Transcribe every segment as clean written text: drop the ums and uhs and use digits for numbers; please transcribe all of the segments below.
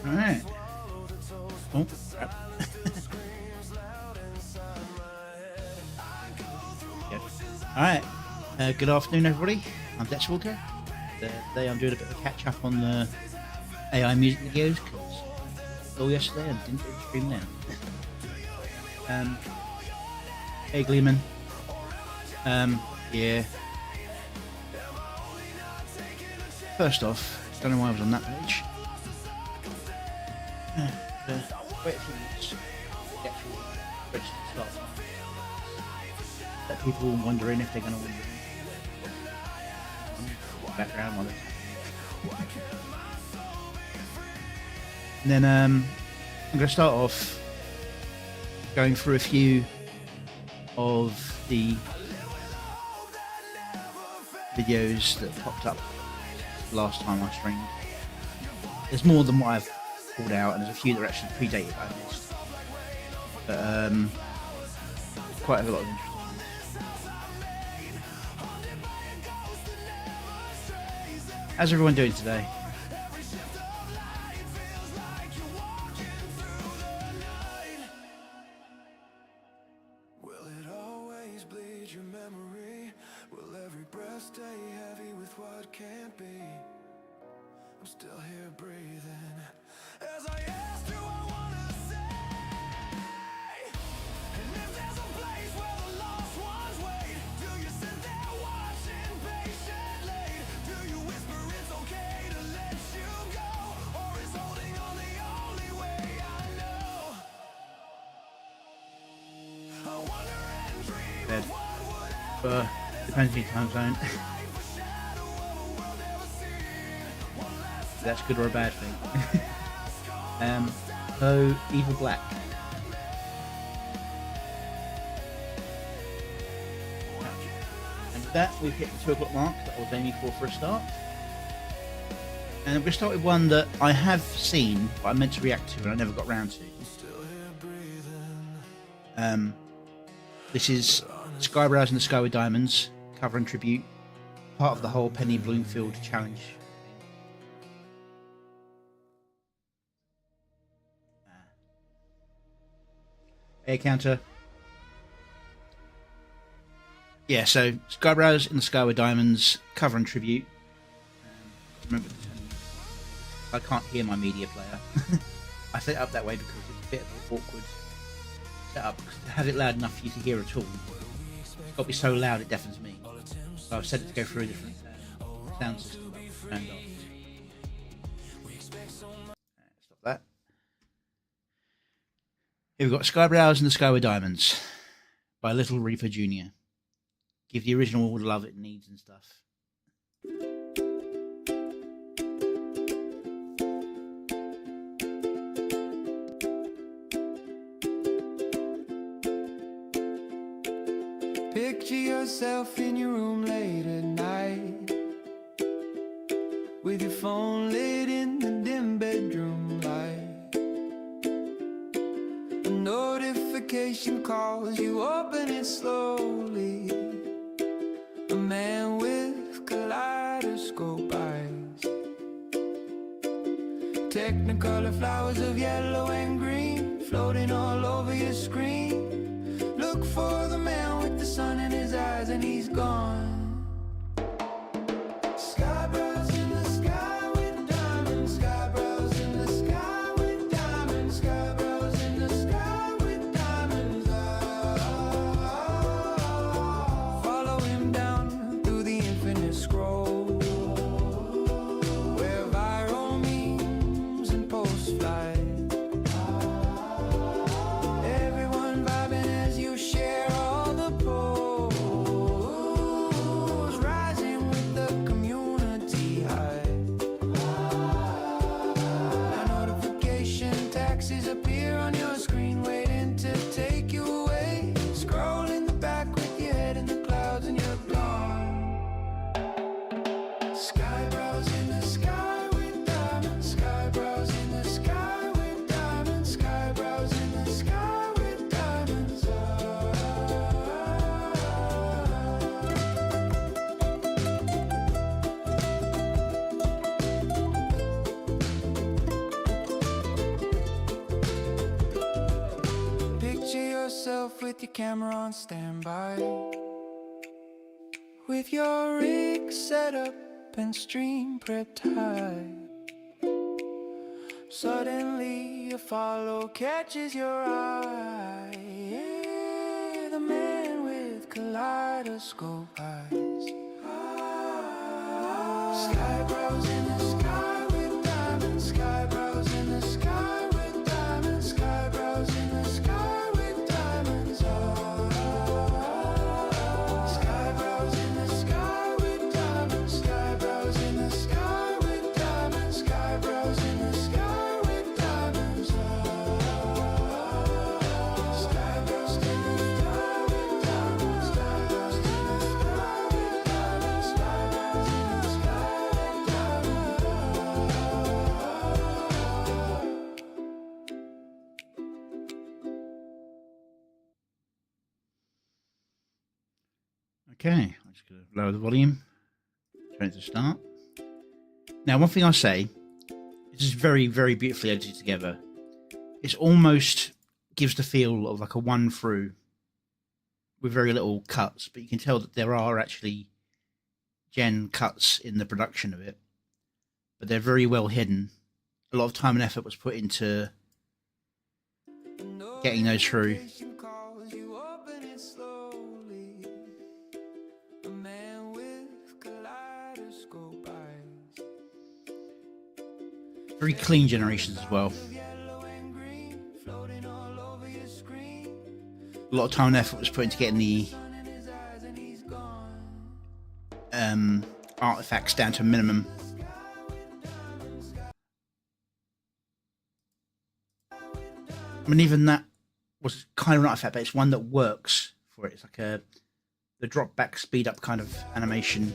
Alright. Oh, crap. Yep. Alright. Good afternoon, everybody. I'm Depthswalker. Today I'm doing a bit of a catch up on the AI music videos because all yesterday I didn't do the stream then. Hey Gleeman. Yeah. First off, don't know why I was on that page. Wait a few minutes. The actual register starts. Let people wondering if they're going to win. Background on it. And then I'm going to start off going through a few of the videos that popped up last time I streamed. There's more than what I've pulled out, and there's a few that are actually predated that I missed. But quite a lot of interesting. How's everyone doing today? Will it always bleed your memory? Will every breath stay heavy with what can't be? I'm still here breathing as I ask you I wanna say. And if there's a place where the lost ones wait, do you sit there watching patiently? Do you whisper it's okay to let you go? Or is holding on the only way I know? I wonder and dream Dead. of what would happen. Depends on your time zone. That's good or a bad thing. So Evil Black. And with that, we've hit the 2 o'clock mark that I was aiming for a start. And we're going to start with one that I have seen, but I meant to react to and I never got round to. This is Skyebros and the Sky with Diamonds, cover and tribute, part of the whole Penny Bloomfield challenge. Air counter. Yeah, so Skyebros in the Sky with Diamonds, cover and tribute. Remember, I can't hear my media player. I set it up that way because it's a bit of an awkward setup, because to have it loud enough for you to hear at all, it's got to be so loud it deafens me. So I've set it to go through a different sound system. Turned off. Stop that. Here we've got Skyebros and the Sky with Diamonds by Little Reaper Jr. Give the original all the love it needs and stuff. Picture yourself in your room late at night, with your phone lit in the dim bedroom light. A notification calls, you open it slowly. A man with kaleidoscope eyes, technicolor flowers of yellow and green floating all over your screen. Look for the man with the sun in his eyes and he's gone. Skyebros in the sky with diamonds, Skyebros in the sky with diamonds, Skyebros in the sky with diamonds. Follow him down through the infinite scroll, where viral memes and posts fly. Everyone vibing as you share all the posts. with your camera on standby, with your rig set up and stream prepped high. Suddenly a follow catches your eye. Yeah, the man with kaleidoscope eyes. Skyebros in the sky with diamonds. Skyebros in the sky with diamonds. Skyebros in the sky with diamonds. Skyebros in the sky with diamonds. Skyebros in the sky with diamonds. Skyebros in the sky with diamonds. Skyebros in the sky with diamonds. Skyebros in the sky with diamonds. Skyebros in the sky with Okay, I'm just going to lower the volume, turn it to start. Now, one thing I'll say, this is very, very beautifully edited together. It almost gives the feel of like a one through with very little cuts, but you can tell that there are actually gen cuts in the production of it, but they're very well hidden. A lot of time and effort was put into getting those through. Very clean generations as well. A lot of time and effort was put into getting the artifacts down to a minimum. I mean, even that was kind of an artifact, but it's one that works for it. It's like the drop back, speed up kind of animation.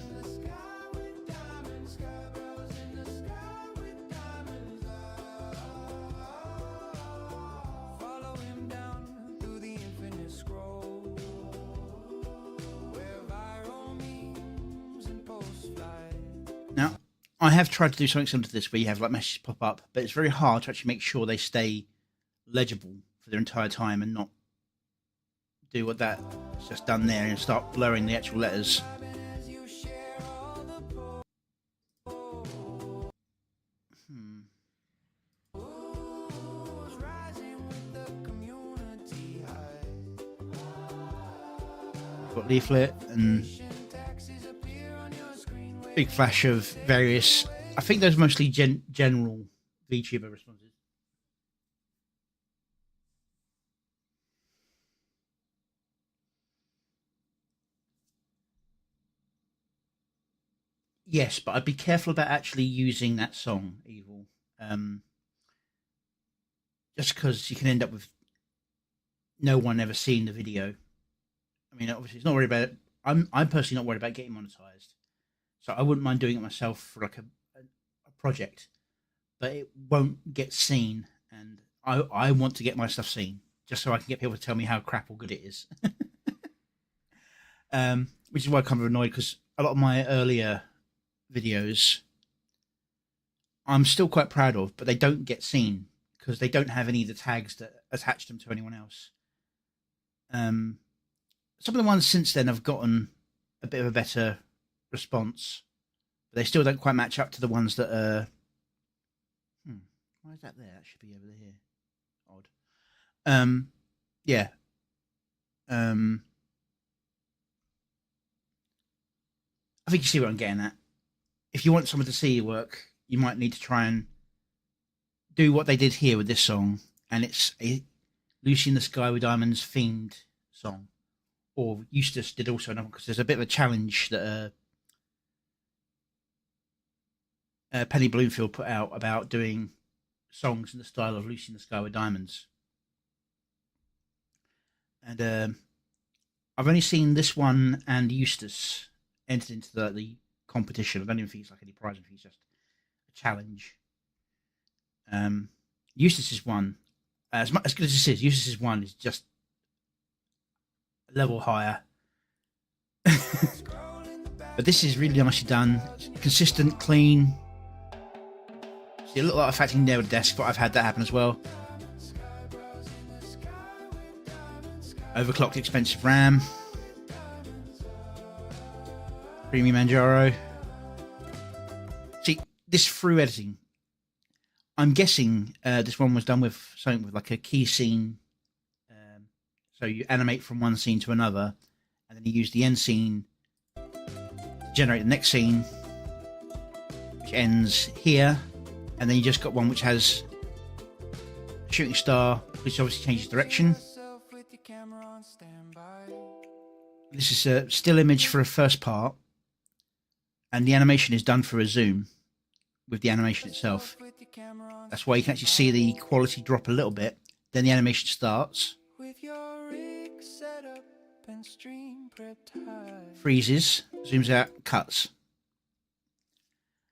Now, I have tried to do something similar to this where you have like messages pop up, but it's very hard to actually make sure they stay legible for their entire time and not do what that's just done there and start blurring the actual letters. Got leaflet and big flash of various, I think those are mostly general VTuber responses. Yes, but I'd be careful about actually using that song, Evil. Just because you can end up with no one ever seeing the video. I mean, obviously, it's not worried about it. I'm personally not worried about getting monetized, so I wouldn't mind doing it myself for like a project, but it won't get seen, and I want to get my stuff seen just so I can get people to tell me how crap or good it is. Which is why I'm kind of annoyed, because a lot of my earlier videos I'm still quite proud of, but they don't get seen because they don't have any of the tags that attach them to anyone else. Some of the ones since then have gotten a bit of a better response, but they still don't quite match up to the ones that are... Why is that there? That should be over here. Odd. Yeah. I think you see what I'm getting at. If you want someone to see your work, you might need to try and do what they did here with this song, and it's a Lucy in the Sky with Diamonds themed song. Or Eustace did also another, because there's a bit of a challenge that Penny Bloomfield put out about doing songs in the style of Lucy in the Sky with Diamonds. And I've only seen this one and Eustace entered into the competition. I don't even think it's like any prize, I think it's just a challenge. Eustace's one, as good as this is, Eustace's one is just a level higher. But this is really nicely done. It's consistent, clean. See a little artifacting there with the desk, but I've had that happen as well. Overclocked expensive RAM. Premium Manjaro. See, this through editing. I'm guessing this one was done with something with like a key scene. So you animate from one scene to another, and then you use the end scene to generate the next scene, which ends here, and then you just got one which has a shooting star, which obviously changes direction. This is a still image for a first part, and the animation is done through a zoom with the animation itself. That's why you can actually see the quality drop a little bit. Then the animation starts, freezes, zooms out, cuts.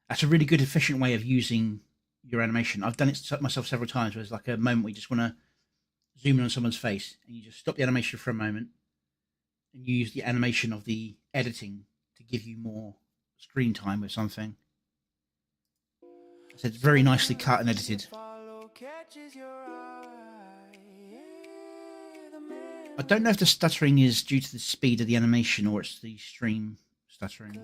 That's a really good, efficient way of using your animation. I've done it myself several times where there's like a moment where you just want to zoom in on someone's face, and you just stop the animation for a moment, and you use the animation of the editing to give you more screen time with something. So it's very nicely cut and edited. I don't know if the stuttering is due to the speed of the animation or it's the stream stuttering.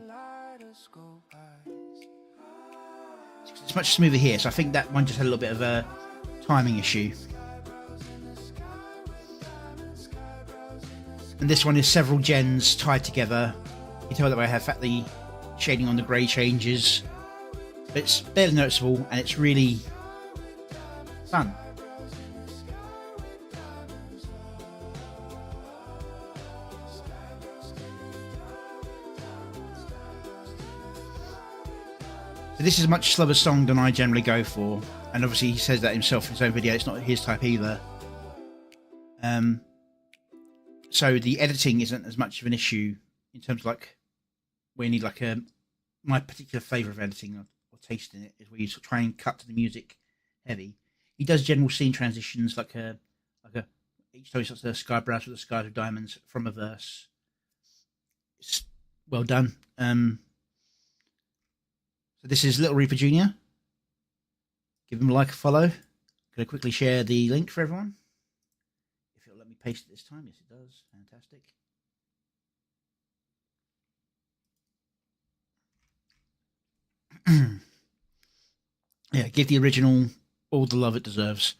It's much smoother here, so I think that one just had a little bit of a timing issue. And this one is several gens tied together. You tell that way how the shading on the grey changes. But it's barely noticeable, and it's really fun. So this is a much slower song than I generally go for, and obviously he says that himself in his own video. It's not his type either. So the editing isn't as much of an issue in terms of like where you need like my particular flavour of editing or taste in it is where you sort of try and cut to the music heavy. He does general scene transitions like each time he starts the Skyebros with the skies of diamonds from a verse. It's well done. So this is Little Reaper Jr. Give him a like, a follow. I'm going to quickly share the link for everyone. If it'll let me paste it this time. Yes, it does. Fantastic. Yeah, give the original all the love it deserves.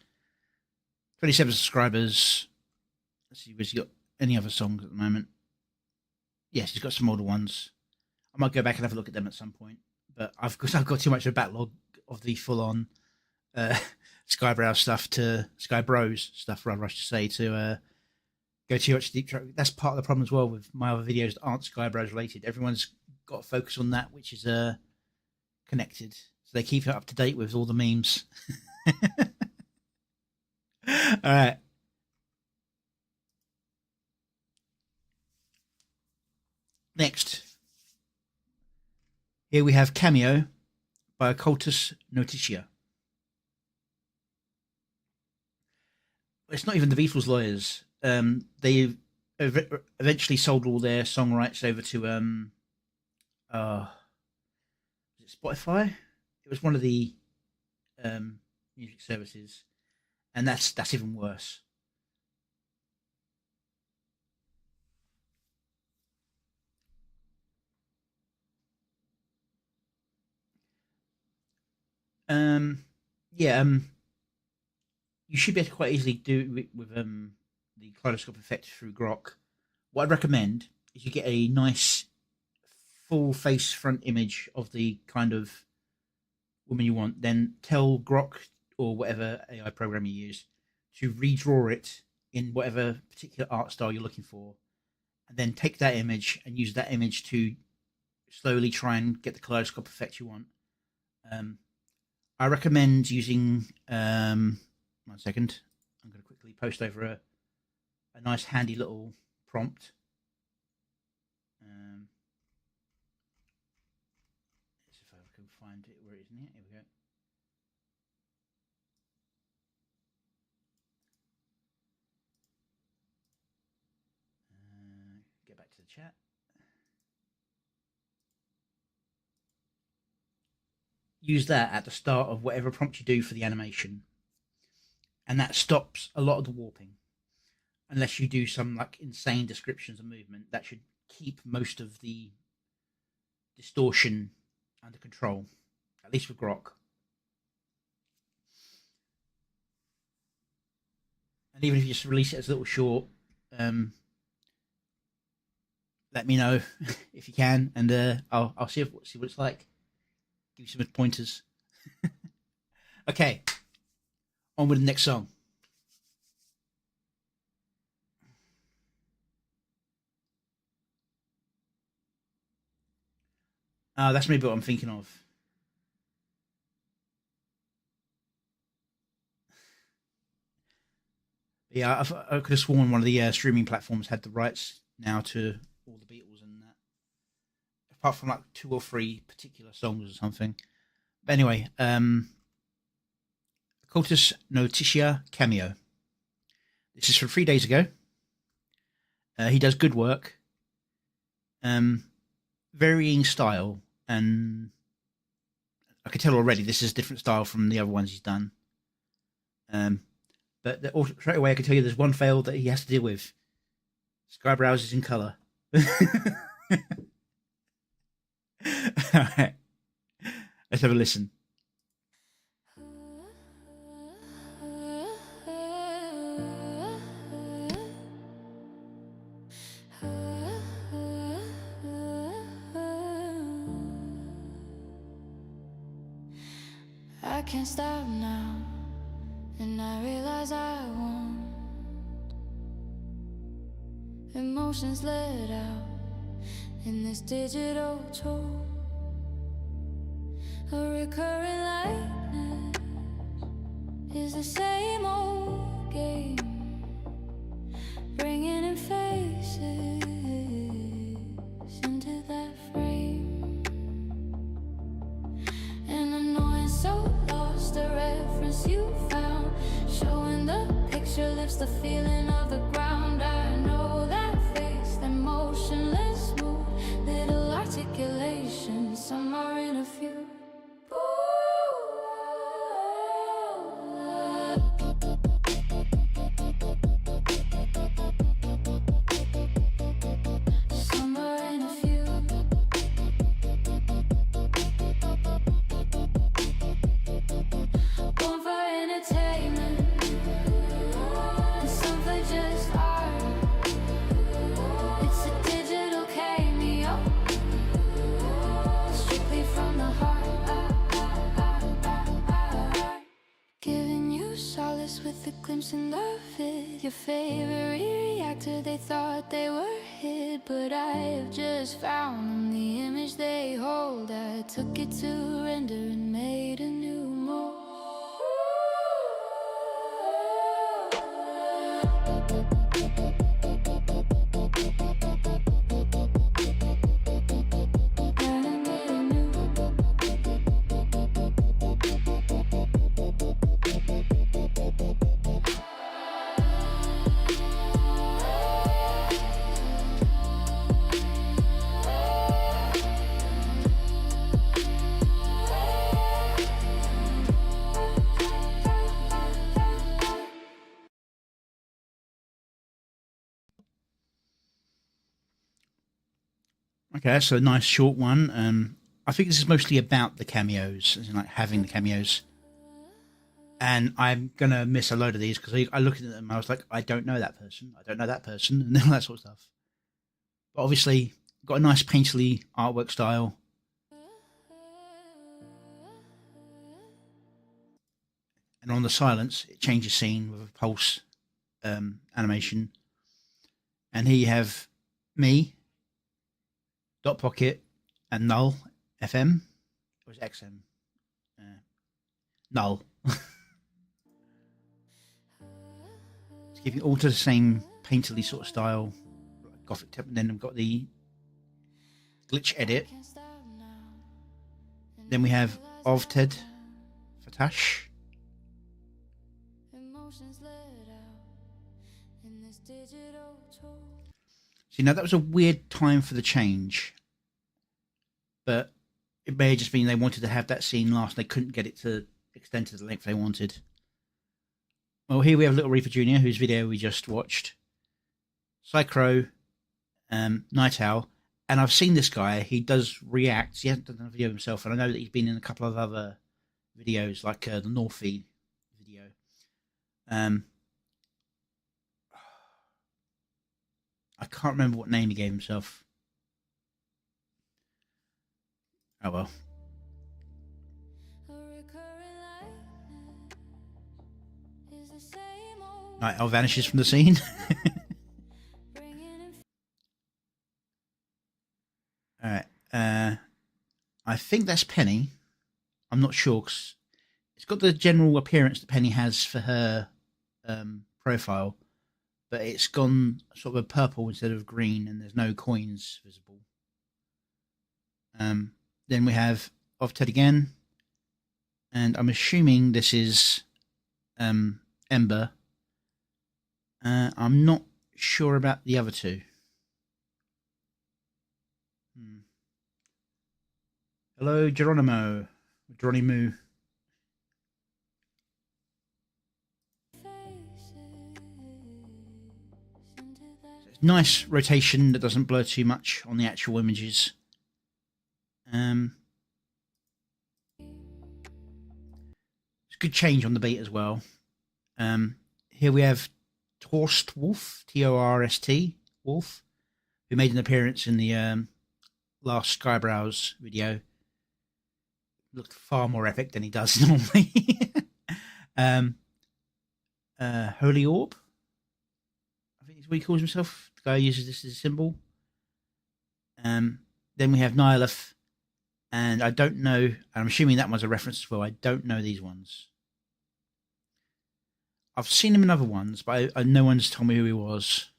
27 subscribers. Let's see, has he got any other songs at the moment? Yes, he's got some older ones. I might go back and have a look at them at some point. But I've got too much of a backlog of the full-on Skyebros stuff Skyebros stuff, rather I should say, to go too much deep track. That's part of the problem as well with my other videos that aren't Skyebros related. Everyone's got to focus on that which is connected, so they keep it up to date with all the memes. All right. Next. Here we have Cameo by Occultus Noticia. It's not even the Beatles lawyers. They eventually sold all their song rights over to is it Spotify? It was one of the music services, and that's even worse. You should be able to quite easily do it with the kaleidoscope effect through Grok. What I'd recommend is you get a nice full face front image of the kind of woman you want, then tell Grok or whatever AI program you use to redraw it in whatever particular art style you're looking for, and then take that image and use that image to slowly try and get the kaleidoscope effect you want. I recommend using 1 second. I'm going to quickly post over a nice handy little prompt. Let's see if I can find it where it is in here. Here we go. Get back to the chat. Use that at the start of whatever prompt you do for the animation, and that stops a lot of the warping. unless you do some like insane descriptions of movement, that should keep most of the distortion under control, at least with Grok. And even if you just release it as a little short, let me know if you can, and I'll see what it's like. Give you some pointers. Okay, on with the next song. That's maybe what I'm thinking of. Yeah, I could have sworn one of the streaming platforms had the rights now to all the Beatles and that, apart from like 2 or 3 particular songs or something. But anyway, Cultus Noticia cameo. This is from 3 days ago. He does good work, varying style, and I can tell already this is a different style from the other ones he's done. But straight away I can tell you there's one fail that he has to deal with. Skyebros is in colour. Alright. Let's have a listen. I can't stop now, and I realize I won't. Emotions let out in this digital tool. A recurring likeness is the same old game, bringing in faces into that frame. And I know it's so lost, a reference you found, showing the picture lifts the feeling of the ground. I know that face, that motionless move, little articulation somewhere in a few. Somewhere in a few. Born for entertainment, and some for just art. It's a digital cameo, strictly from the heart. Giving you solace with a glimpse in the vid. Your favorite reactor, they thought they were hid, but I have just found them, the image they hold. I took it to render and made a new mold. Okay, that's a nice short one. I think this is mostly about the cameos, as in like having the cameos. And I'm going to miss a load of these because I looked at them and I was like, I don't know that person. I don't know that person. And all that sort of stuff. But obviously, got a nice painterly artwork style. And on the silence, it changes scene with a pulse animation. And here you have me, Dot Pocket, and Null FM. Or was it XM? Null. It's giving all to the same painterly sort of style, gothic tip. And then we've got the glitch edit. Then we have Ovted Fatash. See, now that was a weird time for the change, but it may have just been they wanted to have that scene last. They couldn't get it to extend to the length they wanted. Well, here we have Little Reaper Jr., whose video we just watched. Psychro, Night Owl, and I've seen this guy. He does react. He hasn't done a video himself, and I know that he's been in a couple of other videos, like the Northie video. I can't remember what name he gave himself. Oh well. Night Owl vanishes from the scene. Alright. I think that's Penny. I'm not sure, because it's got the general appearance that Penny has for her profile, but it's gone sort of a purple instead of green, and there's no coins visible. Then we have Of Ted again, and I'm assuming this is Ember. I'm not sure about the other two. Hello, Geronimo. Nice rotation that doesn't blur too much on the actual images. It's a good change on the beat as well. Here we have Torst Wolf, Torst Wolf, who made an appearance in the last Skyebros video. Looked far more epic than he does normally. Holy Orb, I think is what he calls himself. The guy who uses this as a symbol. Then we have Nihilith, and I don't know, I'm assuming that one's a reference as well. I don't know these ones. I've seen him in other ones, but no one's told me who he was.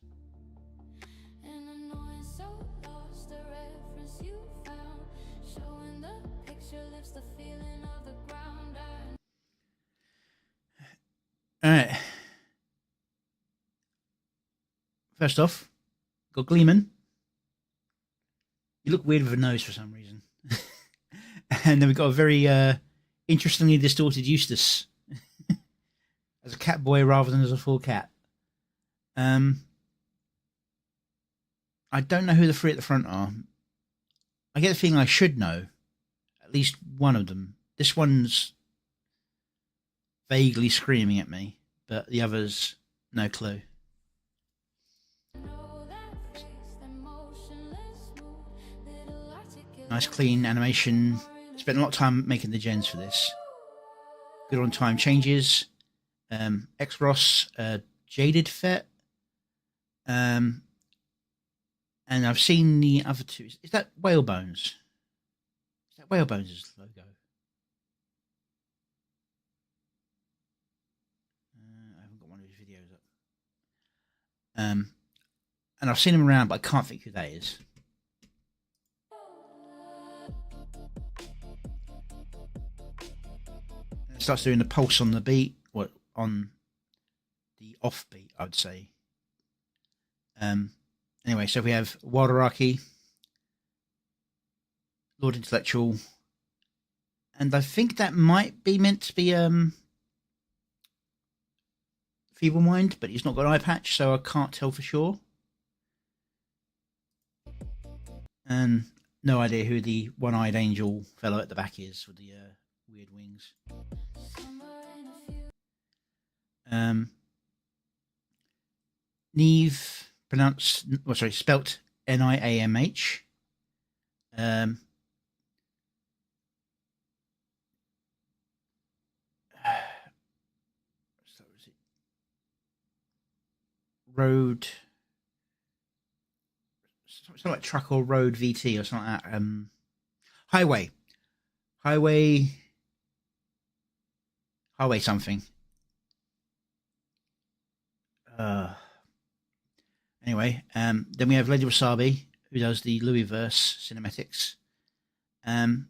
Alright. First off, got Gleeman. You look weird with a nose for some reason. And then we've got a very interestingly distorted Eustace. As a cat boy rather than as a full cat. I don't know who the three at the front are. I get the feeling I should know at least one of them. This one's vaguely screaming at me, but the others, no clue. Nice clean animation. Spent a lot of time making the gens for this. Good on time changes. X-Ross, Jaded Fet. And I've seen the other two. Is that Whalebones? Is that Whalebones' logo? I haven't got one of his videos up. And I've seen him around, but I can't think who that is. It starts doing the pulse on the beat, or on the off beat, I would say. Anyway, so we have Wilderarchy, Lord Intellectual, and I think that might be meant to be Feeble Mind, but he's not got an eye patch, so I can't tell for sure. And no idea who the one-eyed angel fellow at the back is with the weird wings. Neve, spelt Niamh. Road, something like Truck or Road VT or something like that. Highway something. Anyway, then we have Lady Wasabi, who does the Louisverse cinematics. And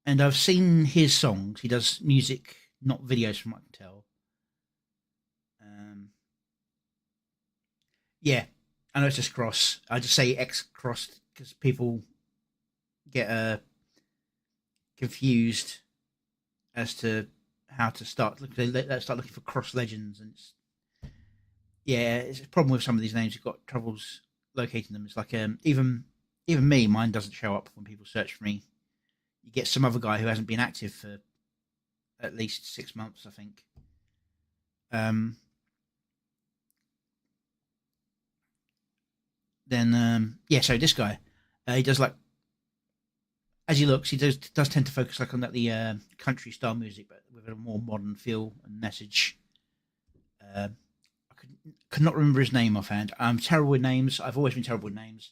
I've seen his songs. He does music, not videos from what I can tell. Yeah, I know it's just cross. I just say X cross because people get confused as to how to start. They start looking for cross legends, and yeah, it's a problem with some of these names. You've got troubles locating them. It's like even me, mine doesn't show up when people search for me. You get some other guy who hasn't been active for at least 6 months, I think. Yeah, so this guy, he does like, as he looks, he does tend to focus like on that the country style music, but with a more modern feel and message. I could not remember his name offhand. I'm terrible with names. I've always been terrible with names.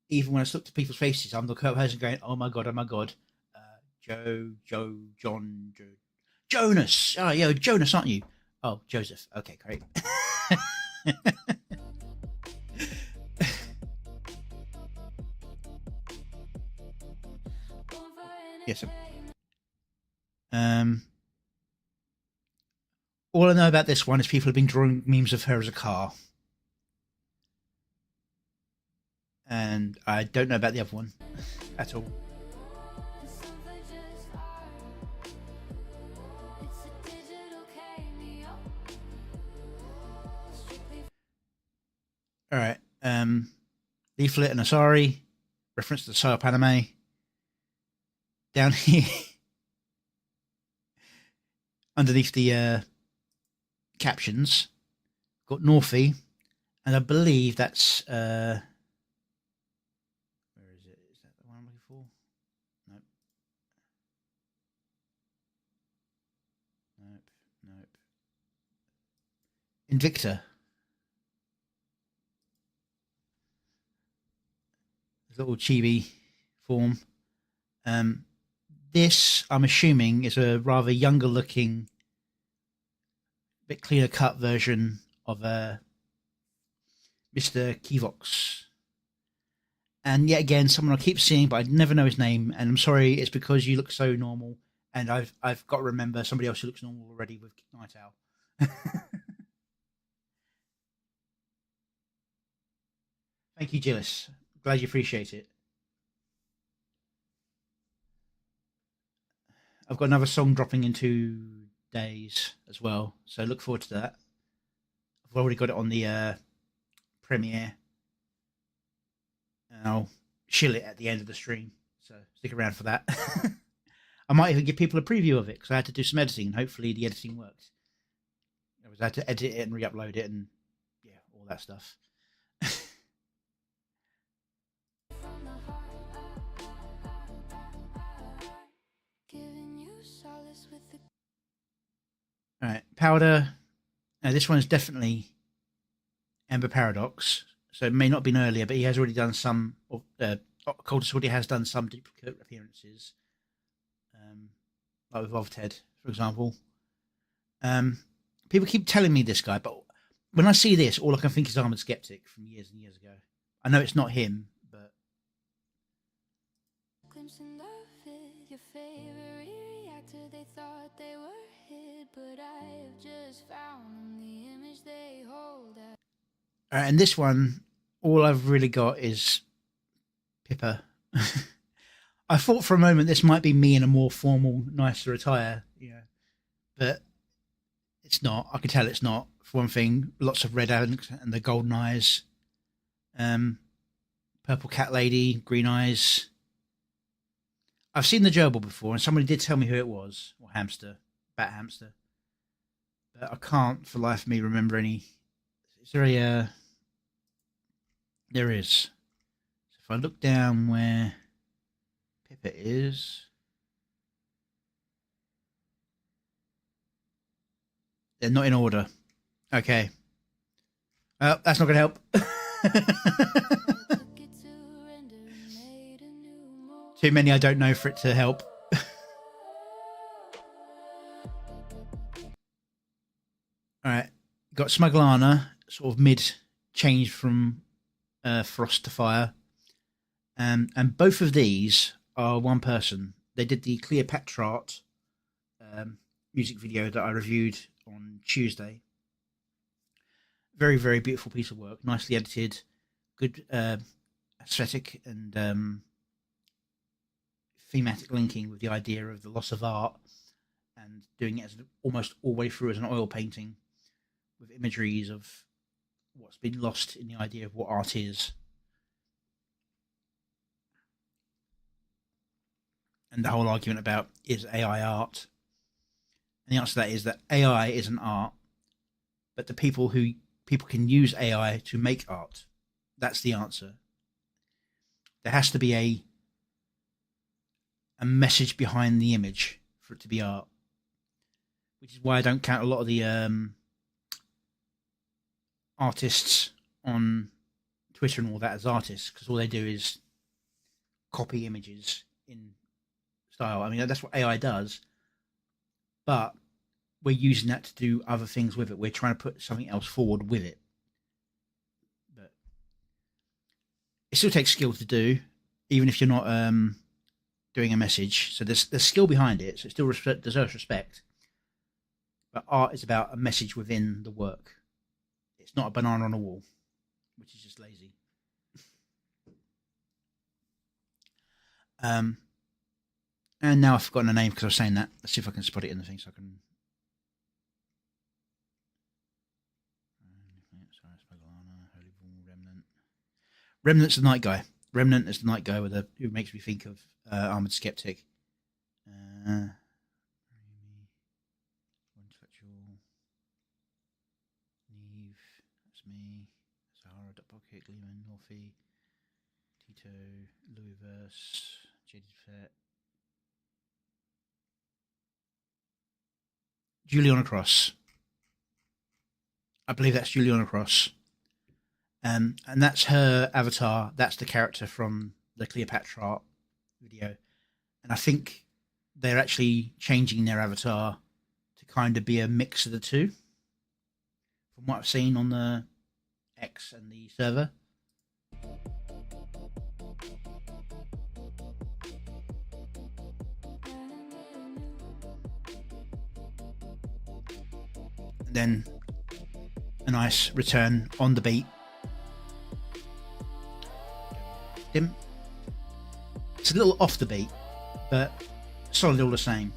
Even when I look at people's faces, I'm the person going, "Oh my god, oh my god." Joe, John, Jonas. Oh, yeah, Jonas, aren't you? Oh, Joseph. Okay, great. Yes. All I know about this one is people have been drawing memes of her as a car, and I don't know about the other one at all. All right. Leaflet and Asari, reference to the Psyop anime. Down here, underneath the captions, got Northy, and I believe that's where is it? Is that the one I'm looking for? Nope. Invicta. Little chibi form. This, I'm assuming, is a rather younger looking, bit cleaner cut version of Mr. Kivox. And yet again, someone I keep seeing, but I never know his name. And I'm sorry, it's because you look so normal. And I've got to remember somebody else who looks normal already with Night Owl. Thank you, Gillis. Glad you appreciate it. I've got another song dropping in 2 days as well, so look forward to that. I've already got it on the premiere, and I'll shill it at the end of the stream, so stick around for that. I might even give people a preview of it, because I had to do some editing, and hopefully the editing worked. I had to edit it and re-upload it, and yeah, all that stuff. All right, Powder. Now this one is definitely Ember Paradox, so it may not have been earlier, but he has already done some. Cultist already has done some duplicate appearances, like with Ovted, for example. People keep telling me this guy, but when I see this, all I can think is Armored Skeptic from years and years ago. I know it's not him, but your favorite reactor, they thought they were hid, but I've just found the image they hold at. And this one, all I've really got is Pippa. I thought for a moment this might be me in a more formal, nicer attire, but it's not. I can tell it's not. For one thing, lots of red and the golden eyes, purple cat lady, green eyes. I've seen the gerbil before, and somebody did tell me who it was, or hamster, bat hamster. But I can't, for the life of me, remember any. Is there a? There is. So if I look down where Pippa is, they're not in order. Okay. Well, that's not going to help. Too many I don't know for it to help. Alright. Got Smuglana, sort of mid change from Frost to Fire. And both of these are one person. They did the Cleopatra music video that I reviewed on Tuesday. Very, very beautiful piece of work. Nicely edited. Good aesthetic and thematic linking with the idea of the loss of art and doing it as almost all the way through as an oil painting with imageries of what's been lost in the idea of what art is. And the whole argument about is AI art? And the answer to that is that AI isn't art, but the people can use AI to make art. That's the answer. There has to be a message behind the image for it to be art, which is why I don't count a lot of the artists on Twitter and all that as artists, because all they do is copy images in style. I mean, that's what AI does, but we're using that to do other things with it. We're trying to put something else forward with it. But it still takes skill to do, even if you're not doing a message. So there's skill behind it, so it still deserves respect. But art is about a message within the work. It's not a banana on a wall, which is just lazy. And now I've forgotten a name because I was saying that. Let's see if I can spot it in the thing so I can. Remnant. Remnant's the night guy. Remnant is the night guy who makes me think of Armored Skeptic. Neve, that's me. Sahara, Pocket, Gleeman, Northie, Tito, Louisverse, Jaded Fett. Juliana Cross. I believe that's Juliana Cross. And that's her avatar. That's the character from the Cleopatra art video. And I think they're actually changing their avatar to kind of be a mix of the two, from what I've seen on the X and the server. And then a nice return on the beat. Him. It's a little off the beat, but solid all the same.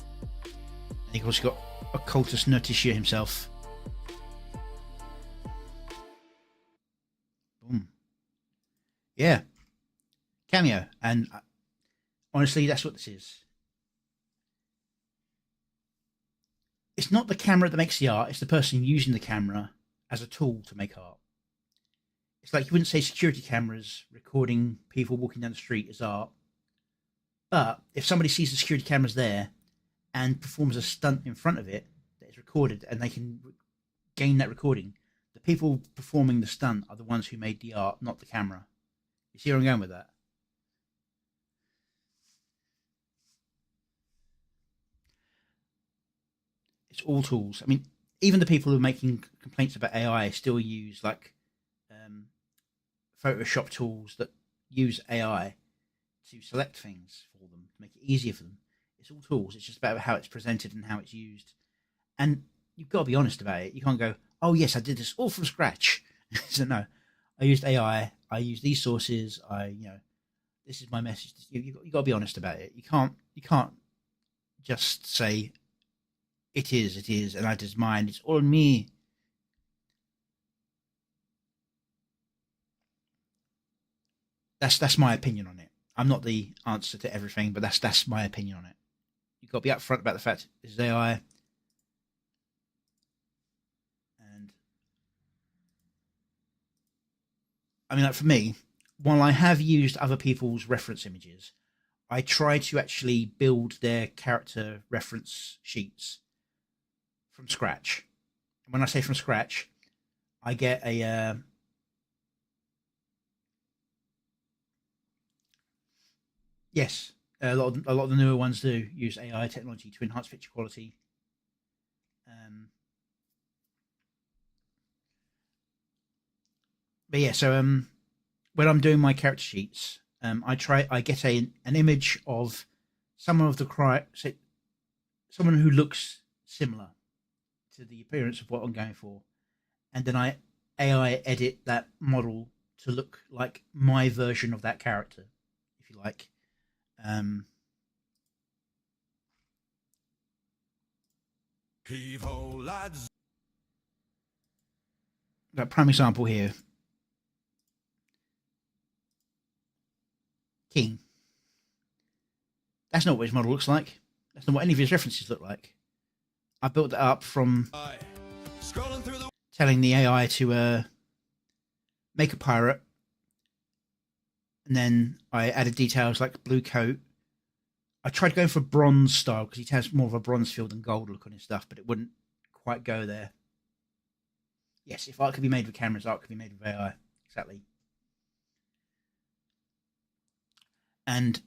And you've also got Occultus Nurtitia himself. Boom. Yeah. Cameo. And honestly, that's what this is. It's not the camera that makes the art, it's the person using the camera as a tool to make art. It's like you wouldn't say security cameras recording people walking down the street is art. But if somebody sees the security cameras there and performs a stunt in front of it that is recorded and they can gain that recording, the people performing the stunt are the ones who made the art, not the camera. You see where I'm going with that? It's all tools. I mean, even the people who are making complaints about AI still use like Photoshop tools that use AI to select things for them, to make it easier for them. It's all tools. It's just about how it's presented and how it's used. And you've got to be honest about it. You can't go, oh yes, I did this all from scratch. So no, I used AI. I used these sources. This is my message. You got to be honest about it. You can't just say it is, and I did mine. It's all me. That's my opinion on it. I'm not the answer to everything, but that's my opinion on it. You've got to be upfront about the fact this is AI. And I mean, like for me, while I have used other people's reference images, I try to actually build their character reference sheets from scratch. And when I say from scratch, I get a yes, a lot of the newer ones do use AI technology to enhance picture quality. But yeah, so when I'm doing my character sheets, I get an image of someone someone who looks similar to the appearance of what I'm going for, and then I AI edit that model to look like my version of that character, if you like. Heave ho, lads. That prime example here. King. That's not what his model looks like. That's not what any of his references look like. I built that up from telling the AI to make a pirate, and then I added details like blue coat. I tried going for bronze style because he has more of a bronze feel than gold look on his stuff, but it wouldn't quite go there. Yes, if art could be made with cameras, art could be made with AI. Exactly. And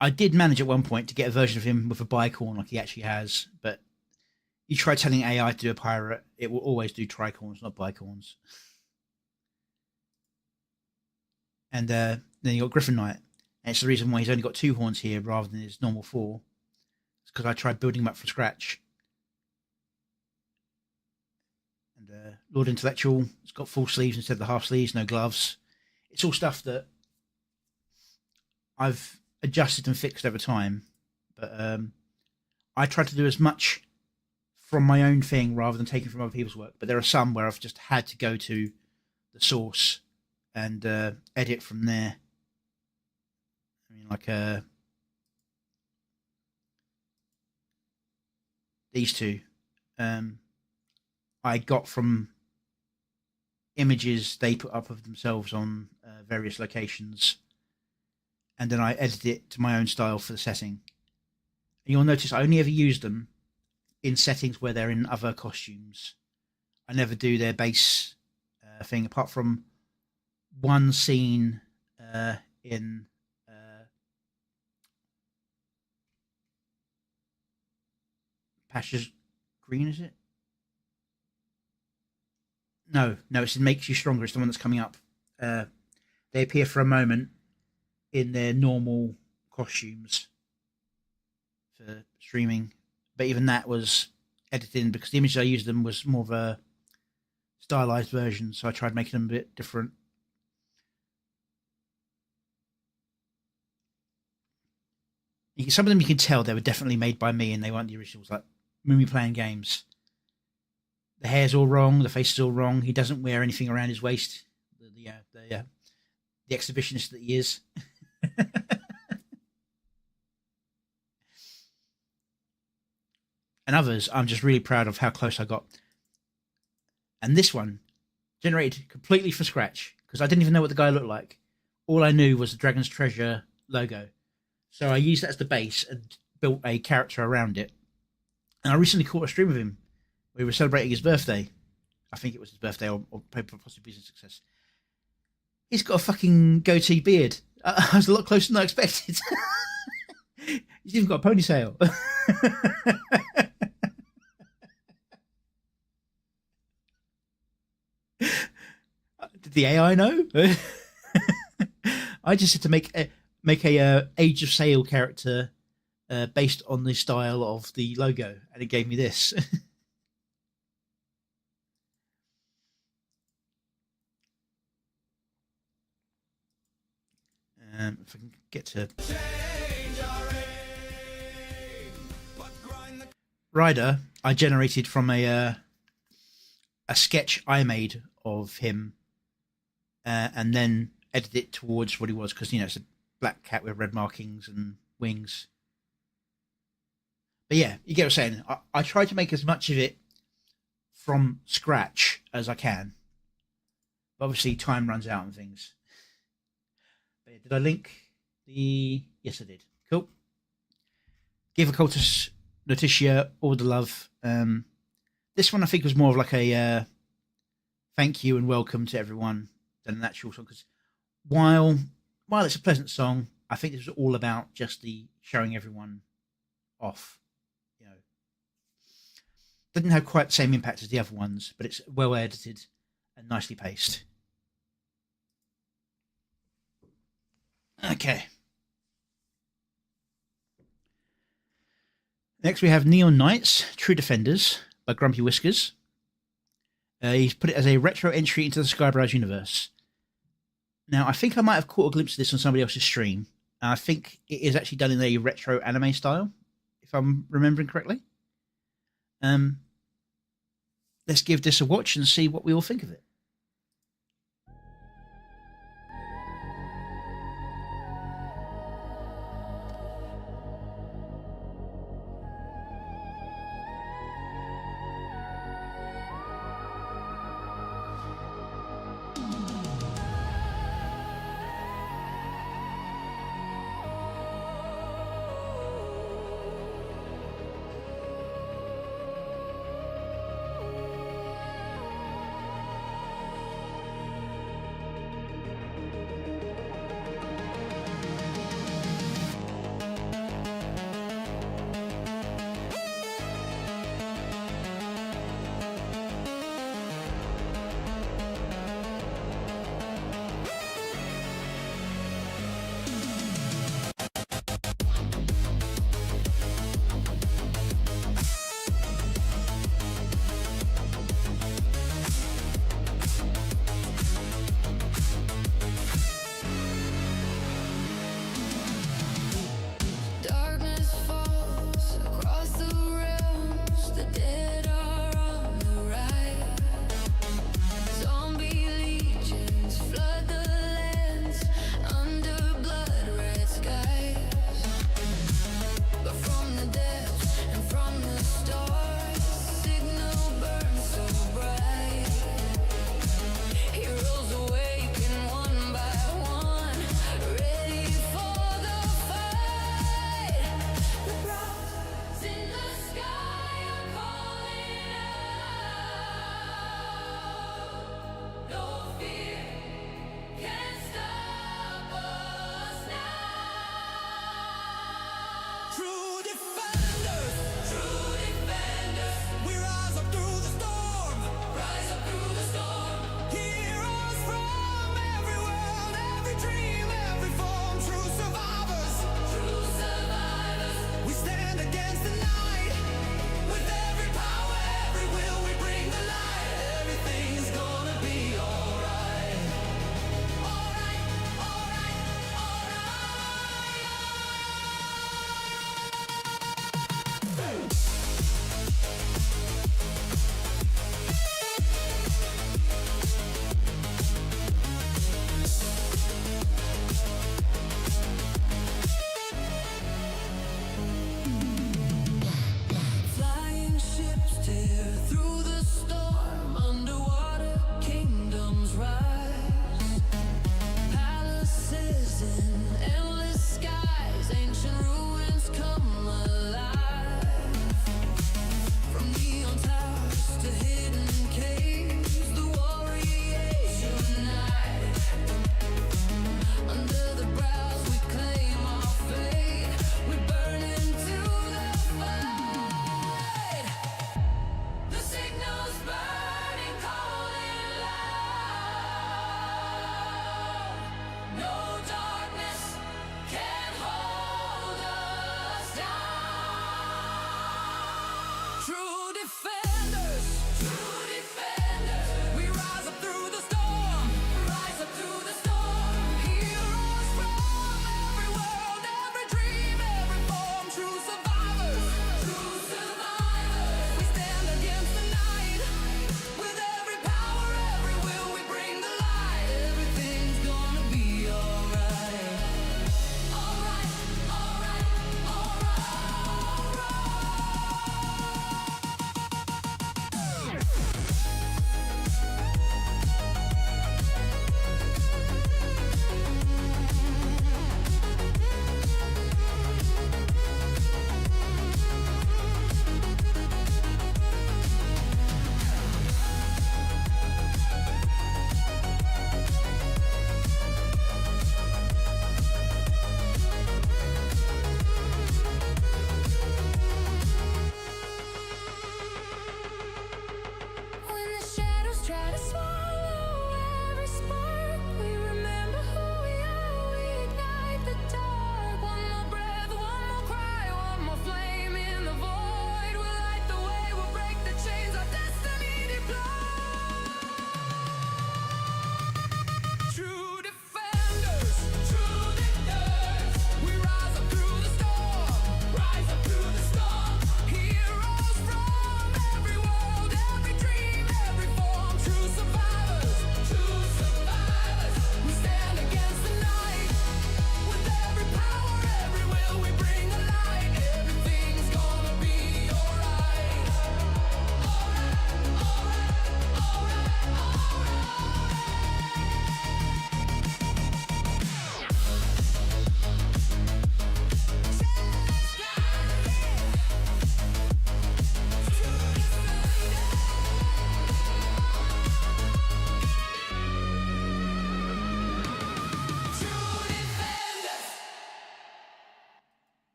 I did manage at one point to get a version of him with a bicorn like he actually has, but you try telling AI to do a pirate, it will always do tricorns, not bicorns. And then you got Griffin Knight. And it's the reason why he's only got 2 horns here rather than his normal 4. It's because I tried building him up from scratch. And Lord Intellectual, it's got full sleeves instead of the half sleeves, no gloves. It's all stuff that I've adjusted and fixed over time. But I try to do as much from my own thing rather than taking from other people's work. But there are some where I've just had to go to the source and edit from there. I mean, like these two, I got from images they put up of themselves on various locations, and then I edited it to my own style for the setting. And you'll notice I only ever use them in settings where they're in other costumes. I never do their base thing, apart from one scene in Pastures Green, is it? No, it's It Makes You Stronger. It's the one that's coming up. They appear for a moment in their normal costumes for streaming, but even that was edited in because the images I used them was more of a stylized version, so I tried making them a bit different. Some of them you can tell they were definitely made by me and they weren't the originals, like Moomy Playing Games. The hair's all wrong, the face is all wrong, he doesn't wear anything around his waist. The exhibitionist that he is. And others, I'm just really proud of how close I got. And this one, generated completely from scratch, because I didn't even know what the guy looked like. All I knew was the Dragon's Treasure logo. So I used that as the base and built a character around it. And I recently caught a stream of him. We were celebrating his birthday. I think it was his birthday or possibly business success. He's got a fucking goatee beard. I was a lot closer than I expected. He's even got a ponytail. Did the AI know? I just had to make a Age of Sail character based on the style of the logo, and it gave me this. If I can get to Ryder, I generated from a sketch I made of him, and then edited it towards what he was, because it's a black cat with red markings and wings. But yeah, you get what I'm saying. I try to make as much of it from scratch as I can. But obviously, time runs out and things. But yeah, did I link the... Yes, I did. Cool. Give Occultus Notitia all the love. This one I think was more of like a thank you and welcome to everyone than an actual song. Because while it's a pleasant song, I think this was all about just the showing everyone off. Didn't have quite the same impact as the other ones, but it's well edited and nicely paced. Okay. Next we have Neon Knights, True Defenders by Grumpy Whiskers. He's put it as a retro entry into the Skyebros universe. Now, I think I might have caught a glimpse of this on somebody else's stream. I think it is actually done in a retro anime style, if I'm remembering correctly. let's give this a watch and see what we all think of it.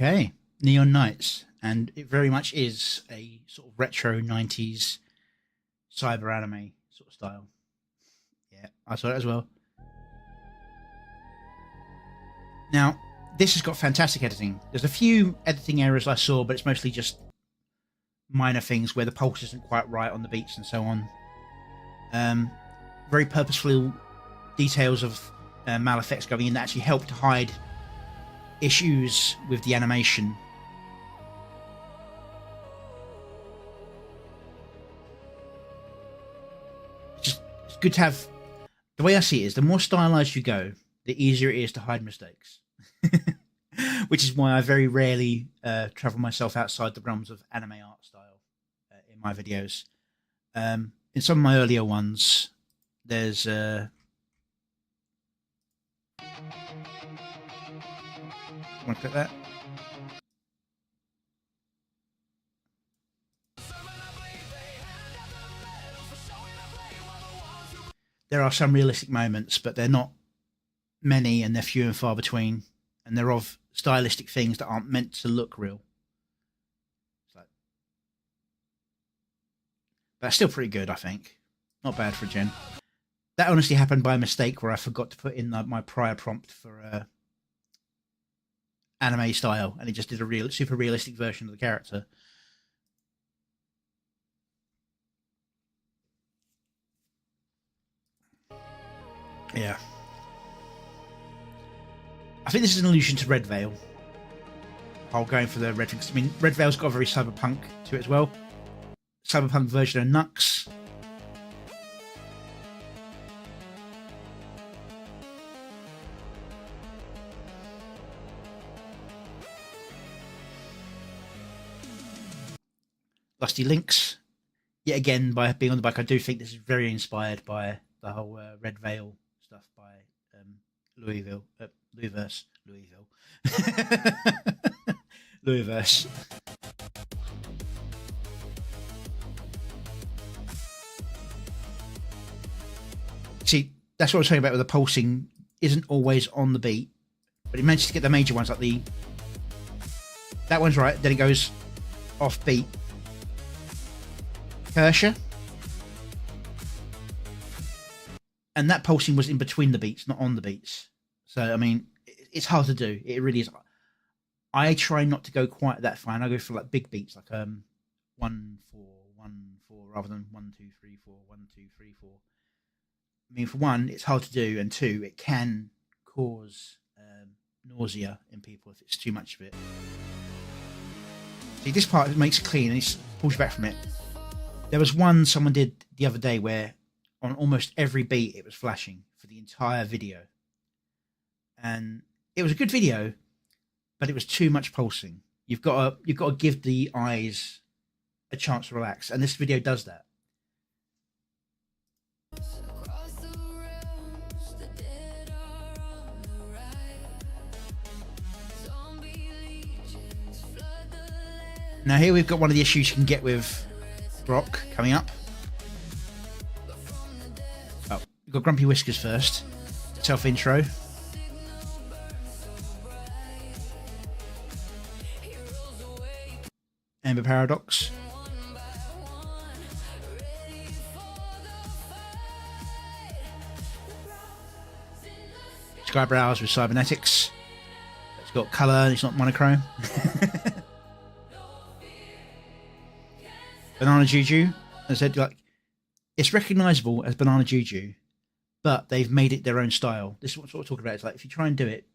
Okay, Neon Knights, and it very much is a sort of retro 90s cyber anime sort of style. Yeah, I saw it as well. Now, this has got fantastic editing. There's a few editing errors I saw, but it's mostly just minor things where the pulse isn't quite right on the beats and so on. Very purposeful details of mal effects going in that actually help to hide issues with the animation. It's good to have. The way I see it is, the more stylized you go, the easier it is to hide mistakes. Which is why I very rarely travel myself outside the realms of anime art style in my videos. In some of my earlier ones, there's want to click that? There are some realistic moments, but they're not many, and they're few and far between, and they're of stylistic things that aren't meant to look real. So, that's still pretty good, I think. Not bad for a gen. That honestly happened by mistake, where I forgot to put in my prior prompt for anime style, and it just did a super realistic version of the character. Yeah. I think this is an allusion to Red Veil. I'm going for the Red Veil. I mean, Red Veil's got a very cyberpunk to it as well. Cyberpunk version of Nux. Lusty Links. Yet again, by being on the bike, I do think this is very inspired by the whole Red Veil stuff by Louisville. Louisverse. See, that's what I was talking about with the pulsing. Isn't always on the beat, but it manages to get the major ones, like that one's right, then it goes off beat. Kershaw. And that pulsing was in between the beats, not on the beats. So, I mean, it's hard to do. It really is. I try not to go quite that fine. I go for like big beats, like 1 4 1 4, rather than 1 2 3 4 1 2 3 4. I mean, for one, it's hard to do, and two, it can cause nausea in people if it's too much of it. See, this part makes it clean, and it pulls you back from it. There was one someone did the other day where on almost every beat it was flashing for the entire video. And it was a good video, but it was too much pulsing. You've got to give the eyes a chance to relax, and this video does that. Now here we've got one of the issues you can get with Brock coming up. Oh, we've got Grumpy Whiskers first. Self-intro. Amber Paradox. Skyebros with Cybernetics. It's got colour, it's not monochrome. Banana Juju. As I said, like, it's recognisable as Banana Juju, but they've made it their own style. This is what we're talking about. It's like, if you try and do it,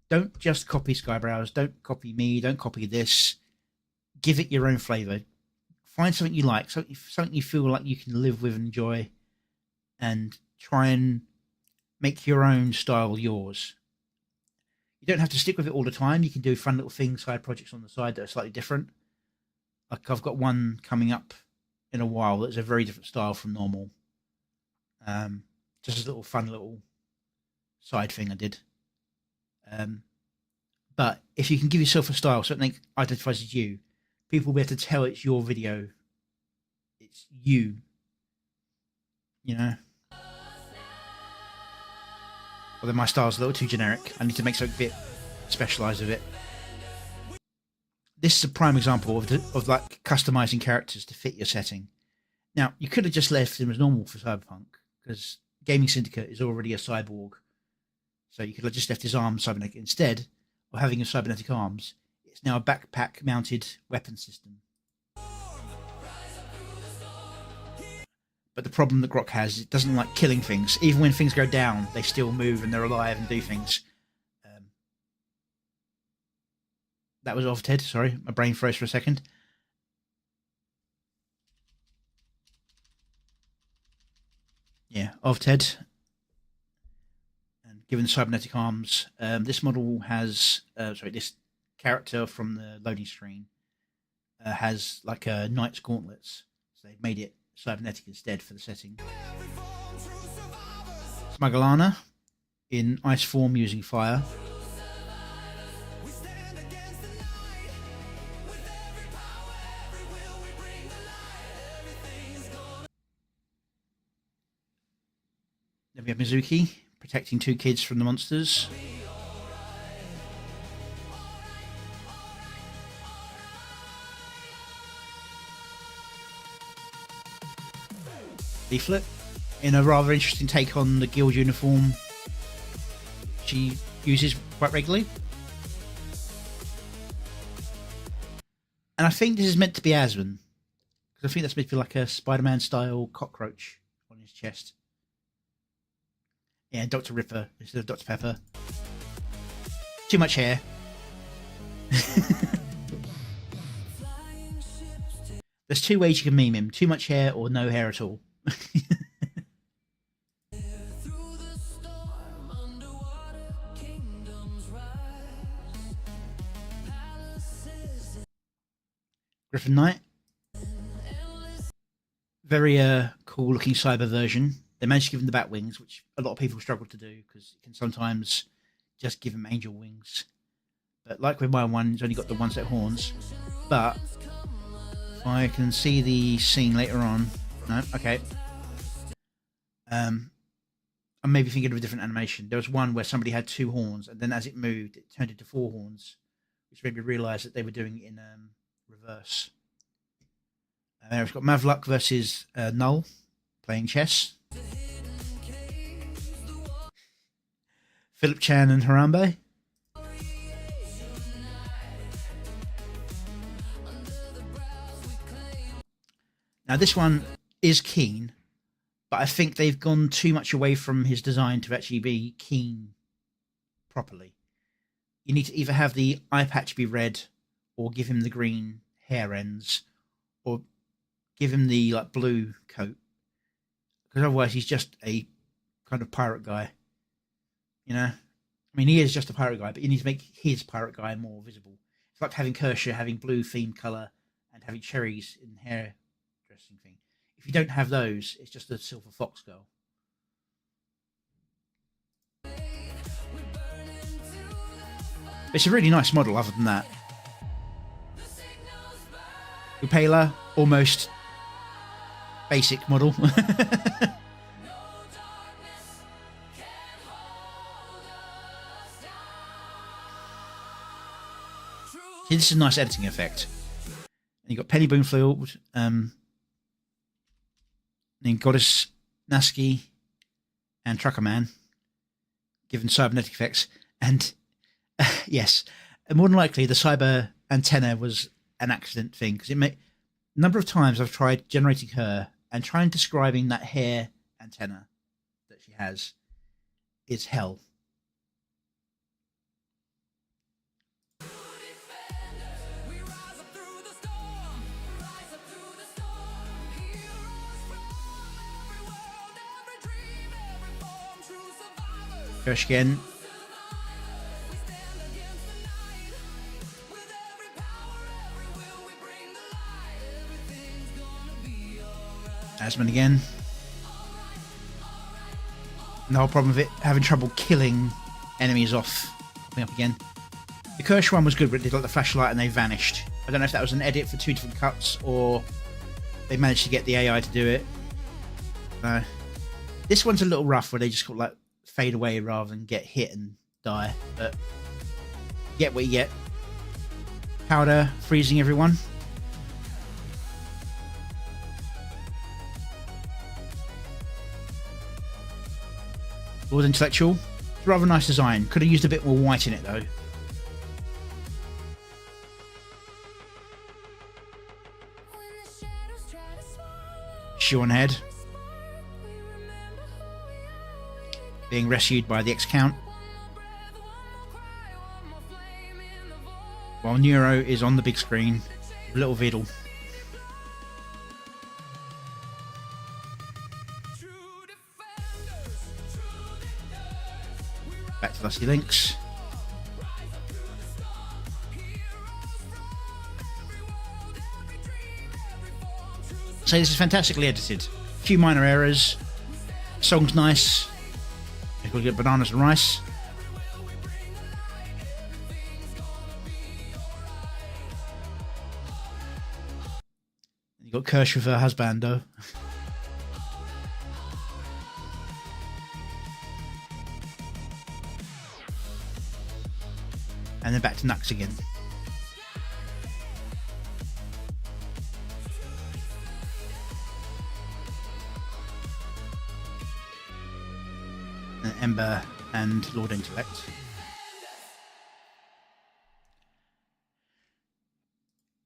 don't just copy Skyebros, don't copy me, don't copy this. Give it your own flavour. Find something you like, something you feel like you can live with and enjoy, and try and make your own style yours. You don't have to stick with it all the time. You can do fun little things, side projects on the side that are slightly different. Like, I've got one coming up in a while that's a very different style from normal. Just a little fun little side thing I did. But if you can give yourself a style, something that identifies as you, people will be able to tell it's your video. It's you. You know? Well, then my style's a little too generic. I need to make something a bit specialised with it. this is a prime example of like customizing characters to fit your setting. Now, you could have just left him as normal for Cyberpunk, because Gaming Syndicate is already a cyborg. So you could have just left his arms cybernetic. Instead of having his cybernetic arms, it's now a backpack mounted weapon system. But the problem that Grok has is it doesn't like killing things. Even when things go down, they still move and they're alive and do things. That was off, Ted. Sorry, my brain froze for a second. Yeah, of Ted. And given the cybernetic arms, this model has this character from the loading screen has like knight's gauntlets. So they've made it cybernetic instead for the setting. Smugglerana in ice form using fire. Then we have Mizuki protecting 2 kids from the monsters. Leaflet, in a rather interesting take on the guild uniform she uses quite regularly. And I think this is meant to be Aslan, because I think that's meant to be like a Spider-Man style cockroach on his chest. Yeah, Dr. Ripper instead of Dr. Pepper. Too much hair. There's 2 ways you can meme him. Too much hair or no hair at all. Griffin Knight. Very cool looking cyber version. They managed to give him the bat wings, which a lot of people struggle to do because it can sometimes just give him angel wings. But like with my one, he's only got the 1 set horns. But if I can see the scene later on. No, okay. I'm maybe thinking of a different animation. There was one where somebody had 2 horns, and then as it moved, it turned into 4 horns, which made me realise that they were doing it in reverse. And there we've got Mavluk versus Null playing chess. Philip Chan and Harambe. Now this one is Keen, but I think they've gone too much away from his design to actually be Keen properly. You need to either have the eye patch be red, or give him the green hair ends, or give him the like blue coat, because otherwise he's just a kind of pirate guy. You know, I mean, he is just a pirate guy, but you need to make his pirate guy more visible. It's like having Kershaw having blue themed colour and having cherries in hair dressing thing. If you don't have those, it's just a silver fox girl. It's a really nice model other than that. Upela, almost basic model. See, this is a nice editing effect. And you've got Penny Boomfield, then Goddess Naski, and Trucker Man, given cybernetic effects. And yes, more than likely the cyber antenna was an accident thing, because a number of times I've tried generating her and trying describing that hair antenna that she has is hell. Kirsch again. Asman again. And the whole problem with it, having trouble killing enemies off. Popping up again. The Kirsch one was good, but it did like the flashlight and they vanished. I don't know if that was an edit for 2 different cuts or they managed to get the AI to do it. No. This one's a little rough where they just got like fade away rather than get hit and die, but get what you get. Powder freezing everyone. Lord Intellectual. It's a rather nice design. Could have used a bit more white in it though. Sean Head. Being rescued by the X-Count. While Neuro is on the big screen. Little Viddle. Back to Lusty Links. So this is fantastically edited. A few minor errors. Song's nice. You've got to get bananas and rice. You've got Kirsch with her husbando. And then back to Nux again. And Ember and Lord Intellect.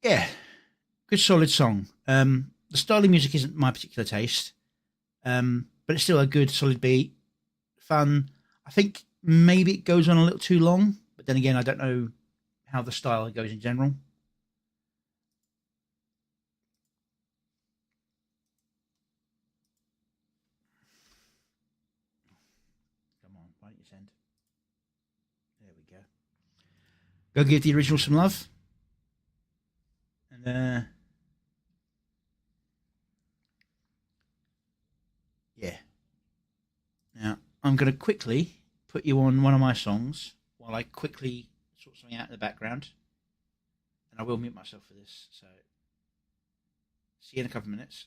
Yeah, good solid song. The style of music isn't my particular taste, but it's still a good solid beat, fun. I think maybe it goes on a little too long. But then again, I don't know how the style goes in general. Come on, why don't you send? There we go. Go give the original some love. And yeah. Now, I'm going to quickly put you on one of my songs while I quickly sort something out in the background. And I will mute myself for this. So, see you in a couple of minutes.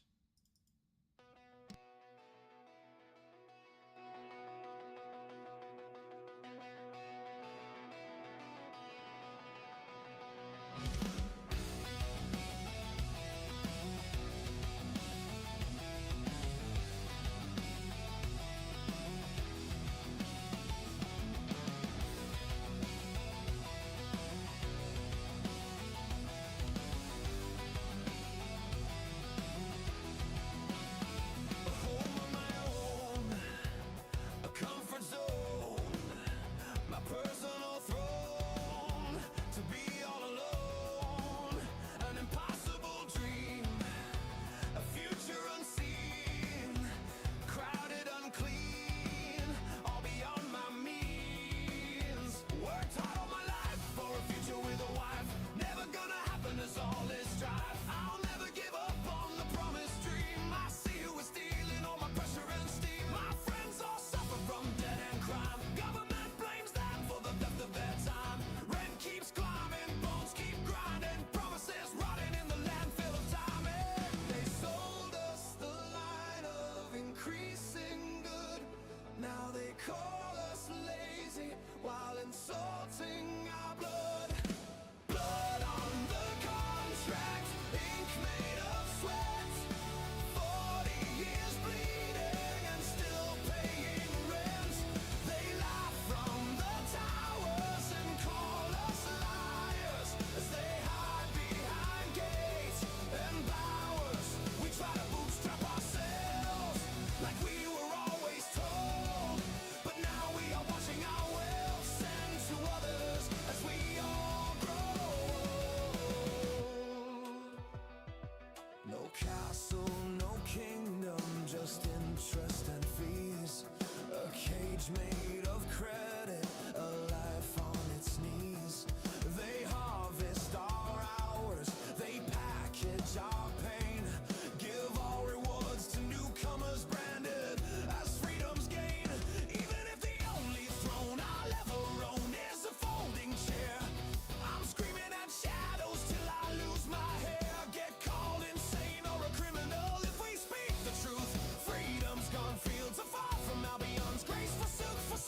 Fields are far from Albion's graceful silk for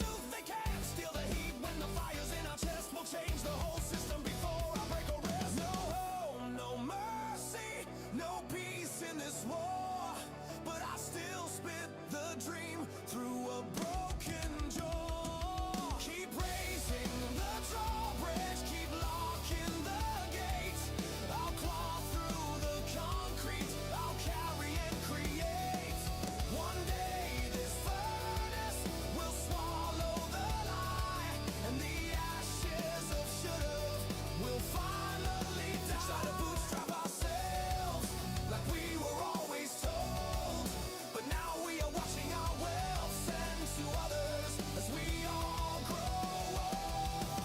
fights in this war, but I still spit the dream through a broken jaw. Keep raising the drawbridge, keep locking the gates. I'll claw through the concrete, I'll carry and create. One day this furnace will swallow the lie, and the ashes of should've will finally die. Try to bootstrap ourselves like we were always told, but now we are watching our wealth send to others as we all grow old.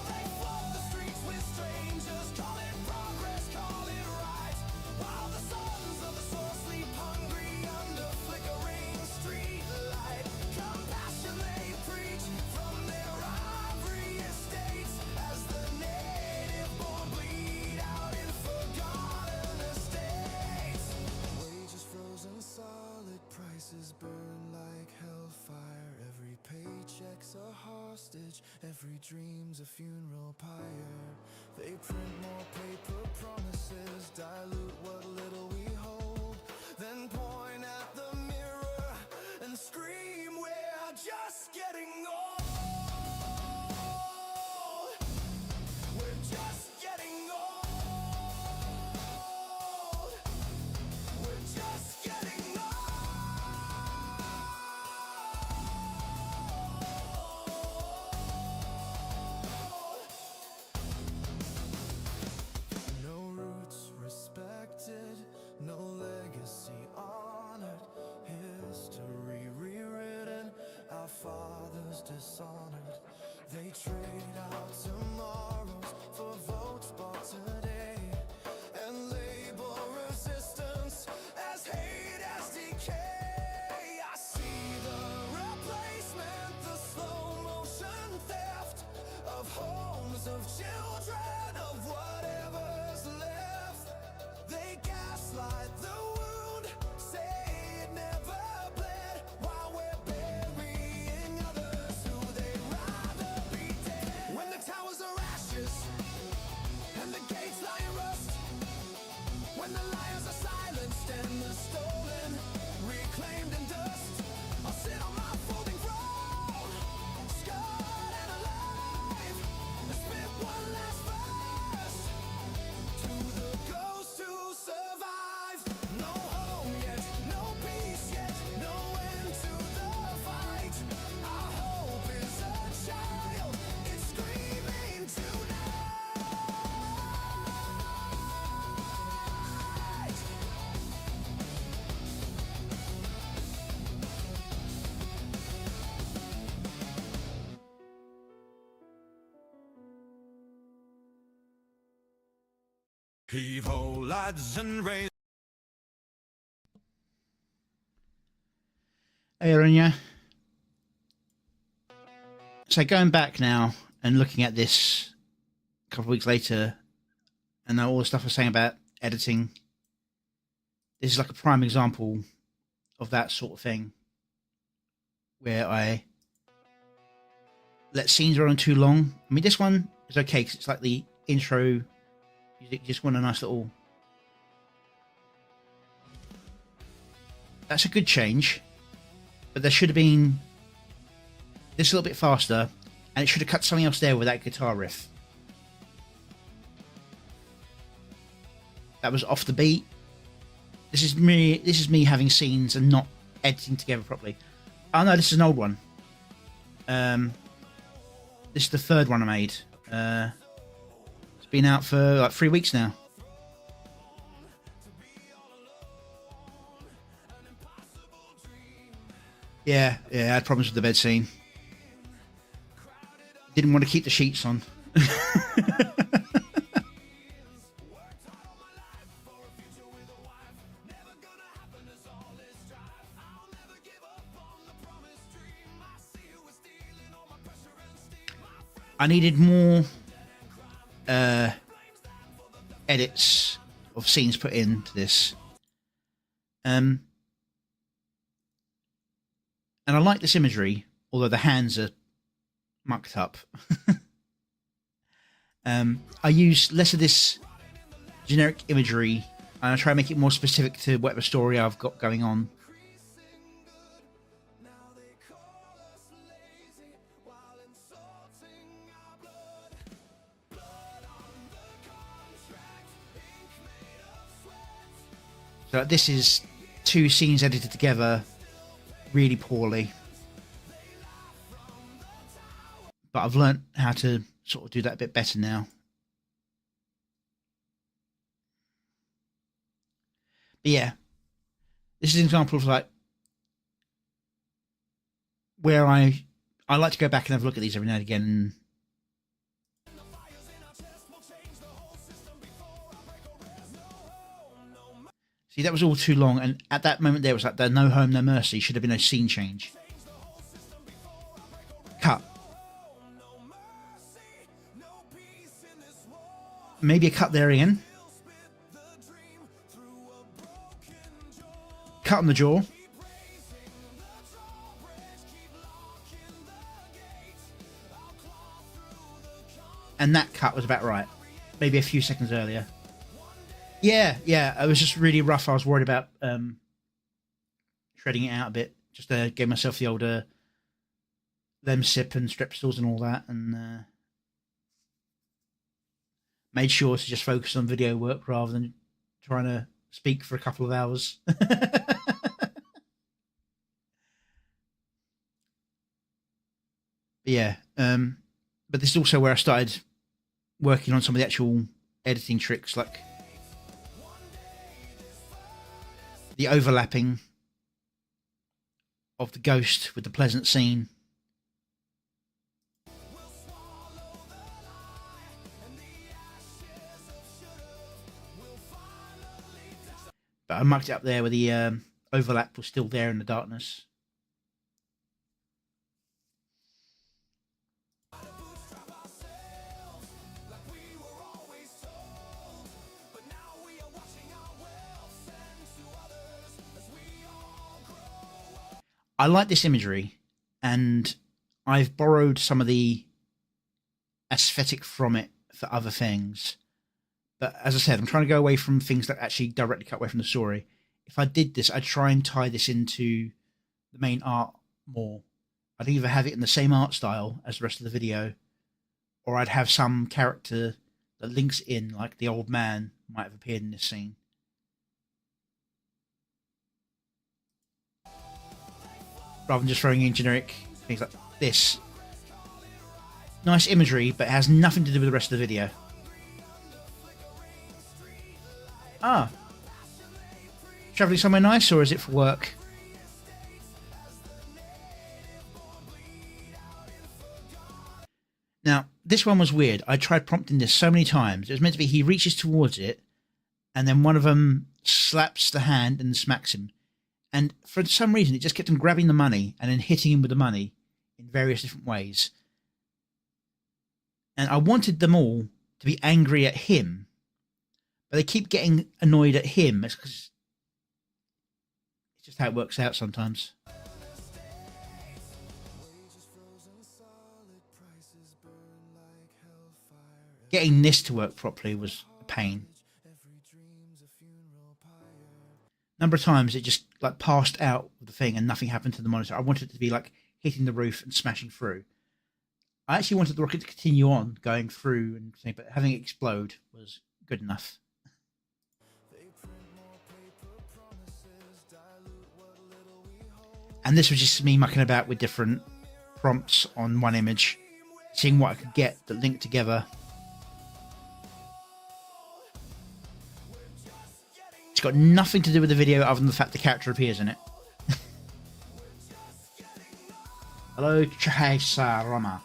They flood the streets with strangers, call it progress, call it right, while the sons of the soil sleep hungry under flickering street light. Compassion they preach from their ivory estates as the native born bleed out in forgotten estates. Wages frozen solid, prices burn like hellfire. Every paycheck's a hostage, every dream's a funeral pyre. They print more paper promises, dilute what little we hold, then point at the mirror and scream, we're just getting old. We're just getting old. We're just getting old. No roots respected, no legacy honored, history rewritten, our fathers dishonored. They trade out tomorrows for votes bought today, and label resistance as hate, as decay. I see the replacement, the slow motion theft of homes, of children, of whatever's left. They gaslight the wound, say it never bled, while we're burying others who they'd rather be dead. When the towers are ashes and the gates lie in rust, when the liars are silenced and the stolen reclaimed in dust, I'll sit on my folding throne, scarred and alive, and spit one last verse to the ghosts who survive. No home yet, no peace yet, no end to the fight. Our hope is a child, it's screaming tonight. Heave ho, lads, and raise. Hey, Arunya. So going back now and looking at this a couple of weeks later, and all the stuff I was saying about editing, this is like a prime example of that sort of thing, where I let scenes run too long. I mean, this one is okay because it's like the intro music. You just want a nice little. That's a good change, but there should have been this a little bit faster, and it should have cut something else there with that guitar riff. That was off the beat. This is me having scenes and not editing together properly. Oh no, this is an old one. This is the third one I made. It's been out for like 3 weeks now. Yeah, I had problems with the bed scene. Didn't want to keep the sheets on. I needed more edits of scenes put into this. And I like this imagery, although the hands are mucked up. I use less of this generic imagery. And I try to make it more specific to whatever story I've got going on. So this is 2 scenes edited together really poorly. But I've learnt how to sort of do that a bit better now. But yeah, this is an example of like where I like to go back and have a look at these every now and again. See, that was all too long, and at that moment there was like the no home, no mercy. Should have been a scene change. Cut. Maybe a cut there again. Cut on the jaw. And that cut was about right. Maybe a few seconds earlier. Yeah, it was just really rough. I was worried about shredding it out a bit. Just to give myself the older Lemsip and Strepsils and all that. And made sure to just focus on video work rather than trying to speak for a couple of hours. Yeah, but this is also where I started working on some of the actual editing tricks, like the overlapping of the ghost with the pleasant scene. But I mucked it up there where the overlap was still there in the darkness. I like this imagery, and I've borrowed some of the aesthetic from it for other things. But as I said, I'm trying to go away from things that actually directly cut away from the story. If I did this, I'd try and tie this into the main art more. I'd either have it in the same art style as the rest of the video, or I'd have some character that links in, like the old man might have appeared in this scene. Rather than just throwing in generic things like this. Nice imagery, but it has nothing to do with the rest of the video. Ah. Travelling somewhere nice, or is it for work? Now, this one was weird. I tried prompting this so many times. It was meant to be he reaches towards it, and then one of them slaps the hand and smacks him. And for some reason, it just kept him grabbing the money and then hitting him with the money in various different ways. And I wanted them all to be angry at him, but they keep getting annoyed at him. It's just how it works out sometimes. Getting this to work properly was a pain. Number of times it just like passed out of the thing and nothing happened to the monitor. I wanted it to be like hitting the roof and smashing through. I actually wanted the rocket to continue on going through and thing, but having it explode was good enough. And this was just me mucking about with different prompts on one image, seeing what I could get that linked together. It's got nothing to do with the video other than the fact the character appears in it. Hello, Chahesa Rama.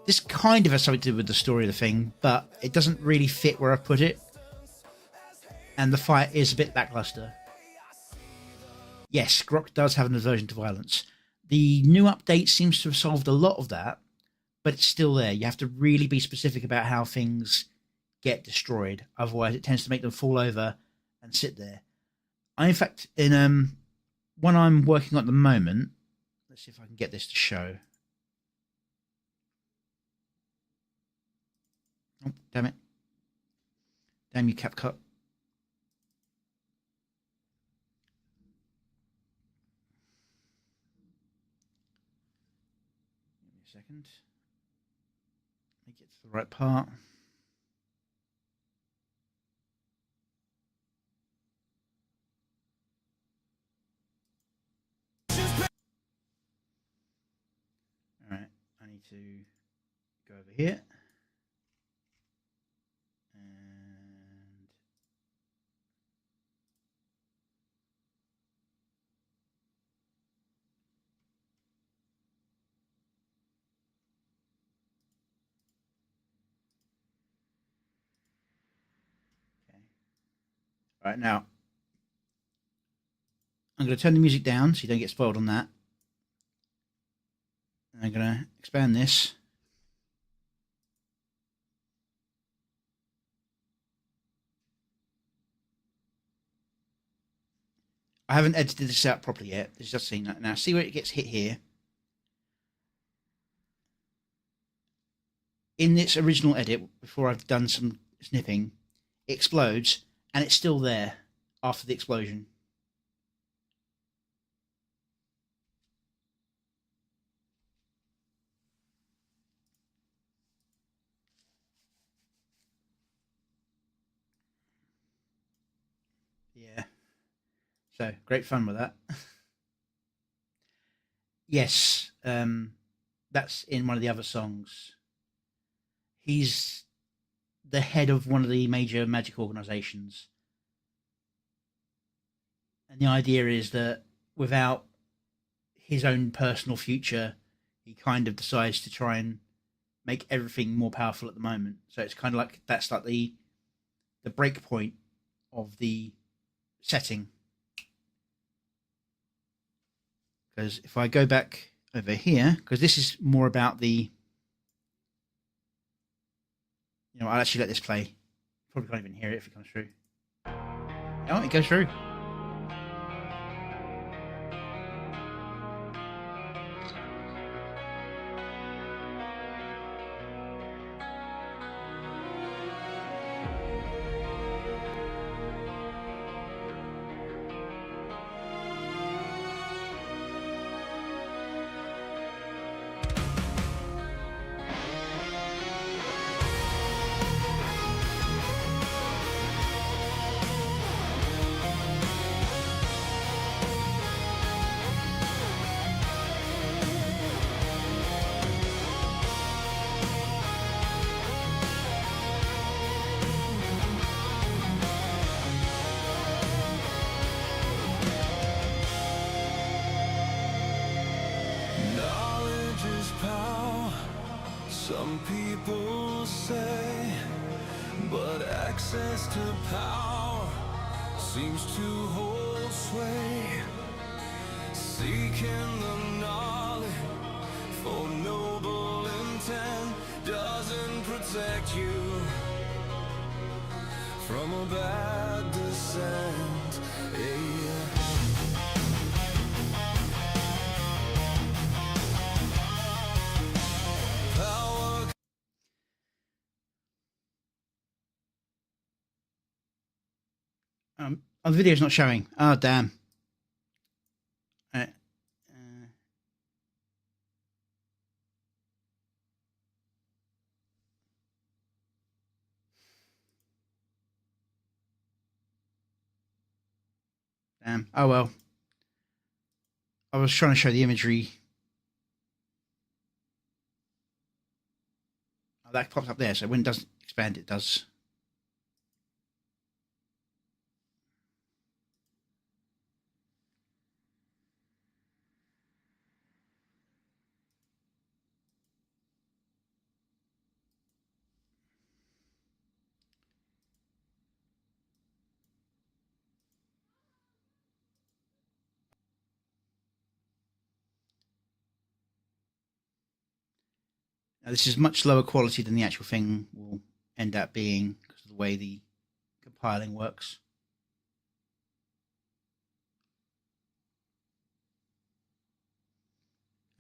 This kind of has something to do with the story of the thing, but it doesn't really fit where I put it. And the fight is a bit lackluster. Yes, Grok does have an aversion to violence. The new update seems to have solved a lot of that, but it's still there. You have to really be specific about how things get destroyed. Otherwise, it tends to make them fall over and sit there. In fact, in one I'm working on at the moment, let's see if I can get this to show. Oh, damn it. Damn you, CapCut. Give me a second. Let me get to the right part. Alright, I need to go over here. And okay. Right, now I'm going to turn the music down so you don't get spoiled on that. And I'm going to expand this. I haven't edited this out properly yet. It's just seeing that now. See where it gets hit here. In this original edit, before I've done some snipping, it explodes and it's still there after the explosion. Yeah. So great fun with that. Yes, that's in one of the other songs. He's the head of one of the major magic organizations. And the idea is that without his own personal future, he kind of decides to try and make everything more powerful at the moment. So it's kind of like that's like the break point of the setting. Because if I go back over here, because this is more about the, I'll actually let this play. Probably can't even hear it if it comes through. Oh, it goes through. Knowledge is power, some people say, but access to power seems to hold sway. Seeking the knowledge for noble intent doesn't protect you from a bad descent. Oh, the video's not showing. Oh, damn. Damn. Oh, well. I was trying to show the imagery. Oh, that pops up there. So when it doesn't expand, it does. Now, this is much lower quality than the actual thing will end up being because of the way the compiling works.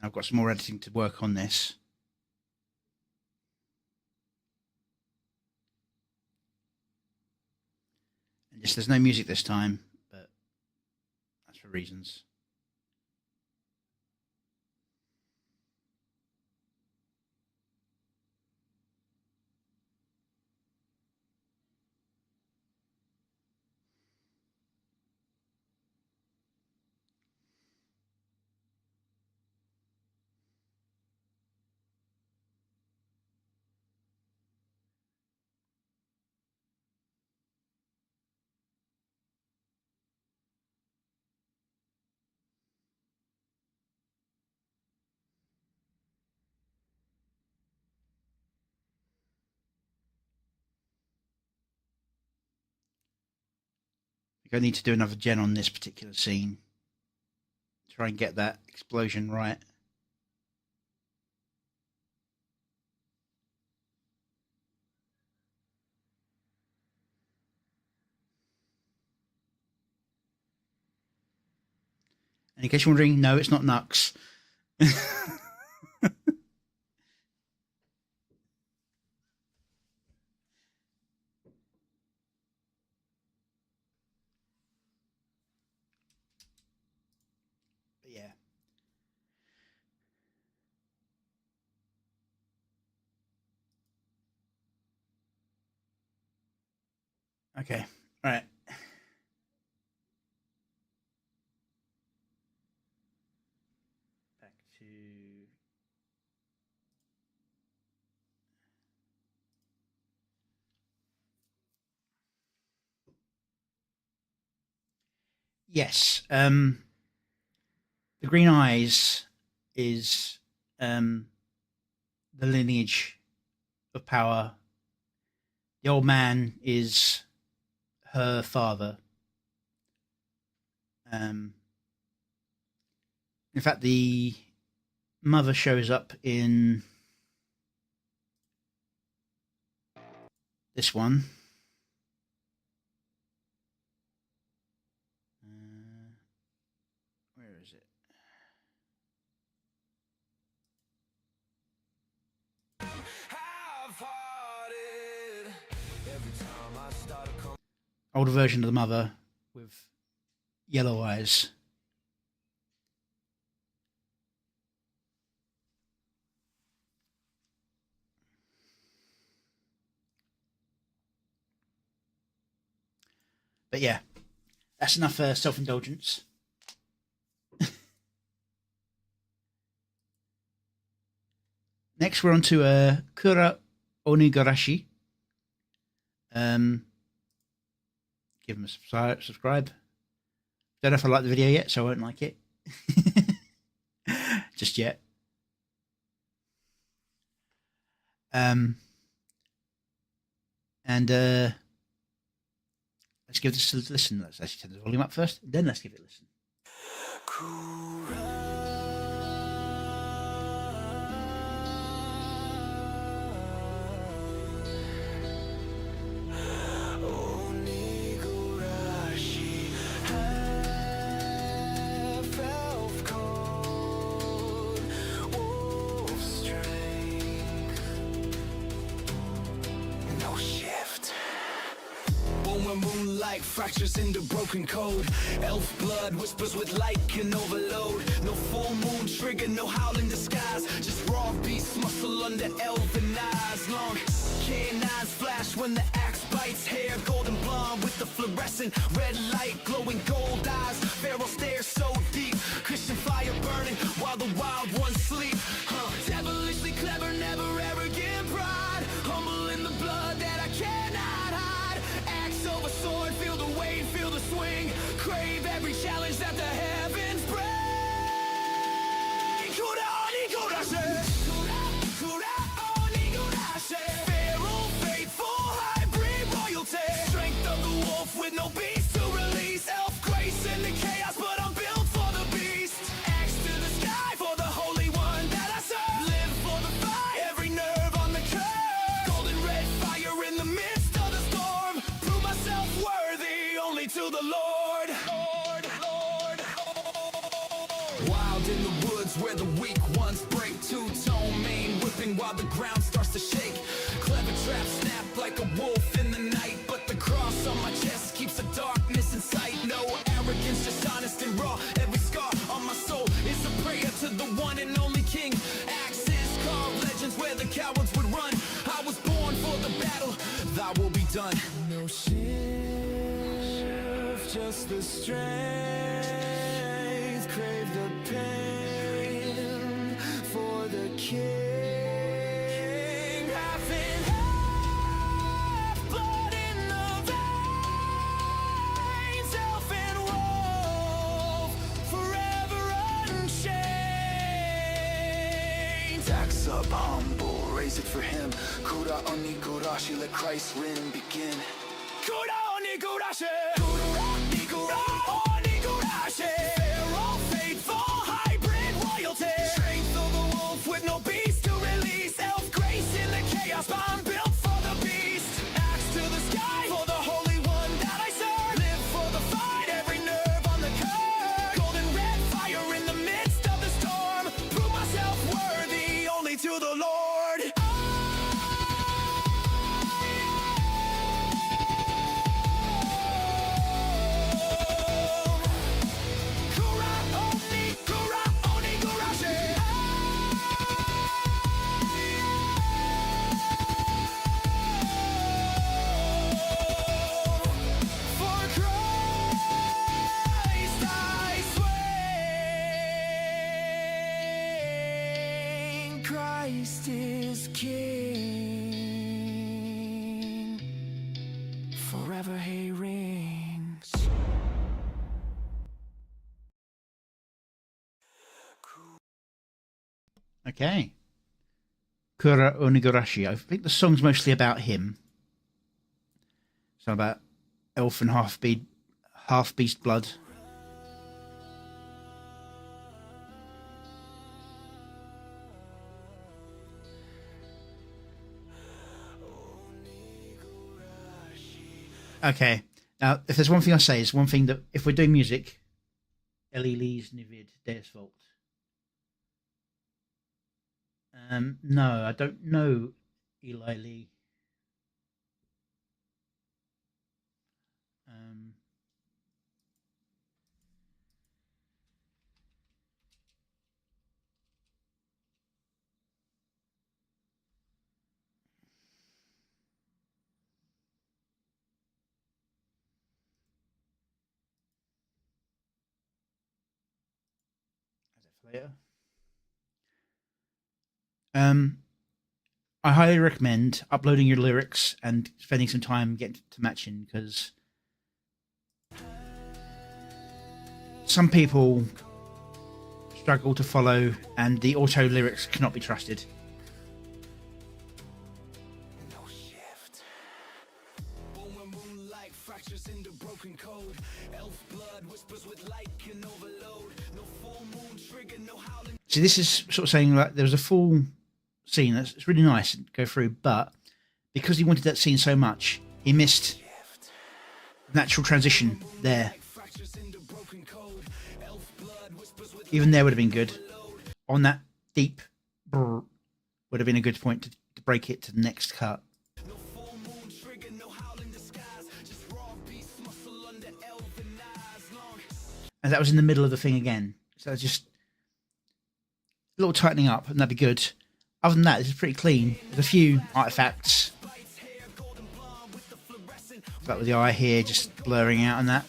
I've got some more editing to work on this. And yes, there's no music this time, but that's for reasons. I think I need to do another gen on this particular scene. Try and get that explosion right. And in case you're wondering, no, it's not Nux. Yeah. Okay. All right. Back to yes. The green eyes is the lineage of power. The old man is her father. In fact, the mother shows up in this one. Where is it? Older version of the mother with yellow eyes. But yeah, that's enough self-indulgence. Next, we're on to Kura Onigarashi. Give them a subscribe. Don't know if I like the video yet, so I won't like it. Just yet. And let's give this a listen. Let's actually turn the volume up first, then let's give it a listen. Moonlight fractures into broken code. Elf blood whispers with light can overload. No full moon trigger, no howling disguise. Just raw beast muscle under elven eyes. Long canines flash when the axe bites. Hair golden blonde with the fluorescent red light. Glowing gold eyes, Pharaoh stares so deep. Christian fire burning while the wild ones sleep. Devilishly clever, never arrogant pride. Humble in the blood that I cannot hide. Axe over sword, feel the weight, feel the swing. Crave every challenge that the heavens bring. Kura Onigarashi. Kura Onigarashi. Pharaoh, faithful, hybrid royalty. Strength of the wolf with no beast to release. Elf the Lord. Wild in the woods where the weak ones break. Two-tone mane whipping while the ground starts to shake. Clever trap snap like a wolf in the night, but the cross on my chest keeps the darkness in sight. No arrogance, just honest and raw. Every scar on my soul is a prayer to the one and only King. Axes carved legends where the cowards would run. I was born for the battle, thy will be done. No shift, just the strength. Crave the pain for the King. Half in half, blood in the veins. Elf and wolf, forever unchained. Tax up, humble, raise it for him. Kura oni kurashi, let Christ's reign begin. Kura oni kurashi, Kura ni kura oni kurashi. Pharaoh faithful, hybrid royalty. Strength of the wolf with no beast to release. Elf grace in the chaos, bomb built for the beast. Axe to the sky for the holy one that I serve. Live for the fight, every nerve on the curve. Golden red fire in the midst of the storm. Prove myself worthy only to the Lord. Christ is King, forever he reigns. Okay. Kura Onigurashi. I think the song's mostly about him. It's about elf and half beast blood. Okay. Now, if there's one thing I say, is one thing that if we're doing music, Ellie Lee's Nivid Depthswalker. No, I don't know Eli Lee. Later. I highly recommend uploading your lyrics and spending some time getting to matching, because some people struggle to follow and the auto lyrics cannot be trusted. No shift. Born moonlight fractures into broken code. Elf blood whispers with light can overload. No full moon trigger, no howling. See, this is sort of saying like there was a full scene that's really nice to go through, but because he wanted that scene so much, he missed natural transition there. Even there would have been good. On that deep brr, would have been a good point to break it to the next cut. And that was in the middle of the thing again. So just a little tightening up and that'd be good. Other than that, this is pretty clean. There's a few artifacts. That with the eye here just blurring out and that.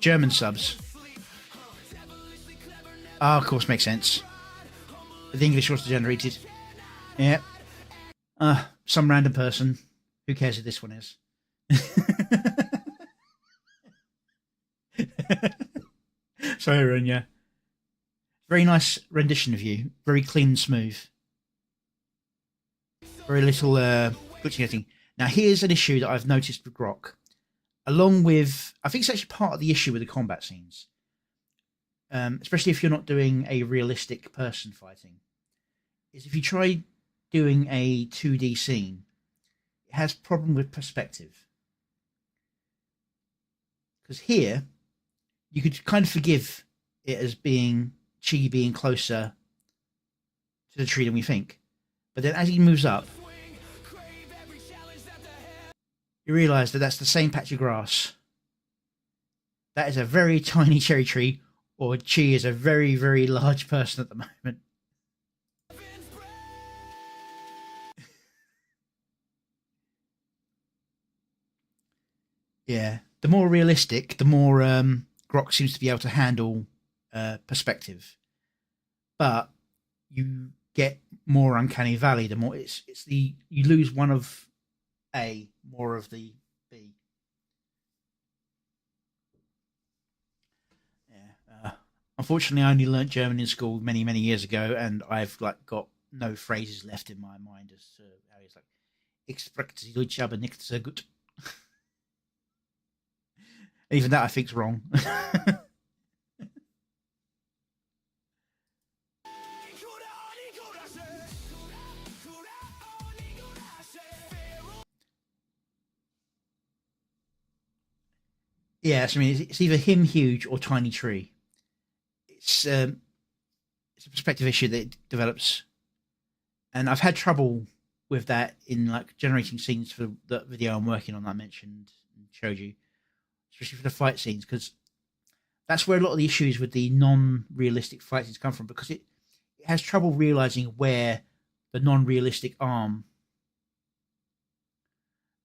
German subs. Ah, of course, makes sense. The English was generated. Yeah. Some random person. Who cares who this one is? Sorry, Runya. Very nice rendition of you. Very clean and smooth. Very little glitching anything. Now, here's an issue that I've noticed with Grok. Along with, I think it's actually part of the issue with the combat scenes. Especially if you're not doing a realistic person fighting. Is if you try doing a 2D scene, it has problem with perspective. Because here, you could kind of forgive it as being Chi being closer to the tree than we think. But then as he moves up, you realise that that's the same patch of grass. That is a very tiny cherry tree, or Chi is a very, very large person at the moment. Yeah, the more realistic, the more Grok seems to be able to handle perspective. But you get more uncanny valley. The more it's the you lose one of A, more of the B. Yeah. Unfortunately, I only learnt German in school many, many years ago, and I've got no phrases left in my mind as to how he's like, "Ich spreche Deutsch, aber nicht so gut." Even that I think's wrong. Yes, I mean it's either him huge or tiny tree. It's a perspective issue that it develops, and I've had trouble with that in like generating scenes for the video I'm working on that I mentioned and showed you, especially for the fight scenes, because that's where a lot of the issues with the non-realistic fight scenes come from, because it has trouble realizing where the non-realistic arm,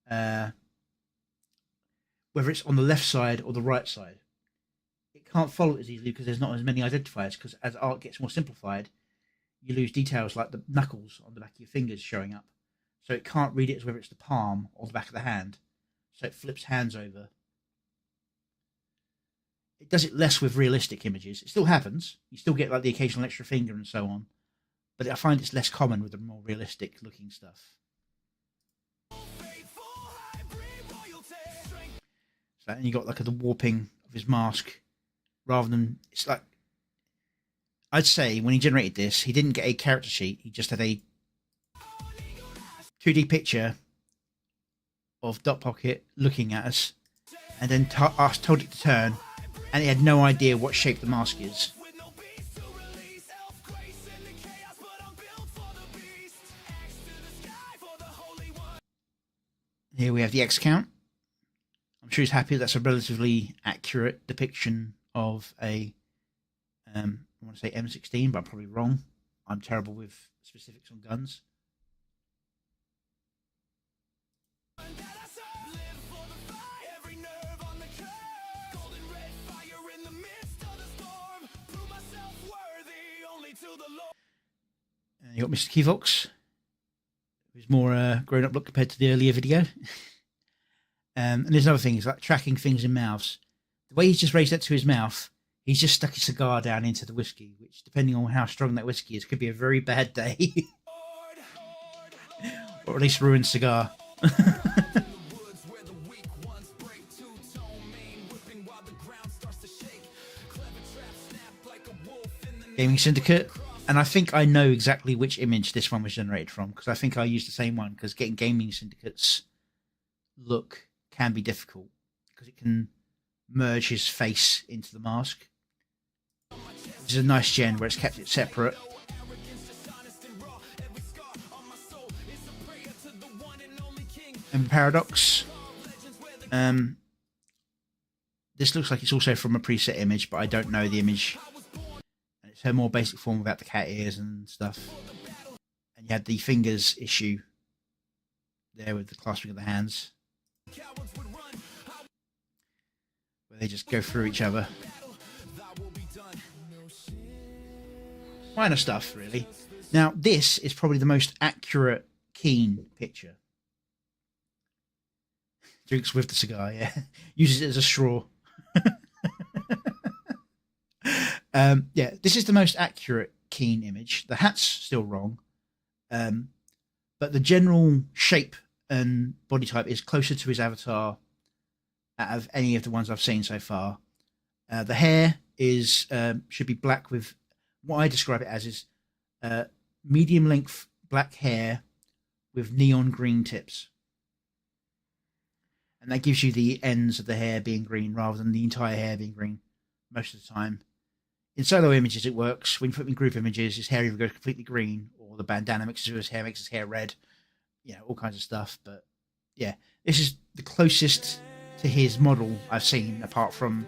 whether it's on the left side or the right side. It can't follow it as easily because there's not as many identifiers, because as art gets more simplified, you lose details like the knuckles on the back of your fingers showing up. So it can't read it as whether it's the palm or the back of the hand. So it flips hands over. It does it less with realistic images. It still happens. You still get like the occasional extra finger and so on. But I find it's less common with the more realistic looking stuff. So, and you got like the warping of his mask, rather than, it's like, I'd say when he generated this, he didn't get a character sheet. He just had a 2D picture of Dot Pocket looking at us, and then told it to turn, and it had no idea what shape the mask is. Here we have the X count. I'm sure he's happy that's a relatively accurate depiction of a, I want to say M16, but I'm probably wrong. I'm terrible with specifics on guns. You got Mr. Keyvox, who's more grown-up look compared to the earlier video. And there's other things like tracking things in mouths. The way he's just raised that to his mouth, he's just stuck his cigar down into the whiskey, which, depending on how strong that whiskey is, could be a very bad day. Or at least ruined cigar. Gaming Syndicate. And I think I know exactly which image this one was generated from, because I think I used the same one, because getting Gaming Syndicate's look can be difficult, because it can merge his face into the mask. This is a nice gen where it's kept it separate. And Paradox. This looks like it's also from a preset image, but I don't know the image. And it's her more basic form without the cat ears and stuff. And you had the fingers issue there with the clasping of the hands, where they just go through each other. Minor stuff, really. Now, this is probably the most accurate Keen picture. Drinks with the cigar, yeah. Uses it as a straw. Yeah, this is the most accurate Keen image. The hat's still wrong. But the general shape and body type is closer to his avatar out of any of the ones I've seen so far. The hair is should be black with, what I describe it as is medium length black hair with neon green tips. and that gives you the ends of the hair being green rather than the entire hair being green most of the time. In solo images, it works. When you put him in group images, his hair either goes completely green or the bandana mixes with his hair, makes his hair red. All kinds of stuff. But yeah, this is the closest to his model I've seen, apart from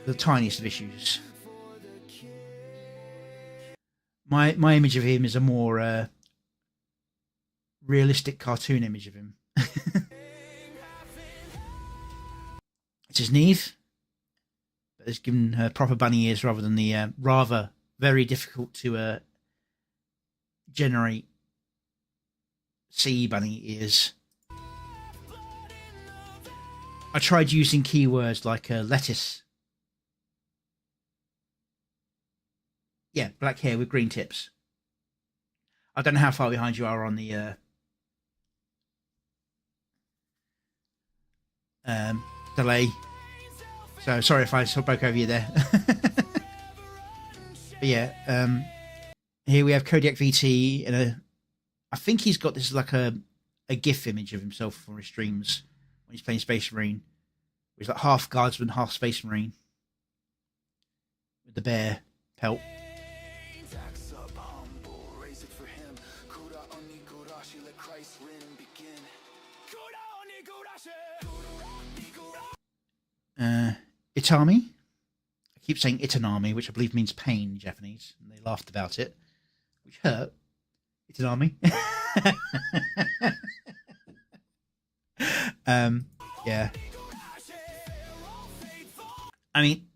the tiniest of issues. My image of him is a more realistic cartoon image of him. It's his Neve, but it's given her proper bunny ears rather than the rather very difficult to generate sea bunny ears. I tried using keywords like lettuce. Yeah, black hair with green tips. I don't know how far behind you are on the delay. So sorry if I spoke over you there. But yeah, here we have Kodiak VT in a. I think he's got this like a GIF image of himself from his streams when he's playing Space Marine. He's like half guardsman, half Space Marine with the bear pelt. Itami. I keep saying Itanami, which I believe means pain in Japanese, and they laughed about it, which hurt. Itanami. Yeah. I mean,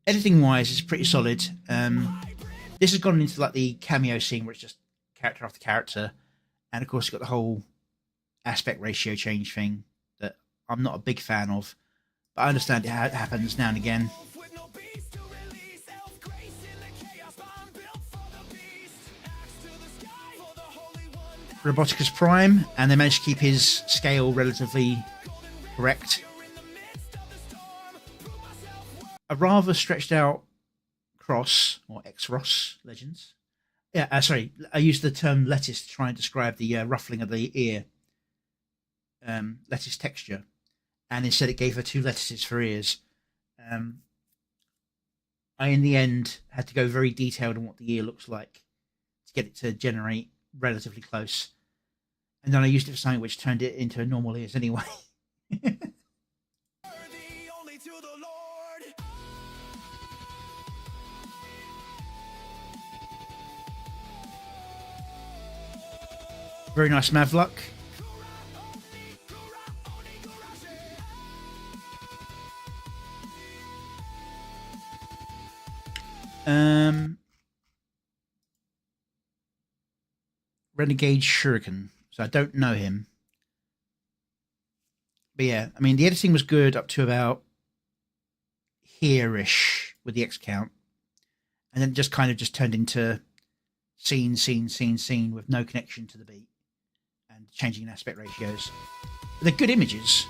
editing wise, it's pretty solid. This has gone into like the cameo scene where it's just character after character, and of course, you've got the whole aspect ratio change thing that I'm not a big fan of, but I understand it happens now and again. Roboticus Prime, and they managed to keep his scale relatively correct. A rather stretched out Cross, or X-Ross Legends. Yeah, sorry, I used the term lettuce to try and describe the ruffling of the ear. Lettuce texture. And instead it gave her 2 lettuces for ears. I, in the end, had to go very detailed on what the ear looks like to get it to generate relatively close. And then I used it for something which turned it into normal ears anyway. Very nice Mavluck. Renegade Shuriken. So I don't know him. But yeah, I mean, the editing was good up to about here-ish with the X count. And then it just kind of just turned into scene with no connection to the beat. And changing in aspect ratios. But they're good images.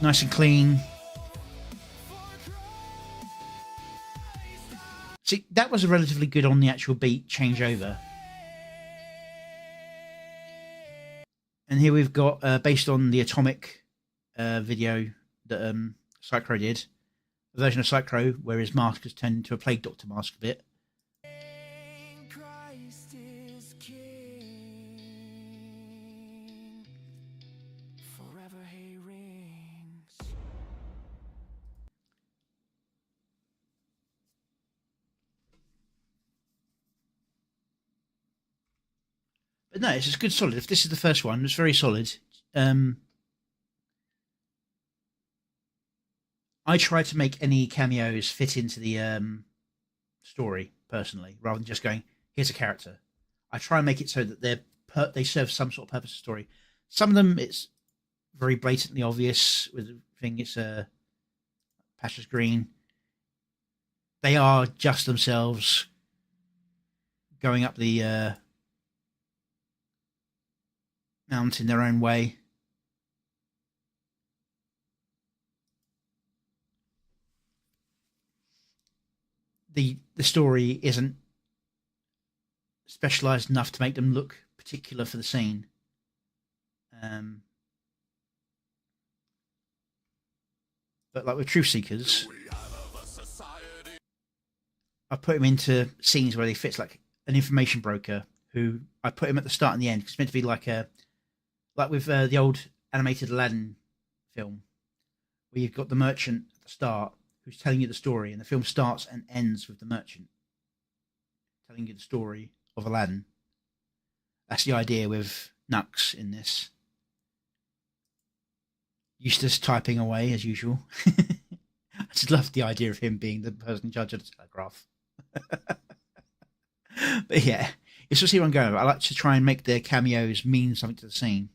Nice and clean. See, that was a relatively good on the actual beat changeover. And here we've got, based on the Atomic video that Psychro did, a version of Psychro where his mask has turned into a Plague Doctor mask a bit. But no, it's just good, solid. If this is the first one, it's very solid. I try to make any cameos fit into the story personally, rather than just going, "Here's a character." I try and make it so that they serve some sort of purpose of story. Some of them, it's very blatantly obvious. With the thing, it's Pasha's Green. They are just themselves going up the mountain their own way. The story isn't specialized enough to make them look particular for the scene. Um, but like with Truth Seekers, I put him into scenes where he fits like an information broker. Who I put him at the start and the end because it's meant to be like with the old animated Aladdin film, where you've got the merchant at the start who's telling you the story, and the film starts and ends with the merchant telling you the story of Aladdin. That's the idea with Nux in this. Eustace typing away as usual. I just love the idea of him being the person in charge of the telegraph. But yeah, it's just here I'm going. I like to try and make the cameos mean something to the scene.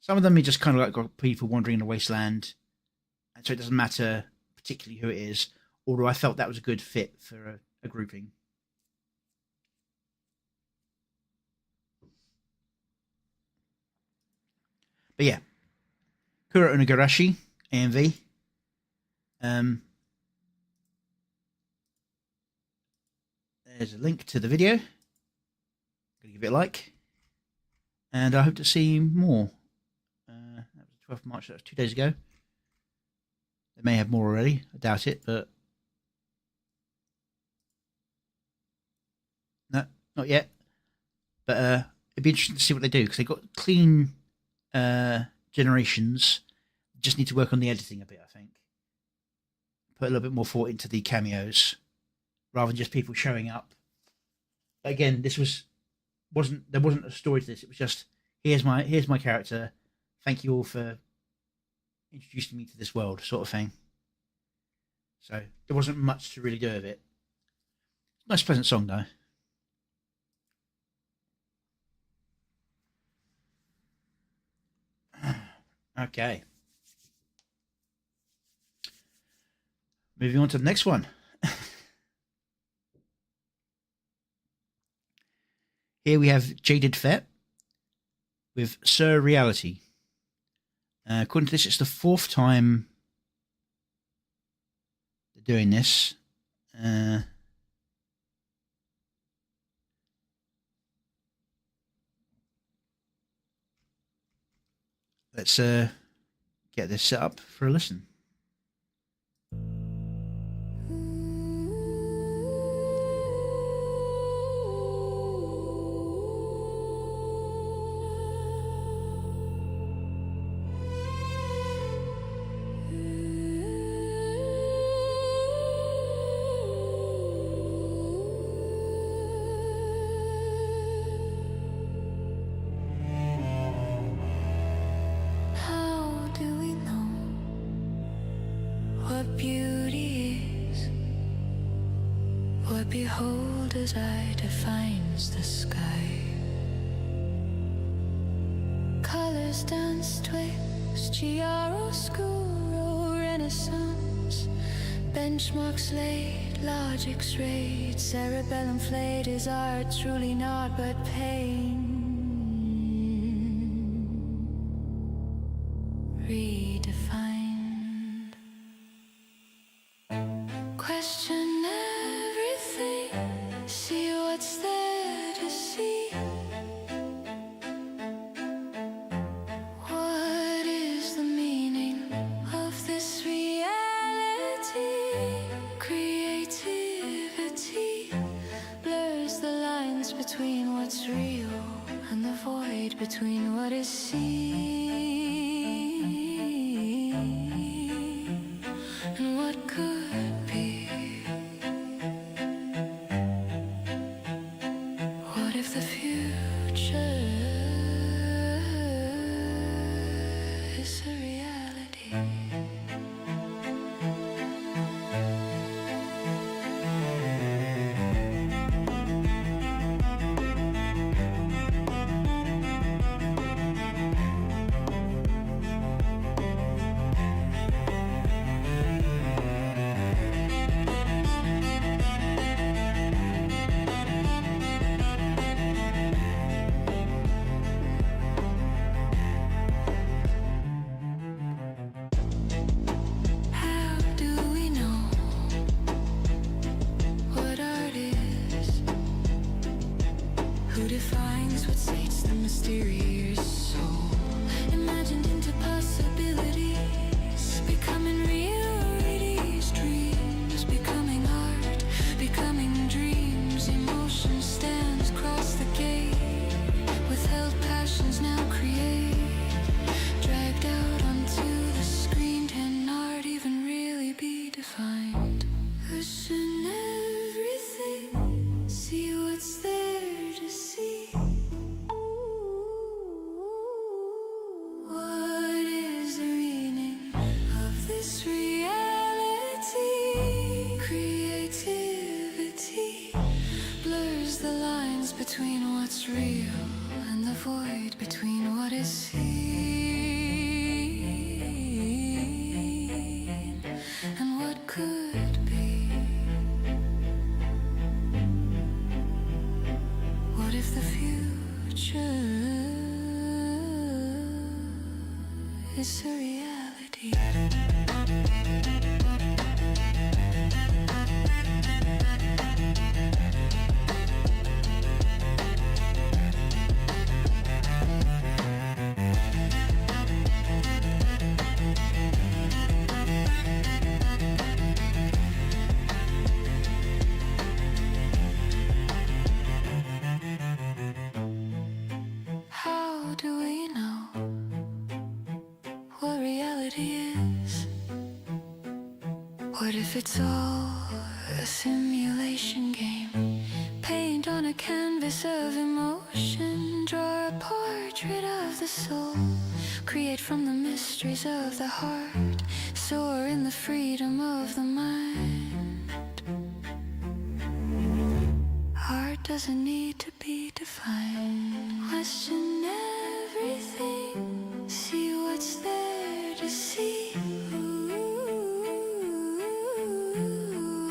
Some of them are just kind of like got people wandering in a wasteland, and so it doesn't matter particularly who it is, although I felt that was a good fit for a grouping. But yeah, Kuro Unigarashi, AMV. There's a link to the video. Gonna give it a like. And I hope to see more. That was the 12th of March, that was 2 days ago. They may have more already, I doubt it, but no, not yet. But it'd be interesting to see what they do, because they've got clean generations. Just need to work on the editing a bit, I think. Put a little bit more thought into the cameos, rather than just people showing up. But again, there wasn't a story to this. It was just here's my character. Thank you all for introducing me to this world, sort of thing. So there wasn't much to really do with it. Nice, pleasant song though. Okay. Moving on to the next one. Here we have Jaded Fet with Sir Reality. According to this, it's the 4th time they're doing this. Let's get this set up for a listen. Behold as I defines the sky. Colors dance twixt chiaroscuro renaissance. Benchmarks laid, logics rayed. Cerebellum flayed, is art truly not but pain? Redefined. Question everything, see what's there to see. What is the meaning of this reality? Creativity blurs the lines between what's real and the void between what is seen and what could be. What if the future is a reality? Who defines what sates the mysterious soul? Imagined into possibilities, becoming realities, dreams, becoming art, becoming dreams. Emotion stands across the gate, withheld passions now create, dragged out onto the screen. Can art even really be defined? Question everything, see what's there to see. What is the meaning of this reality? Creativity blurs the lines between what's real and the void between what is seen and what could be. What if the future is a reality? How do we know what reality is? What if it's all a simulation game? Paint on a canvas of emotion, draw a portrait of the soul, create from the mysteries of the heart, soar in the freedom of the mind. Art doesn't need to be defined. Question everything, see what's there to see.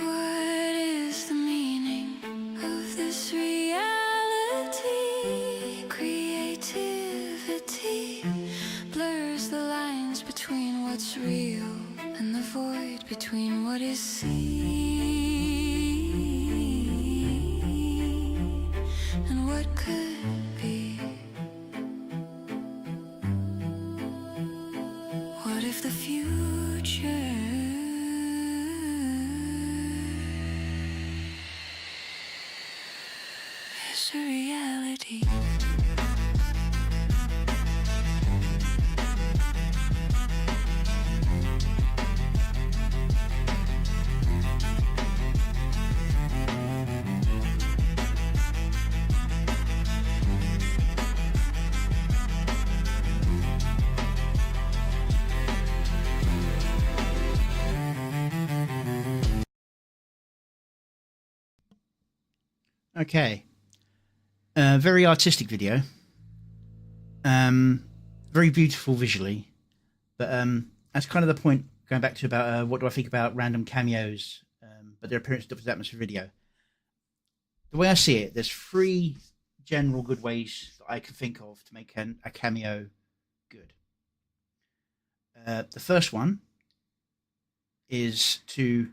What is the meaning of this reality? Creativity blurs the lines between what's real and the void between what is seen and what could be. What if the future is a reality? Okay. Very artistic video. Very beautiful visually. But that's kind of the point, going back to about what do I think about random cameos, but their appearance of the atmosphere video. The way I see it, there's three general good ways that I can think of to make a cameo good. The first one is to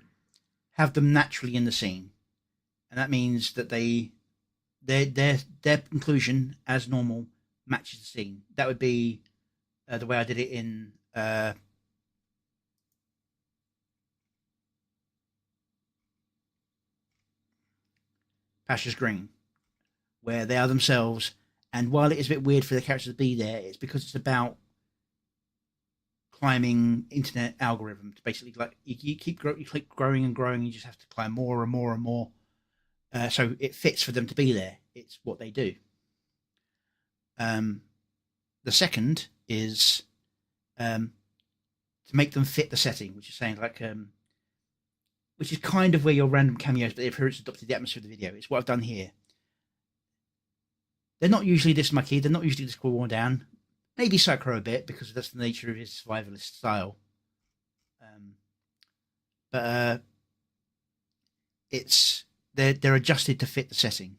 have them naturally in the scene. And that means that their inclusion as normal matches the scene. That would be the way I did it in Pasha's Green, where they are themselves. And while it is a bit weird for the characters to be there, it's because it's about climbing internet algorithm. To basically, like you keep growing and growing, you just have to climb more and more and more. So it fits for them to be there. It's what they do. The second is to make them fit the setting, which is saying like, which is kind of where your random cameos, but the appearance adopted the atmosphere of the video. It's what I've done here. They're not usually this mucky. They're not usually this worn down. Maybe Psycho a bit because that's the nature of his survivalist style. But it's they're adjusted to fit the setting.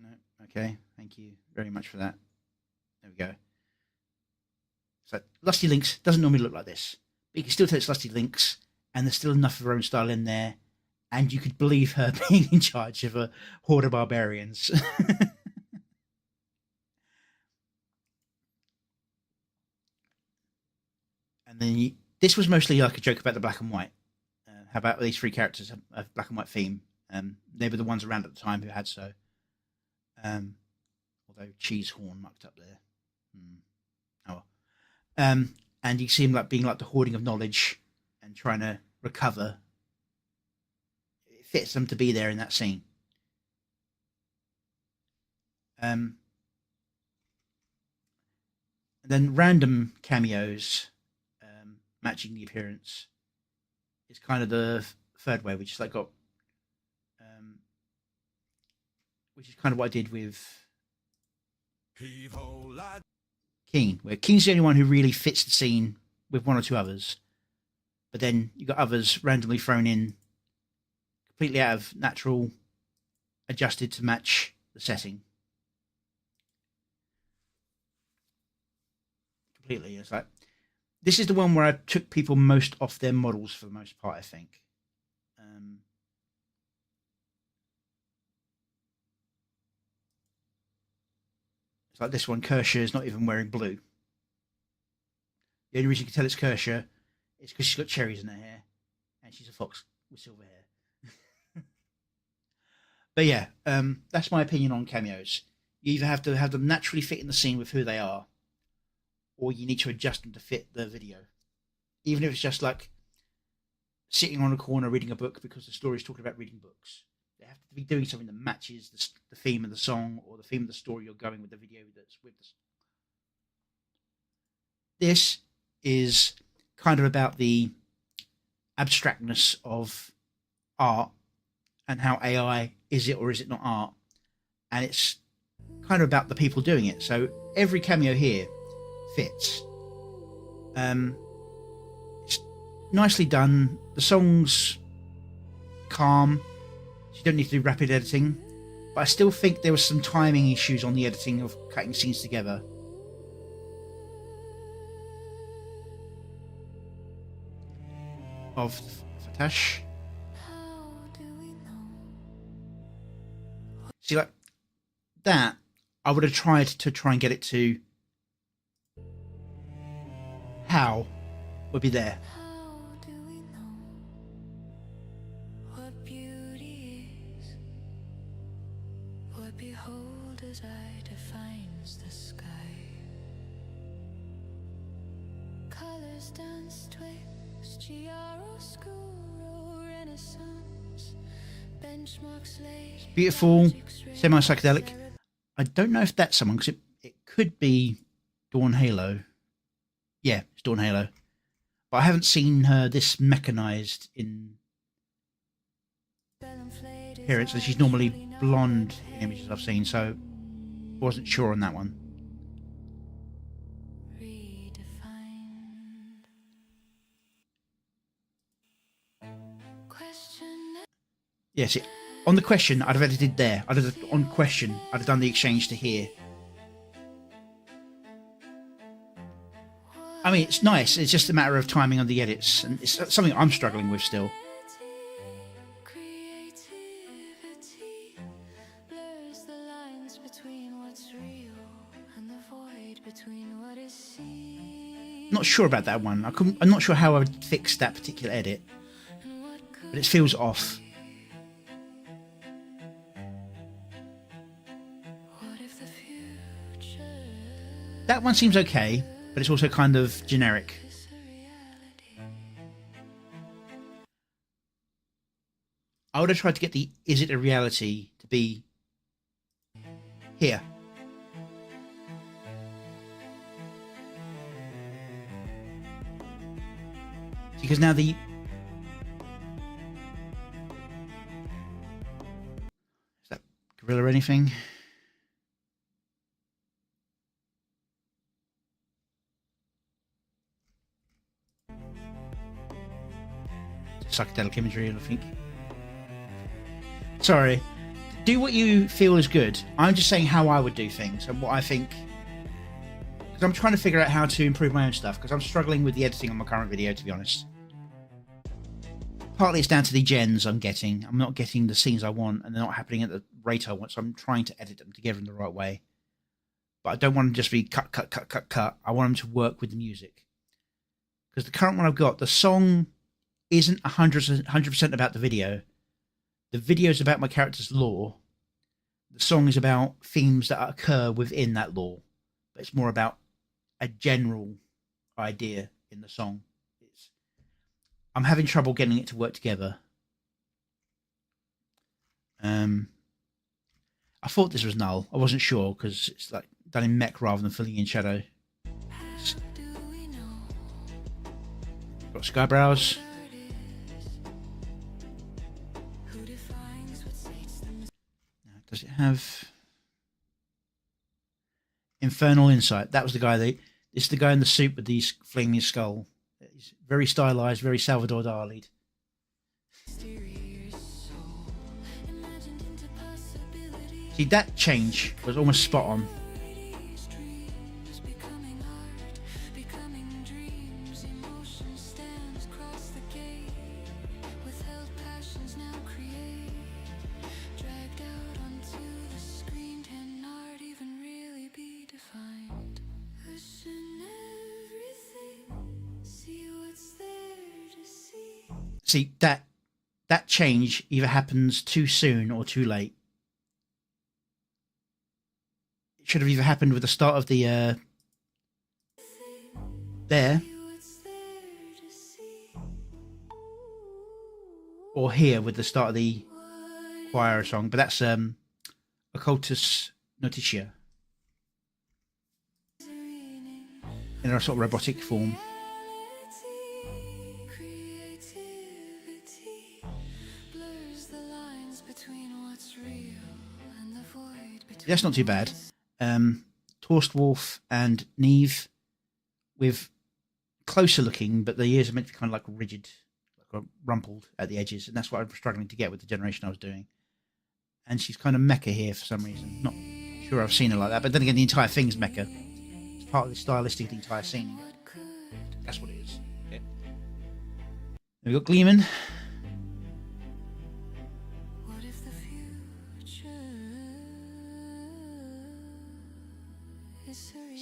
No, okay, thank you very much for that. There we go. So Lusty Links doesn't normally look like this, but you can still tell it's Lusty Links, and there's still enough of her own style in there, and you could believe her being in charge of a horde of barbarians. And then this was mostly like a joke about the black and white. How about these three characters have a black and white theme? They were the ones around at the time who had so. Although Cheesehorn mucked up there. Oh well. And you see him like being like the hoarding of knowledge and trying to recover. It fits them to be there in that scene. And then random cameos matching the appearance is kind of the third way, which is like got, which is kind of what I did with Keen, where Keen's the only one who really fits the scene with one or two others, but then you got others randomly thrown in, completely out of natural, adjusted to match the setting. Completely, it's like this is the one where I took people most off their models for the most part, I think. It's like this one, Kershaw is not even wearing blue. The only reason you can tell it's Kershaw is because she's got cherries in her hair and she's a fox with silver hair. But yeah, that's my opinion on cameos. You either have to have them naturally fit in the scene with who they are, or you need to adjust them to fit the video. Even if it's just like sitting on a corner reading a book because the story's talking about reading books. They have to be doing something that matches the theme of the song or the theme of the story you're going with the video that's with this. This is kind of about the abstractness of art and how AI, is it or is it not art? And it's kind of about the people doing it. So every cameo here fits. It's nicely done. The song's calm. You don't need to do rapid editing, but I still think there was some timing issues on the editing of cutting scenes together. Of Fatash. See, like that, I would have tried to try and get it to how would be there. Beholders eye defines the sky. Colors dance twixt chiaroscuro renaissance. Benchmarks laid. Beautiful, semi-psychedelic. I don't know if that's someone, because it could be Dawn Halo. Yeah, it's Dawn Halo. But I haven't seen her this mechanized in appearance, and she's normally blonde in images I've seen, so wasn't sure on that one. Yes, on the question I'd have edited there. On question I'd have done the exchange to here. I mean, it's nice. It's just a matter of timing on the edits, and it's something I'm struggling with still. Not sure about that one. I'm not sure how I would fix that particular edit, but it feels off. That one seems okay, but it's also kind of generic. I would have tried to get the "is it a reality" to be here. Because now is that gorilla or anything? Psychedelic imagery, I think. Sorry. Do what you feel is good. I'm just saying how I would do things and what I think. Because I'm trying to figure out how to improve my own stuff, because I'm struggling with the editing on my current video, to be honest. partly it's down to the gens I'm getting. I'm not getting the scenes I want, and they're not happening at the rate I want, so I'm trying to edit them together in the right way. But I don't want them to just be cut, cut, cut, cut, cut. I want them to work with the music. Because the current one I've got, the song isn't 100% about the video. The video is about my character's lore. The song is about themes that occur within that lore. But it's more about a general idea in the song. I'm having trouble getting it to work together. I thought this was null. I wasn't sure because it's like done in mech rather than filling in shadow. Got Skyebros. Does it have Infernal Insight? That was the guy. This is the guy in the suit with the flaming skull. He's very stylized, very Salvador Dali'd. See, that change was almost spot on. See, that change either happens too soon or too late. It should have either happened with the start of the there, or here with the start of the choir song. But that's Occultus Notitia in a sort of robotic form. That's not too bad. Torstwolf and Neve with closer looking, but the ears are meant to be kind of like rigid, like rumpled at the edges, and that's what I'm struggling to get with the generation I was doing. And she's kind of mecha here for some reason. Not sure I've seen her like that, but then again, the entire thing's mecha. It's part of the stylistic of the entire scene. That's what it is. Okay. Then we've got Gleeman.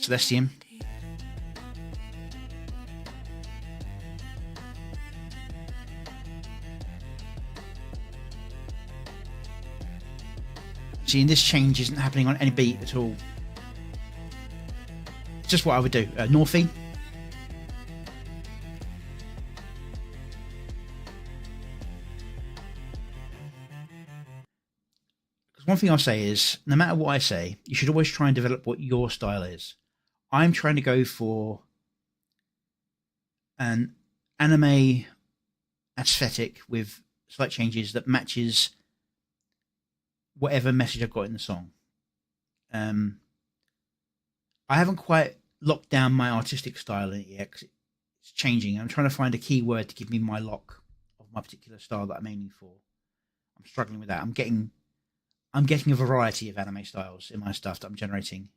Celestium. See, and this change isn't happening on any beat at all. It's just what I would do. Northie. Because one thing I'll say is, no matter what I say, you should always try and develop what your style is. I'm trying to go for an anime aesthetic with slight changes that matches whatever message I've got in the song. I haven't quite locked down my artistic style in it yet because it's changing. I'm trying to find a key word to give me my lock of my particular style that I'm aiming for. I'm struggling with that. I'm getting a variety of anime styles in my stuff that I'm generating.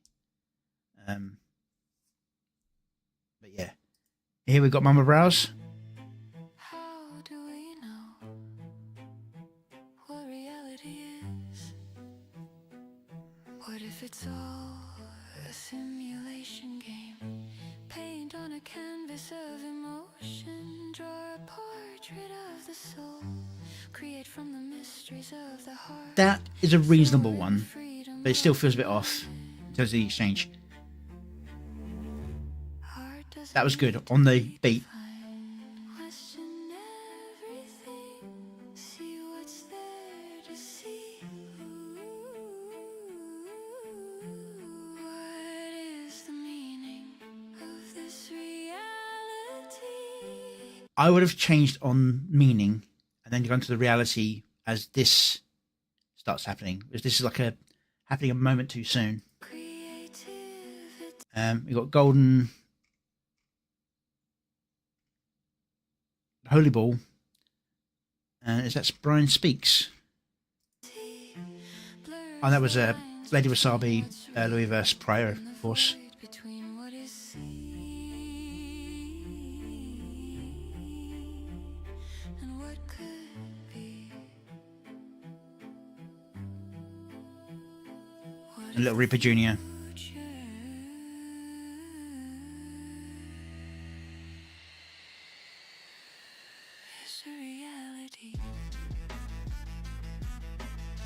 But yeah, here we've got Mama Brows. How do we know what reality is? What if it's all a simulation game? Paint on a canvas of emotion, draw a portrait of the soul, create from the mysteries of the heart. That is a reasonable one, but it still feels a bit off in terms of the exchange. That was good on the beat. I would have changed on meaning and then gone to the reality as this starts happening. Because this is like happening a moment too soon. We've got Golden Holy Ball, and that's Brian Speaks. Oh, that was Lady Wasabi, Louis verse prior, of course. And what could and Little Reaper Jr.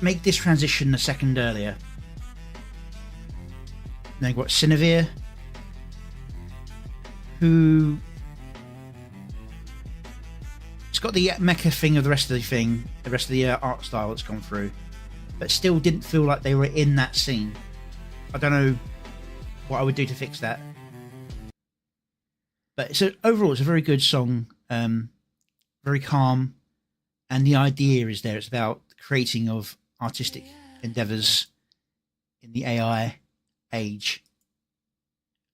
Make this transition a second earlier. Then you've got Cinevere, who it's got the mecha thing of the rest of the art style that's gone through, but still didn't feel like they were in that scene. I don't know what I would do to fix that. But so overall, it's a very good song, very calm, and the idea is there. It's about the creating of artistic endeavors in the AI age,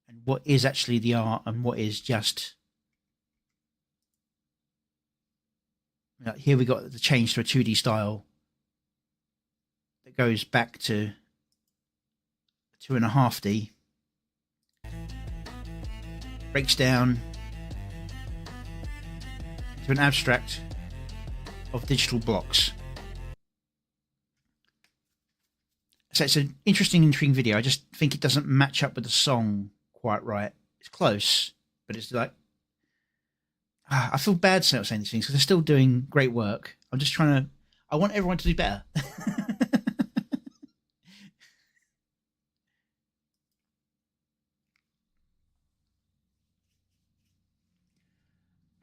and what is actually the art and what is just. Here we got the change to a 2D style that goes back to 2.5D. Breaks down to an abstract of digital blocks. So it's an intriguing video. I just think it doesn't match up with the song quite right. It's close, but it's like I feel bad saying these things because they're still doing great work. I'm just trying to. I want everyone to do better.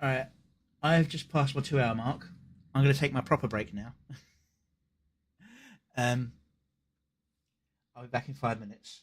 All right, I've just passed my 2-hour mark. I'm going to take my proper break now. I'll be back in 5 minutes.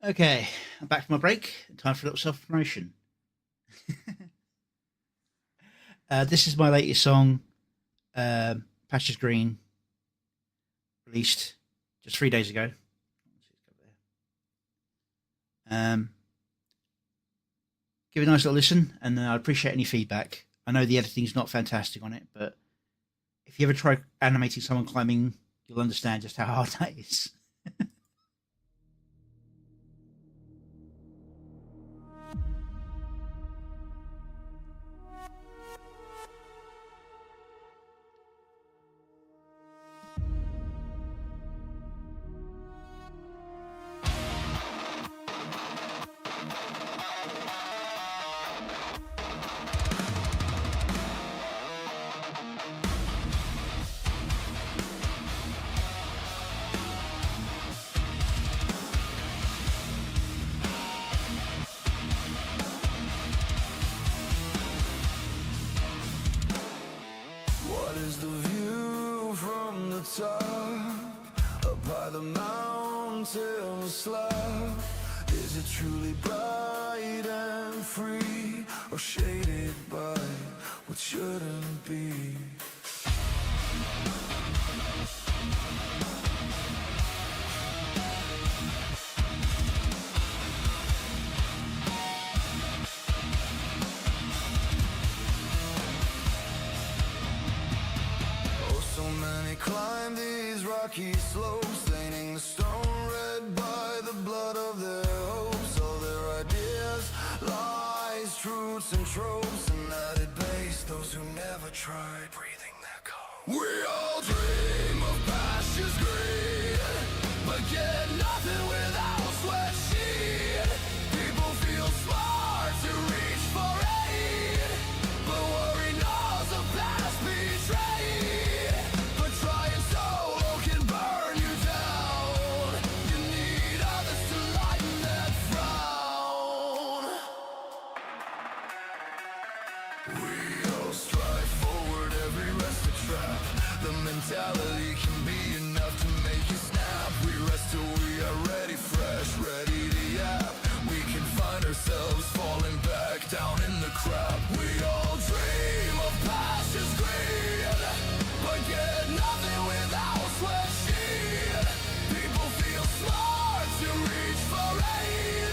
Okay, I'm back from my break. Time for a little self-promotion. This is my latest song, Pastures Green, released just 3 days ago. Give it a nice little listen, and I'd appreciate any feedback. I know the editing's not fantastic on it, but if you ever try animating someone climbing, you'll understand just how hard that is. What is the view from the top? Up by the mountain slab? Is it truly bright and free, or shaded by what shouldn't be? Climb these rocky slopes, staining the stone red by the blood of their hopes. All their ideas, lies, truths and tropes, and at its base, those who never tried breathing their cold. We all dream of pastures green, but get nothing without sweat sheet. People feel smart to reach for aid, but worry knows the past betrayed. Mentality can be enough to make you snap. We rest till we are ready, fresh, ready to yap. We can find ourselves falling back down in the crap. We all dream of pastures green, but get nothing without sweat sheet. People feel smart to reach for aid,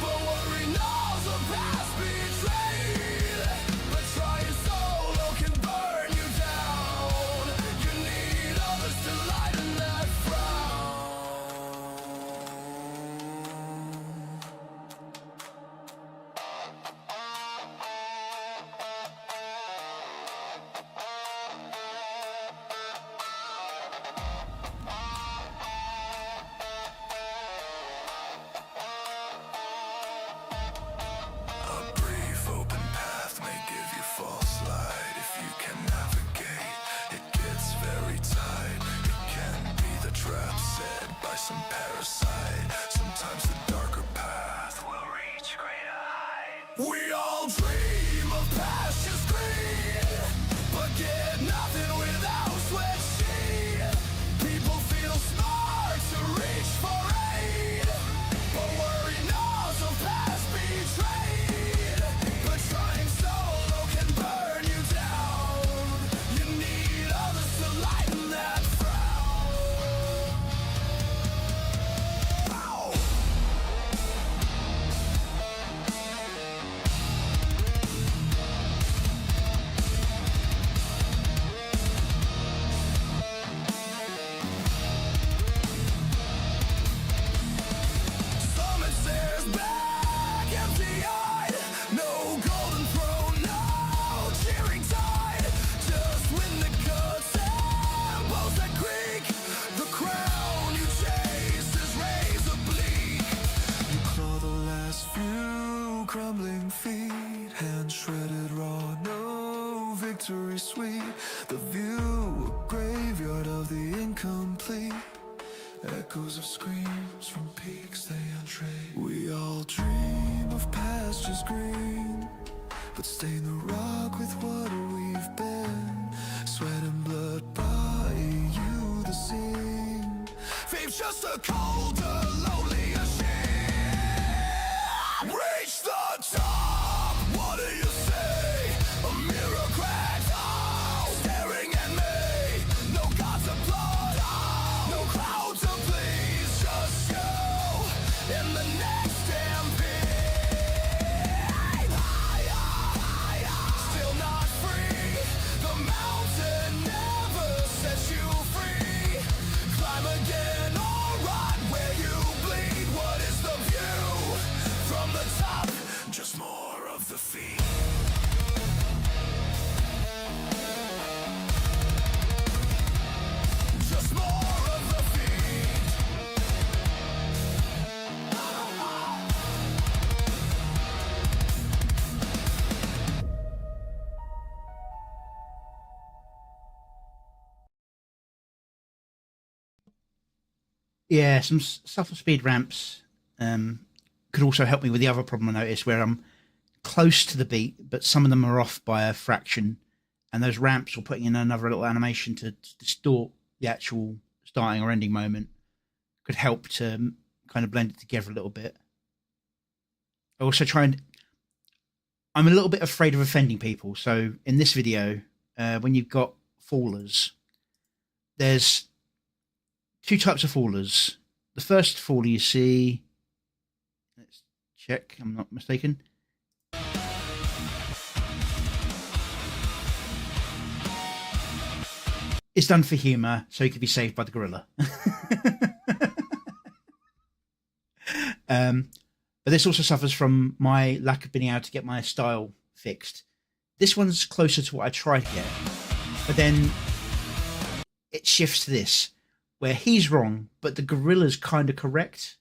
but worry knows the past betrayed. But trying solo can burn you down. You need others to lighten that frown. A brief open path may give you false light. If you can navigate, it gets very tight. It can be the trap set by some parasite. Sometimes the darker path will reach greater height. We all dream of pastures green, but get nothing without sweat sheet. People feel smart to reach for aid, but worry knows the past betrayed. But trying solo can burn you down. You need others to lighten that frown. Ow. Summit stairs back, empty-eyed. No golden throne, no cheering tide. Just when the guts and bows that creak, the crown you chase is razor bleak. You claw the last few crumbling feet, hands shredded raw, no victory sweet. The view, a graveyard of the incomplete. Echoes of screams from peaks they untrained. We all dream of pastures green, but stain the rock with what we've been. Sweat and blood buy you the scene. Fame's just a colder, lonelier shame. Yeah, some subtle speed ramps could also help me with the other problem I noticed, where I'm close to the beat, but some of them are off by a fraction, and those ramps or putting in another little animation to distort the actual starting or ending moment could help to kind of blend it together a little bit. I also I'm a little bit afraid of offending people, so in this video, when you've got fallers, there's two types of fallers. The first faller you see, let's check, I'm not mistaken. It's done for humour, so he could be saved by the gorilla. But this also suffers from my lack of being able to get my style fixed. This one's closer to what I tried to get, but then it shifts to this, where he's wrong, but the gorilla's kind of correct.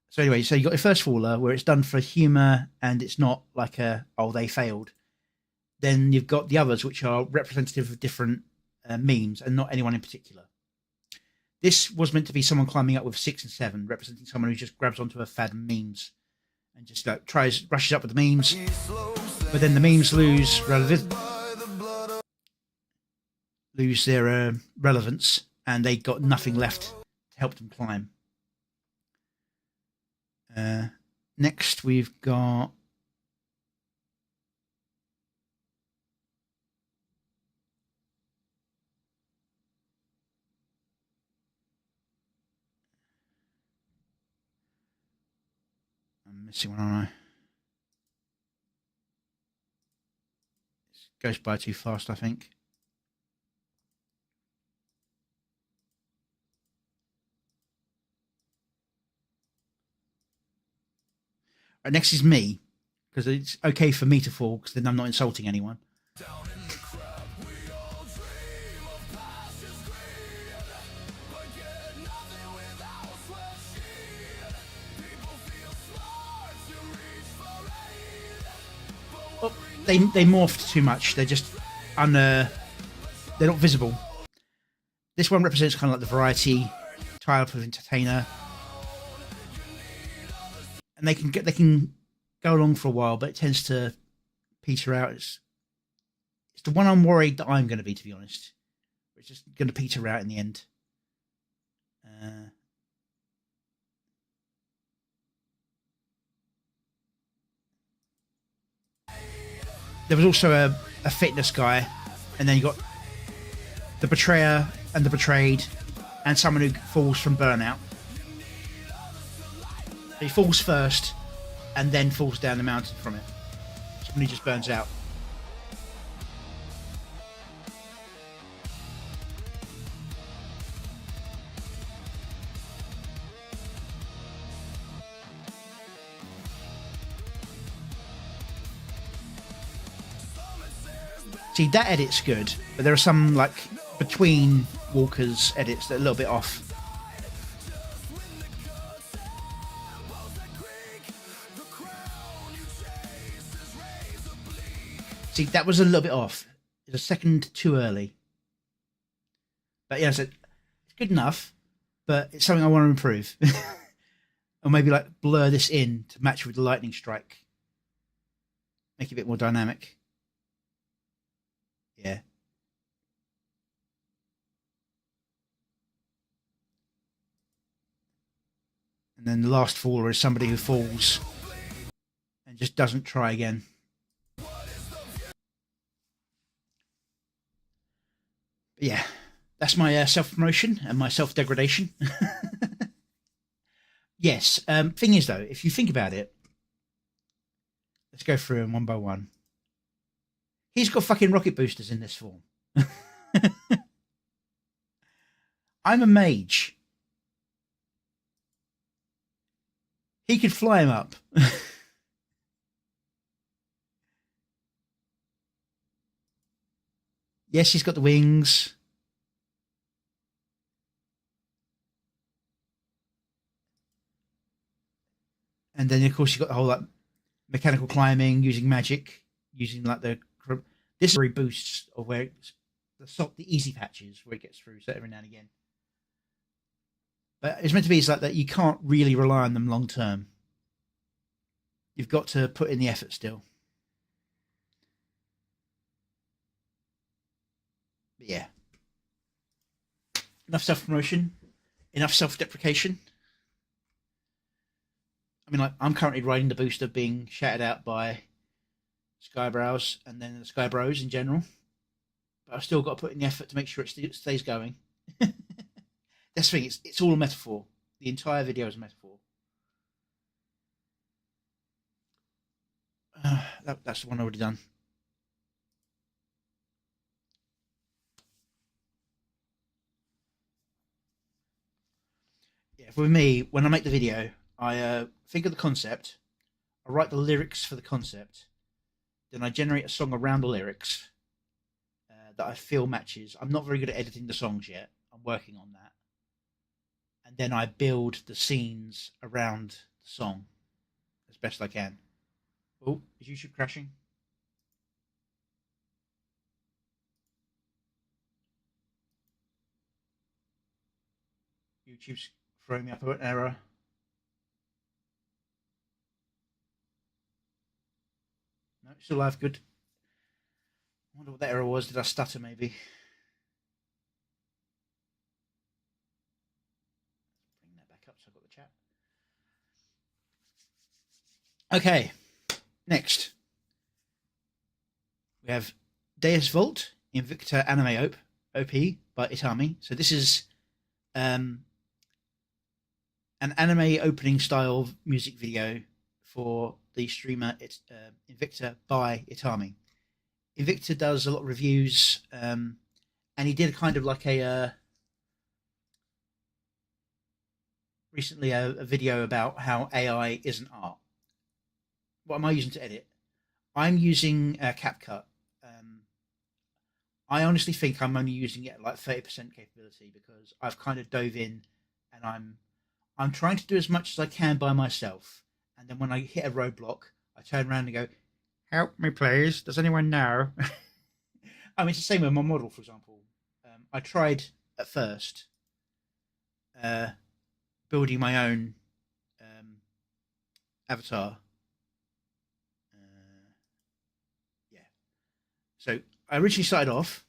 So anyway, so you got your first faller where it's done for humour and it's not like oh, they failed. Then you've got the others, which are representative of different memes and not anyone in particular. This was meant to be someone climbing up with 6 and 7, representing someone who just grabs onto a fad and memes and just like rushes up with the memes. But then the memes lose their relevance, and they got nothing left to help them climb. Next, we've got I'm missing one, aren't I? This goes by too fast, I think. Right, next is me, because it's okay for me to fall, because then I'm not insulting anyone. Oh, they morphed too much. They're just they're not visible. This one represents kind of like the variety type of entertainer, and they can go along for a while, but it tends to peter out. It's the one I'm worried that I'm going to be, to be honest. It's just going to peter out in the end. There was also a fitness guy, and then you got the betrayer and the betrayed, and someone who falls from burnout. He falls first, and then falls down the mountain from it. Someone who just burns out. See, that edit's good, but there are some, like, between Walker's edits that are a little bit off. See, that was a little bit off. It's a second too early. But yeah, so it's good enough, but it's something I want to improve. Or maybe like blur this in to match with the lightning strike. Make it a bit more dynamic. Yeah. And then the last faller is somebody who falls and just doesn't try again. But yeah, that's my self-promotion and my self-degradation. Yes. Thing is, though, if you think about it, let's go through them one by one. He's got fucking rocket boosters in this form. I'm a mage. He could fly him up. Yes, he's got the wings. And then, of course, you've got the whole like mechanical climbing, using magic, using like the... This is very boosts of where the easy patches where it gets through, so every now and again. But it's meant to be like that. You can't really rely on them long term. You've got to put in the effort still. But yeah. Enough self-promotion. Enough self-deprecation. I mean, like, I'm currently riding the boost of being shouted out by Skyebros and then the Skyebros in general. But I've still got to put in the effort to make sure it stays going. That's the thing, it's all a metaphor. The entire video is a metaphor. That's the one already done. Yeah, for me, when I make the video, I think of the concept, I write the lyrics for the concept, then I generate a song around the lyrics that I feel matches. I'm not very good at editing the songs yet. I'm working on that. And then I build the scenes around the song as best I can. Oh, is YouTube crashing? YouTube's throwing me up an error. No, it's still live. Good. I wonder what that error was. Did I stutter maybe? Bring that back up so I've got the chat. Okay. Next. We have Deus Vault Invicta Anime OP by Itami. So this is an anime opening style music video for the streamer Invicta by Itami. Invicta does a lot of reviews, and he did kind of like recently a video about how AI isn't art. What am I using to edit? I'm using CapCut. I honestly think I'm only using it at like 30% capability because I've kind of dove in and I'm trying to do as much as I can by myself. And then when I hit a roadblock, I turn around and go, "Help me, please. Does anyone know?" I mean, it's the same with my model, for example. I tried at first building my own avatar. So I originally started off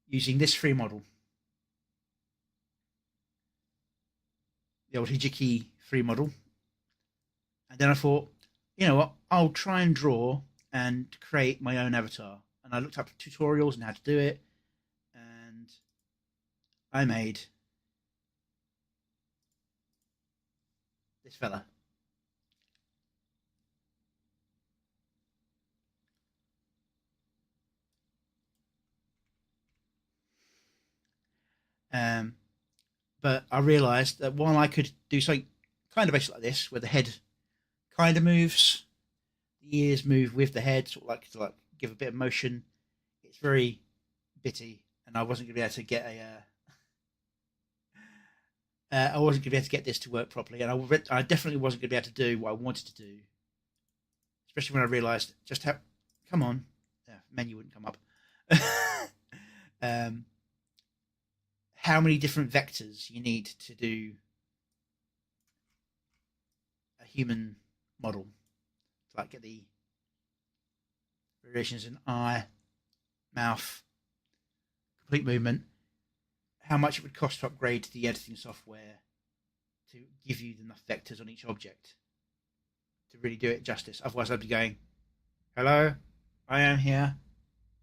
using this free model, the old Hijiki free model. And then I thought, you know what, I'll try and draw and create my own avatar. And I looked up tutorials and how to do it. And I made this fella. But I realized that while I could do something kind of basically like this, where the head kind of moves, the ears move with the head, sort of like to like give a bit of motion, it's very bitty, and I wasn't going to be able to get I wasn't going to be able to get this to work properly, and I definitely wasn't going to be able to do what I wanted to do, especially when I realized just how, come on, menu wouldn't come up. How many different vectors you need to do a human model to like get the variations in eye, mouth, complete movement, how much it would cost to upgrade the editing software to give you enough vectors on each object to really do it justice. Otherwise I'd be going, "Hello, I am here,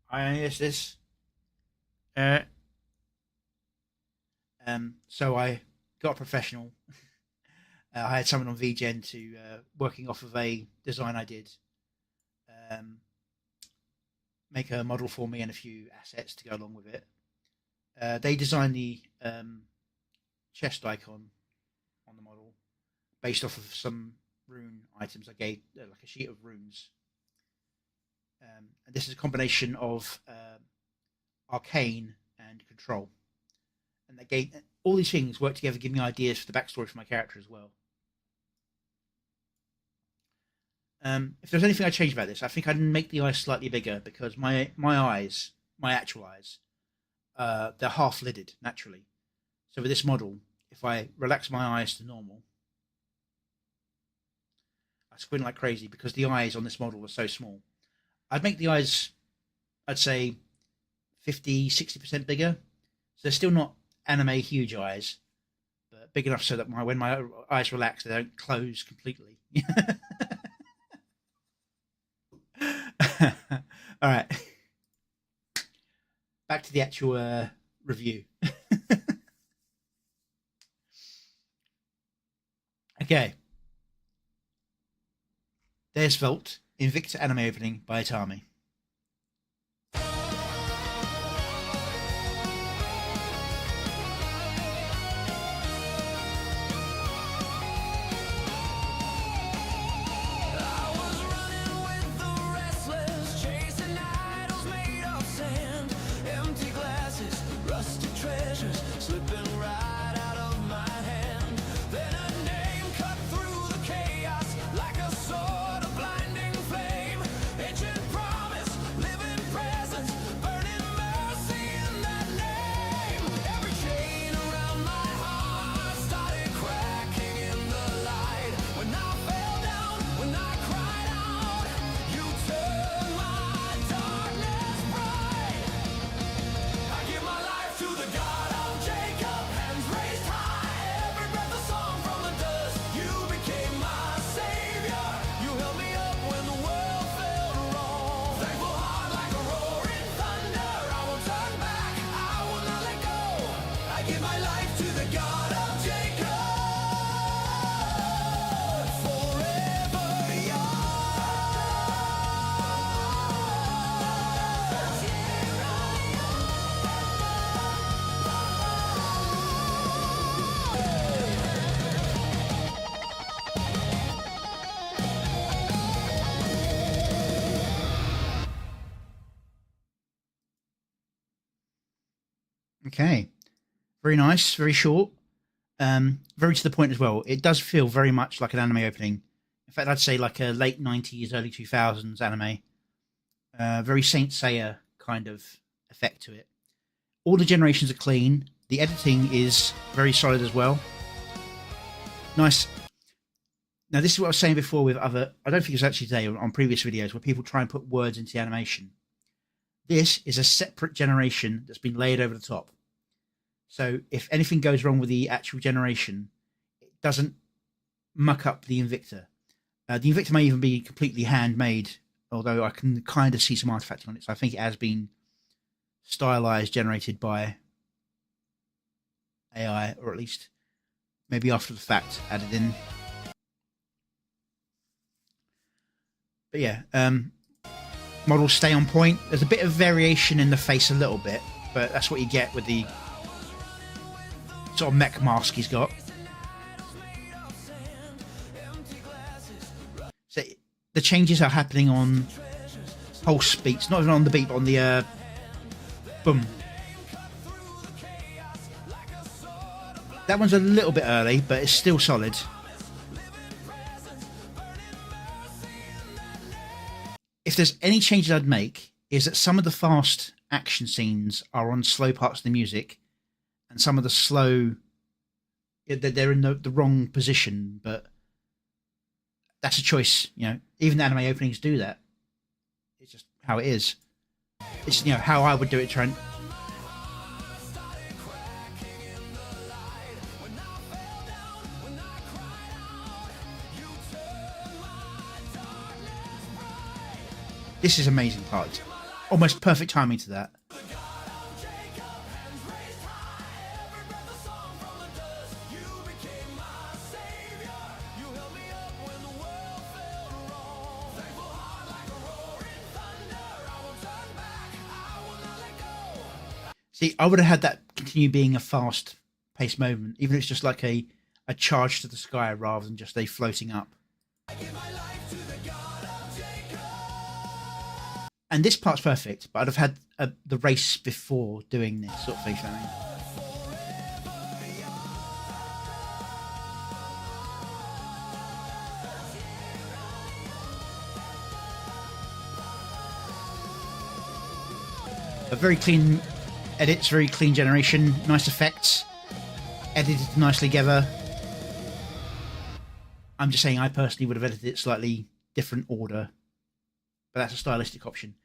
I am this. So I got a professional. I had someone on VGen to working off of a design I did, make a model for me and a few assets to go along with it. They designed the chest icon on the model based off of some rune items I gave, like a sheet of runes. And this is a combination of arcane and control. And that gave, all these things work together to give me ideas for the backstory for my character as well. If there's anything I changed about this, I think I'd make the eyes slightly bigger because my eyes, my actual eyes. They're half lidded naturally. So with this model, if I relax my eyes to normal, I squint like crazy because the eyes on this model are so small. I'd make the eyes, I'd say 50-60% bigger. So they're still not anime huge eyes, but big enough so that when my eyes relax, they don't close completely. All right. Back to the actual review. Okay. There's Vault, Invicta anime opening by Itami. Okay. Very nice, very short. Very to the point as well. It does feel very much like an anime opening. In fact, I'd say like a late 90s, early 2000s anime. Very Saint Seiya kind of effect to it. All the generations are clean. The editing is very solid as well. Nice. Now, this is what I was saying before with other... I don't think it's actually today, on previous videos, where people try and put words into the animation. This is a separate generation that's been laid over the top. So if anything goes wrong with the actual generation, it doesn't muck up the Invicta. The Invicta may even be completely handmade, although I can kind of see some artifacting on it. So I think it has been stylized, generated by AI, or at least maybe after the fact added in. But yeah, models stay on point. There's a bit of variation in the face a little bit, but that's what you get with the sort of mech mask he's got. So the changes are happening on pulse beats, not even on the beat, but on the boom. That one's a little bit early, but it's still solid. If there's any changes I'd make, is that some of the fast action scenes are on slow parts of the music, and some of the slow, they're in the wrong position, but that's a choice. You know, even the anime openings do that. It's just how it is. It's, you know, how I would do it, Trent. This is amazing part. Almost perfect timing to that. See, I would have had that continue being a fast-paced moment, even if it's just like a charge to the sky rather than just a floating up. And this part's perfect, but I'd have had the race before doing this sort of thing. But very clean edits, very clean generation, nice effects, edited nicely together. I'm just saying I personally would have edited it slightly different order, but that's a stylistic option.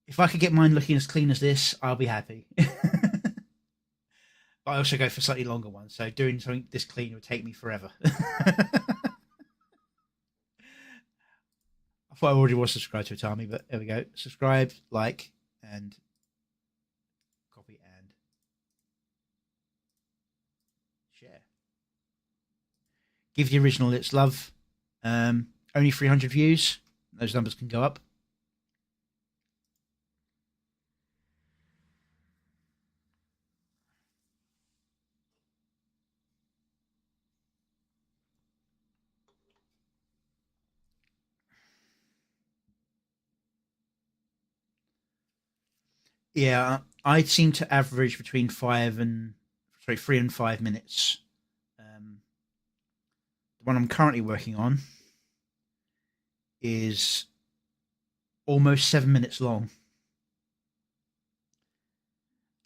If I could get mine looking as clean as this, I'll be happy. But I also go for slightly longer ones, so doing something this clean would take me forever. I thought I already was subscribed to Itami, but there we go. Subscribe, like, and copy and share. Give the original its love. Only 300 views. Those numbers can go up. Yeah, I seem to average between 3 and 5 minutes. The one I'm currently working on is almost 7 minutes long.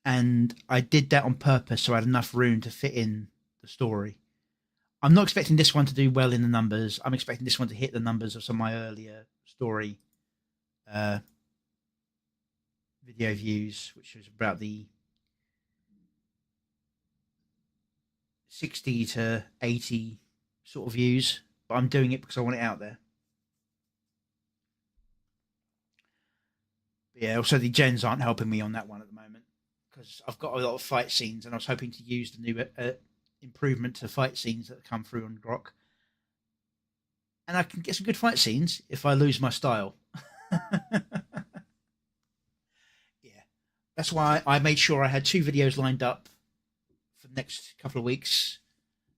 And I did that on purpose so I had enough room to fit in the story. I'm not expecting this one to do well in the numbers. I'm expecting this one to hit the numbers of some of my earlier story video views, which was about the 60 to 80 sort of views. But I'm doing it because I want it out there. But yeah, also the gens aren't helping me on that one at the moment, because I've got a lot of fight scenes, and I was hoping to use the new improvement to fight scenes that come through on Grok. And I can get some good fight scenes if I lose my style. Yeah. That's why I made sure I had 2 videos lined up for the next couple of weeks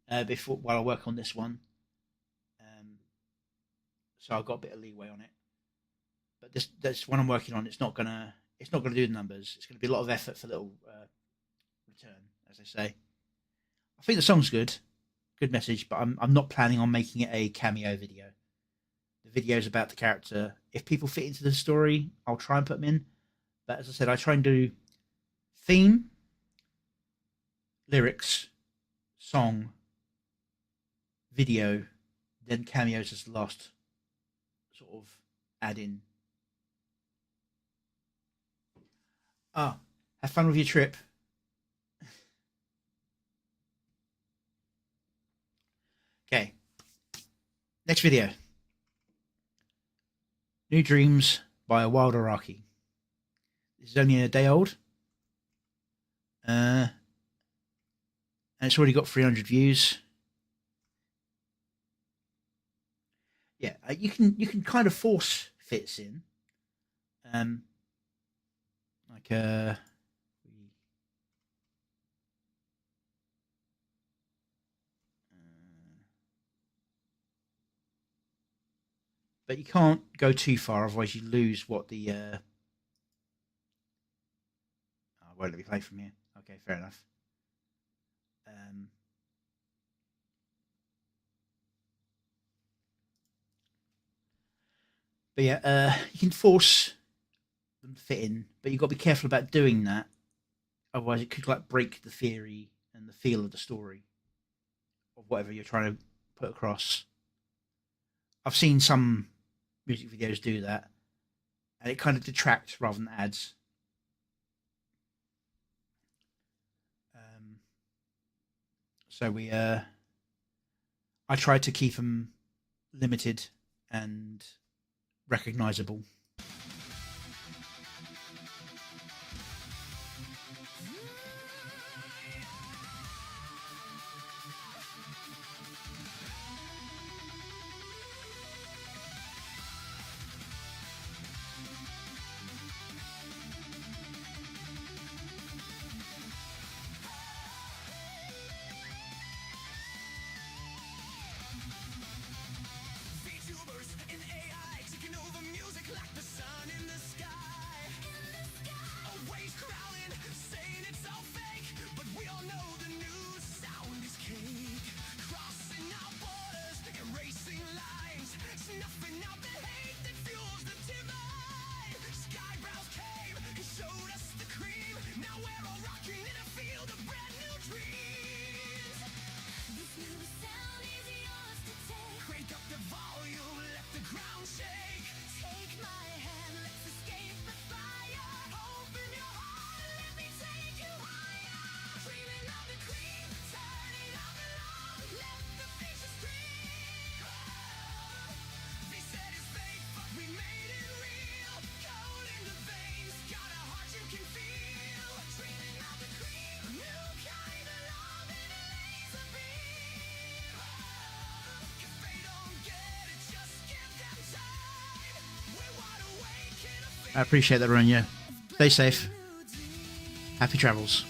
while I work on this one. So I've got a bit of leeway on it. But this one I'm working on, it's not gonna do the numbers. It's gonna be a lot of effort for little return, as I say. I think the song's good message, but I'm not planning on making it a cameo video. The video's about the character. If people fit into the story, I'll try and put them in. But as I said, I try and do theme, lyrics, song, video, then cameos as the last sort of add in. Have fun with your trip. Okay. Next video. New Dreams by a Wild Araki. This is only a day old. And it's already got 300 views. Yeah, you can kind of force fits in. But you can't go too far, otherwise you lose what the won't let me play from here. Okay, fair enough. But yeah, you can force them to fit in, but you've got to be careful about doing that. Otherwise, it could like break the theory and the feel of the story of whatever you're trying to put across. I've seen some music videos do that, and it kind of detracts rather than adds. So I tried to keep them limited and recognizable. VTubers and AI taking over music like I appreciate that, Ronya. Stay safe. Happy travels.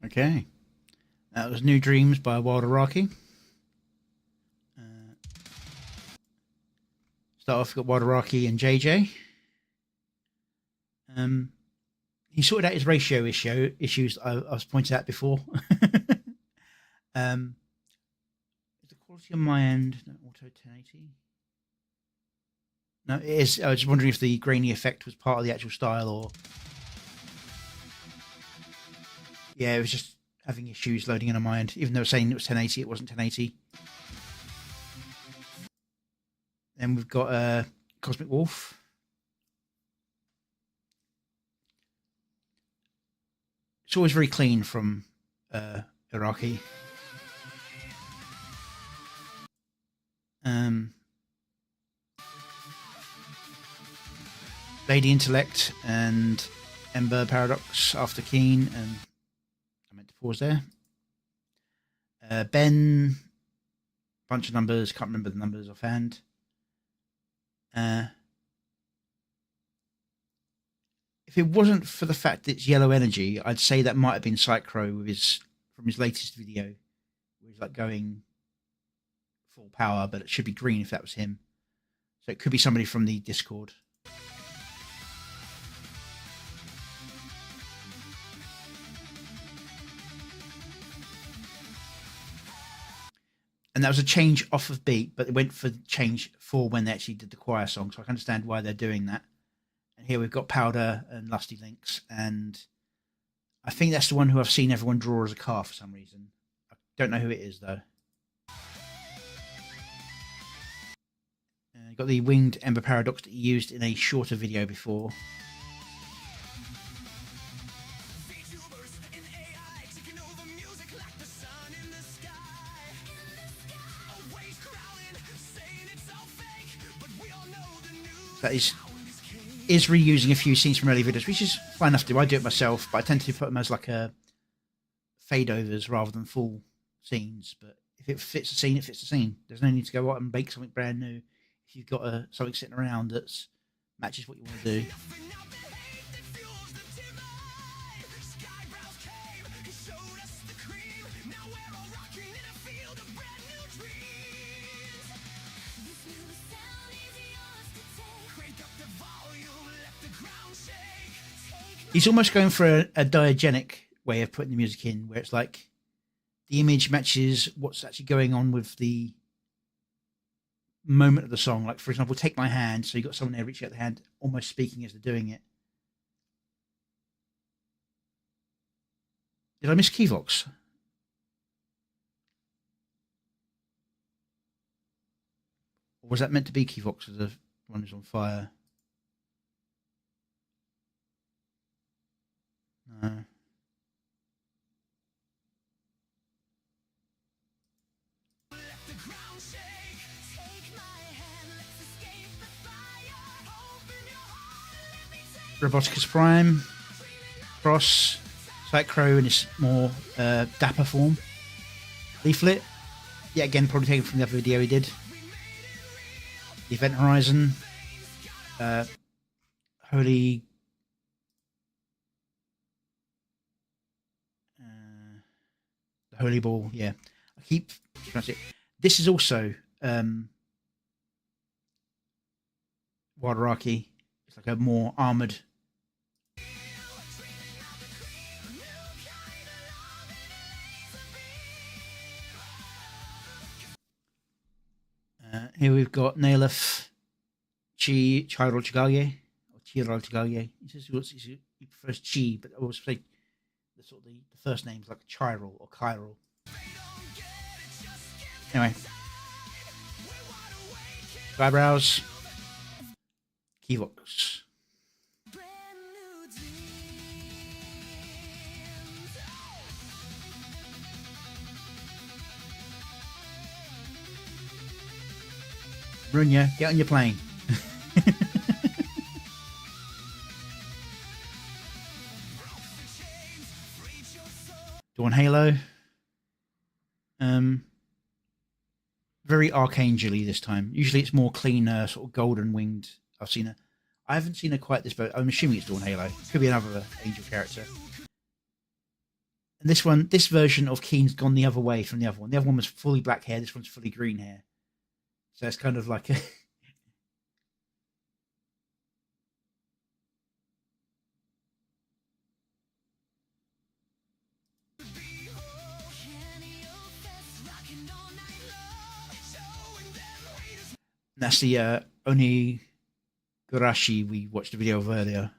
Okay. That was New Dreams by Wild Iraqi. Start off, got Wild Iraqi and JJ. He sorted out his ratio issues I was pointed out before. Is the quality on my end auto 1080? No, it is. I was wondering if the grainy effect was part of the actual style or. Yeah, it was just having issues loading in on my end. Even though it was saying it was 1080, it wasn't 1080. Then we've got Cosmic Wolf. It's always very clean from Iraqi. Lady Intellect and Ember Paradox after Keen, and I meant to pause there. Ben, bunch of numbers, can't remember the numbers offhand. If it wasn't for the fact that it's yellow energy, I'd say that might have been Psychro with from his latest video, where he's like going full power, but it should be green if that was him. So it could be somebody from the Discord. And that was a change off of beat, but it went for change for when they actually did the choir song. So I can understand why they're doing that. And here we've got Powder and Lusty Links. And I think that's the one who I've seen everyone draw as a car for some reason. I don't know who it is, though. Got the Winged Ember Paradox that he used in a shorter video before. that is reusing a few scenes from early videos, which is fine enough to do. I do it myself, but I tend to put them as like a fade overs rather than full scenes. But if it fits the scene, it fits the scene. There's no need to go out and make something brand new if you've got something sitting around that matches what you want to do. He's almost going for a diegenic way of putting the music in, where it's like the image matches what's actually going on with the moment of the song. Like, for example, Take My Hand. So you've got someone there reaching out the hand, almost speaking as they're doing it. Did I miss Keyvox? Or was that meant to be Keyvox as the one who's on fire? No. Roboticus Prime, Cross, Psychro in its more dapper form. Leaflet, yet again probably taken from the other video he did. Event Horizon, Holy, the Holy Ball. Yeah, I keep pronouncing it. This is also Wadaraki. It's like a more armored. Here we've got Nailef Chiral Chigage, or Chiral Chigage. He says he prefers Chi, but I always say the first names like Chiral or Chiral. Anyway, Skyebros, Keyvox. Runya, get on your plane. Dawn Halo. Very Archangel-y this time. Usually it's more cleaner, sort of golden winged. I haven't seen her quite this, but I'm assuming it's Dawn Halo. Could be another angel character. And this version of Keen's gone the other way from the other one. The other one was fully black hair. This one's fully green hair. So it's kind of like a that's the Onigurashi we watched a video of earlier.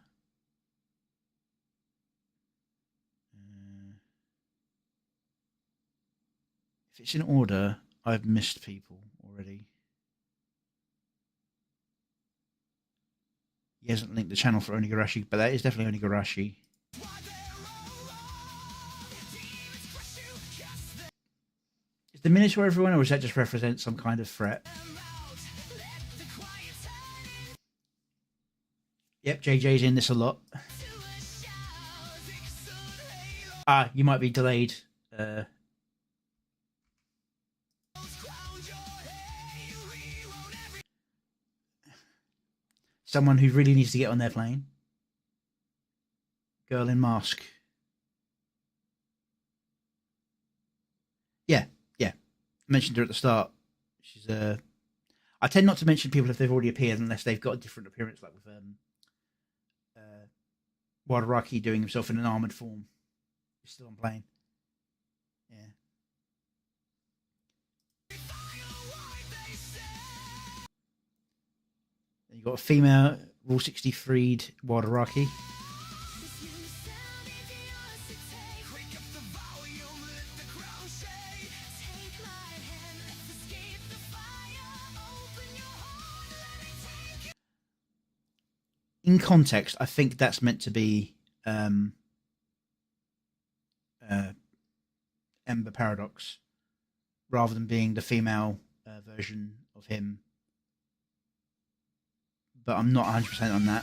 If it's in order, I've missed people already. He hasn't linked the channel for Onigurashi, but that is definitely Onigurashi. Is the miniature everyone, or does that just represent some kind of threat? Yep, JJ's in this a lot. You might be delayed. Someone who really needs to get on their plane. Girl in mask. Yeah. I mentioned her at the start. She's I tend not to mention people if they've already appeared unless they've got a different appearance, like with Wadaraki doing himself in an armored form. He's still on plane. Yeah. Then you got a female Rule 63 Wadaraki. In context, I think that's meant to be Ember Paradox, rather than being the female version of him. but I'm not 100% on that.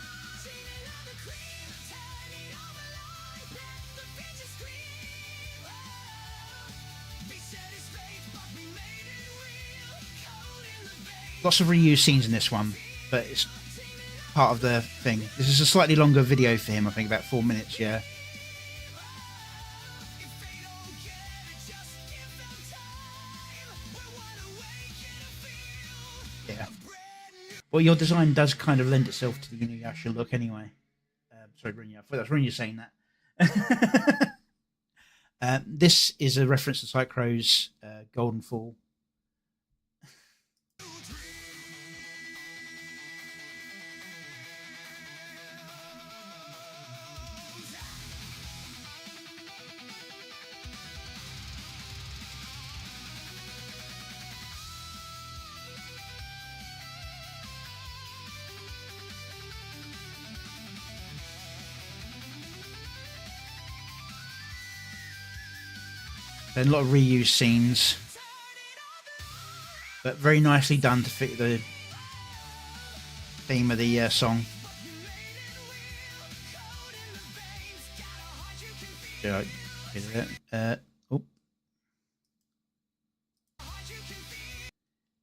Lots of reused scenes in this one, but it's part of the thing. This is a slightly longer video for him, I think about 4 minutes, yeah. Yeah. Well, your design does kind of lend itself to the Inuyasha look anyway. Sorry, Runya. I thought that was Runya saying that. This is a reference to Psychro's Golden Fall. Then a lot of reused scenes, but very nicely done to fit the theme of the song.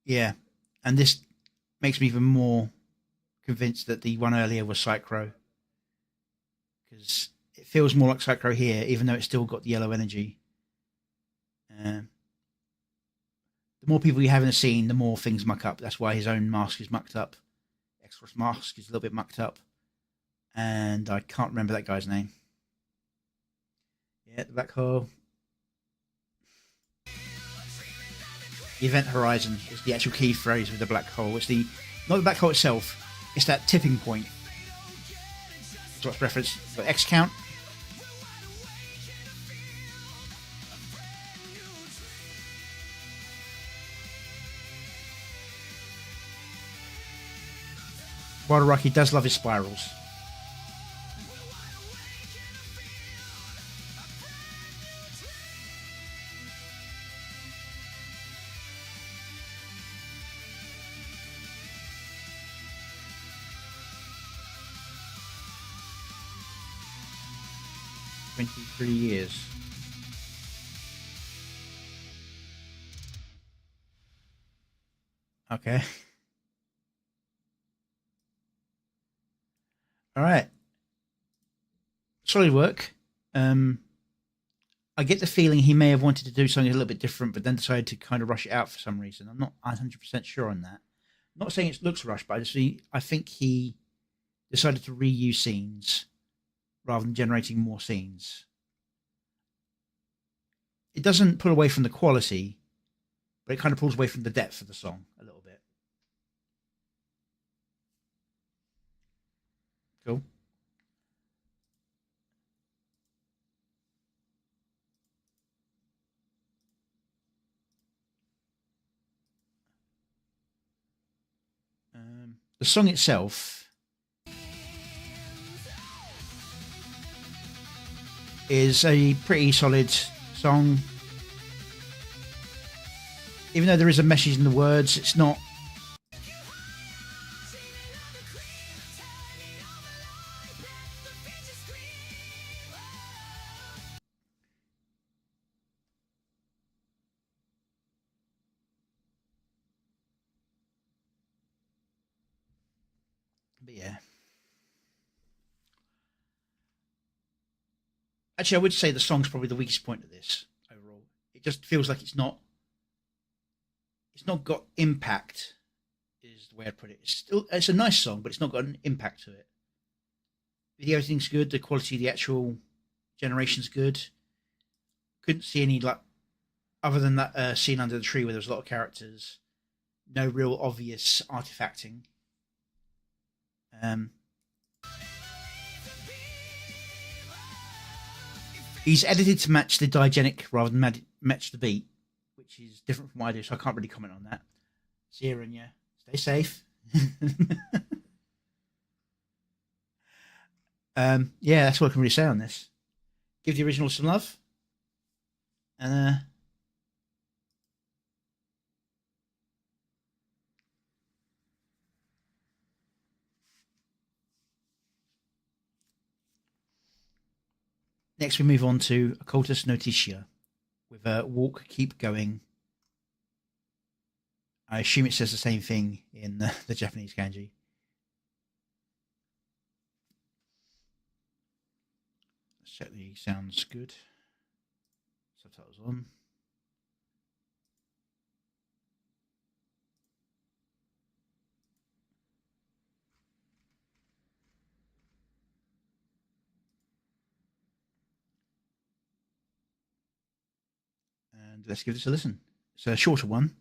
Yeah, and this makes me even more convinced that the one earlier was Psychro, because it feels more like Psychro here, even though it's still got the yellow energy. The more people you have in a scene, the more things muck up. That's why his own mask is mucked up. X-Force mask is a little bit mucked up. And I can't remember that guy's name. Yeah, the black hole. The event horizon is the actual key phrase with the black hole. It's not the black hole itself, it's that tipping point. That's what's referenced. Got X count. Wadaraki does love his spirals. $23 Okay. All right. Solid work. I get the feeling he may have wanted to do something a little bit different, but then decided to kind of rush it out for some reason. I'm not 100% sure on that. I'm not saying it looks rushed, but I think he decided to reuse scenes rather than generating more scenes. It doesn't pull away from the quality, but it kind of pulls away from the depth of the song a little bit. Cool. The song itself is a pretty solid song. Even though there is a message in the words, it's not. But yeah. Actually, I would say the song's probably the weakest point of this overall. It just feels like it's not got impact, is the way I'd put it. It's a nice song, but it's not got an impact to it. Video editing's good, the quality of the actual generation's good. Couldn't see any, like, other than that scene under the tree where there's a lot of characters, no real obvious artifacting. He's edited to match the diegetic rather than match the beat, which is different from what I do, so I can't really comment on that. Sierra, yeah, stay safe. Yeah, that's what I can really say on this. Give the original some love, and Next, we move on to Occultus Notitia with Walk, Keep Going. I assume it says the same thing in the Japanese kanji. Let's check the sounds good. Subtitles on. And let's give this a listen. It's a shorter one.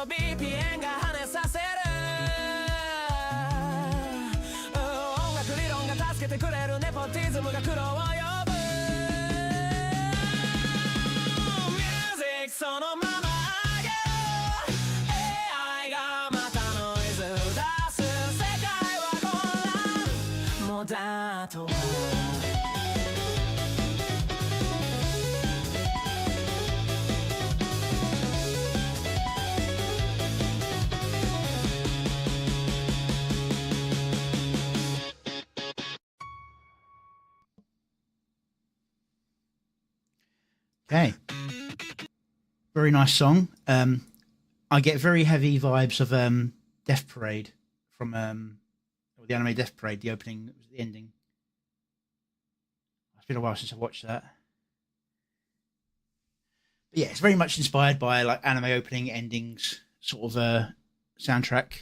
BPM が跳ねさせる音楽理論が助けてくれるネポティズムが苦労を呼ぶミュージックそのまま上げろ AI がまたノイズ出す世界は混乱もだとOkay. Very nice song. I get very heavy vibes of Death Parade from the anime Death Parade, the opening, the ending. It's been a while since I watched that. But yeah, it's very much inspired by like anime opening endings sort of soundtrack.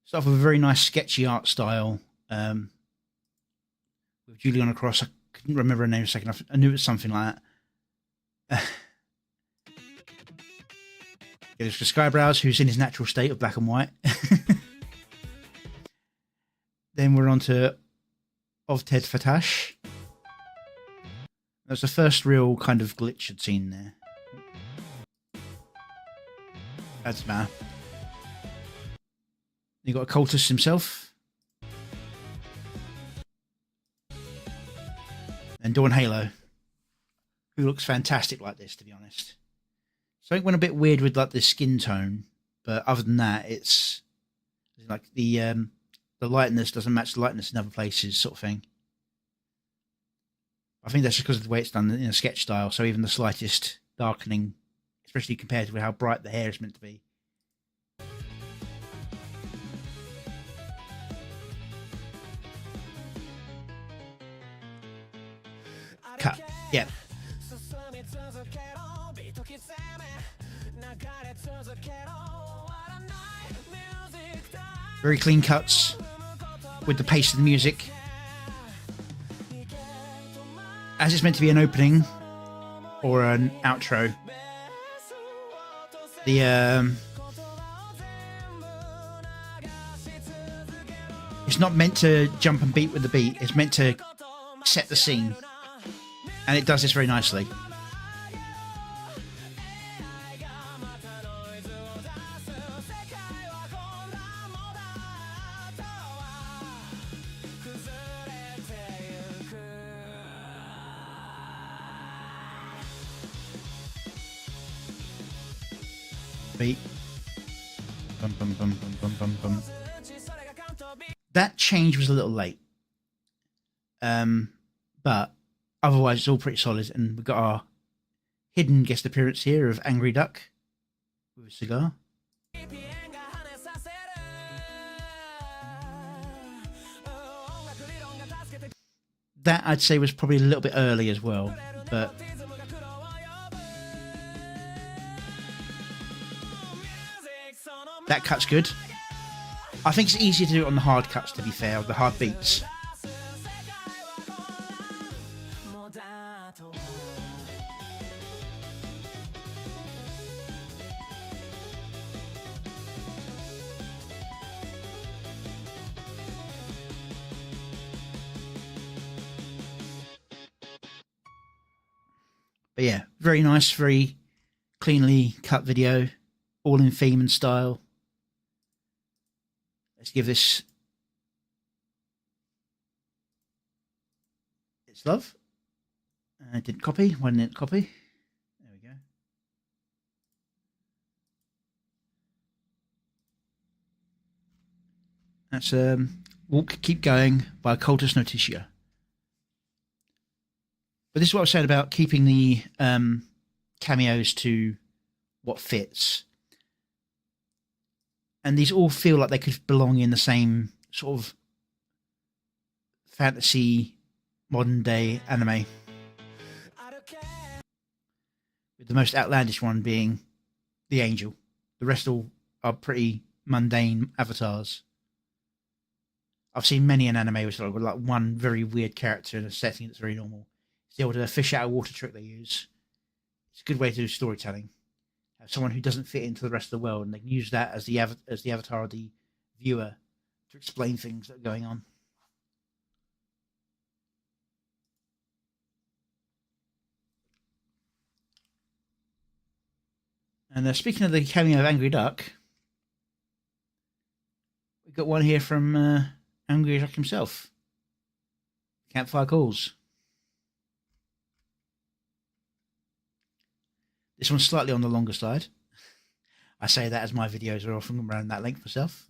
Start with a very nice sketchy art style with Juliana Cross. I couldn't remember her name a second. I knew it was something like that. There's Skyebros, who's in his natural state of black and white. Then we're on to Of Ted Fatash. That's the first real kind of glitch I'd seen there. That's matter. You got Occultus himself. And Dawn Halo, who looks fantastic like this, to be honest. Something went a bit weird with like the skin tone, but other than that, it's like the lightness doesn't match the lightness in other places, sort of thing. I think that's just because of the way it's done in a sketch style. So even the slightest darkening, especially compared with how bright the hair is meant to be. Cut. Yeah. Very clean cuts with the pace of the music. As it's meant to be an opening or an outro, it's not meant to jump and beat with the beat. It's meant to set the scene. And it does this very nicely. Beat. Bum, bum, bum, bum, bum, bum, bum. That change was a little late. But otherwise, it's all pretty solid. And we've got our hidden guest appearance here of Angry Duck with a cigar. That I'd say was probably a little bit early as well, but that cut's good. I think it's easier to do it on the hard cuts, to be fair, the hard beats. But yeah, very nice, very cleanly cut video, all in theme and style. Let's give this its love. Didn't copy, one didn't copy. There we go. That's Walk Keep Going by Cultus Notitia. But this is what I was saying about keeping the cameos to what fits. And these all feel like they could belong in the same sort of fantasy modern day anime. With the most outlandish one being the angel. The rest all are pretty mundane avatars. I've seen many an anime with sort of like one very weird character in a setting that's very normal. It's the old fish out of water trick they use. It's a good way to do storytelling. Have someone who doesn't fit into the rest of the world, and they can use that as the avatar of the viewer to explain things that are going on. And speaking of the cameo of Angry Duck, we've got one here from Angry Duck himself. Campfire Calls. This one's slightly on the longer side. I say that as my videos are often around that length myself.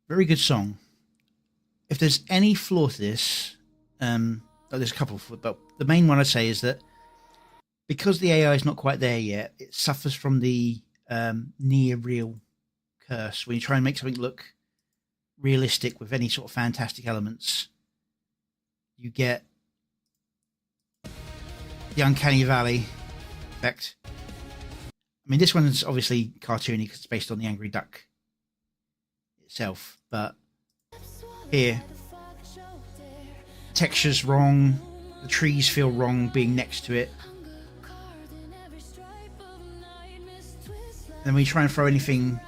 Very good song. If there's any flaw to this, there's a couple, but the main one I'd say is that because the AI is not quite there yet, it suffers from the near real curse. When you try and make something look realistic with any sort of fantastic elements, you get the uncanny valley effect. I mean, this one's obviously cartoony because it's based on the angry duck itself, but here, texture's wrong, the trees feel wrong being next to it. And when you try and throw anything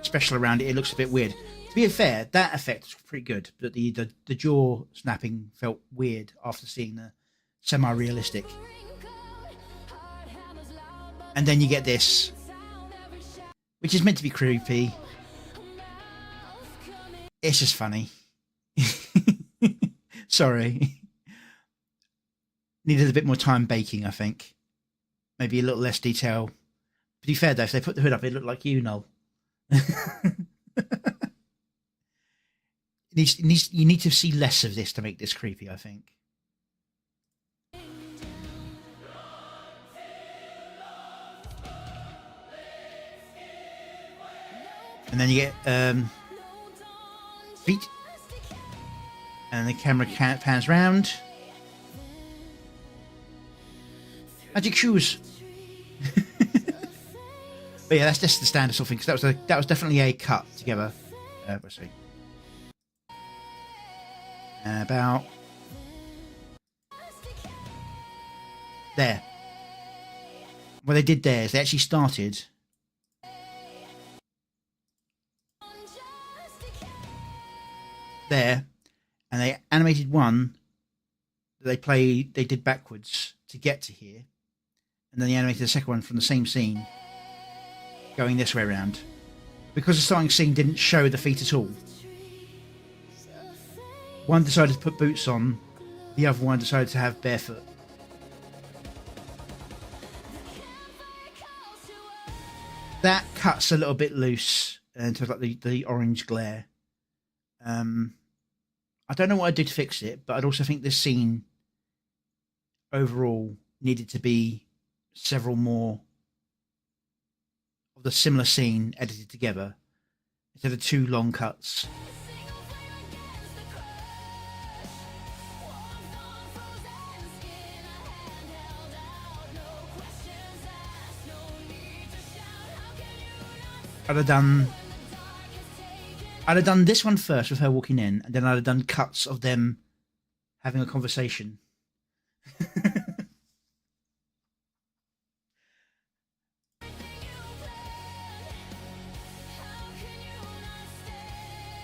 special around it, it looks a bit weird. To be fair, that effect was pretty good, but the jaw snapping felt weird after seeing the semi-realistic. And then you get this, which is meant to be creepy. It's just funny. Sorry. Needed a bit more time baking, I think. Maybe a little less detail. To be fair though, if they put the hood up, it looked like you, Noel. You need to see less of this to make this creepy, I think. And then you get feet, and the camera pans round. Magic shoes. But yeah, that's just the standard sort of thing. Because that was definitely a cut together. Let's see. About there. What they did there is they actually started there, and they animated one that they did backwards to get to here, and then they animated the second one from the same scene going this way around, because the starting scene didn't show the feet at all. One decided to put boots on, the other one decided to have barefoot. That cuts a little bit loose into like the orange glare. I don't know what I'd do to fix it, but I'd also think this scene overall needed to be several more of the similar scene edited together instead of 2 long cuts. I'd have done this one first with her walking in, and then I'd have done cuts of them having a conversation.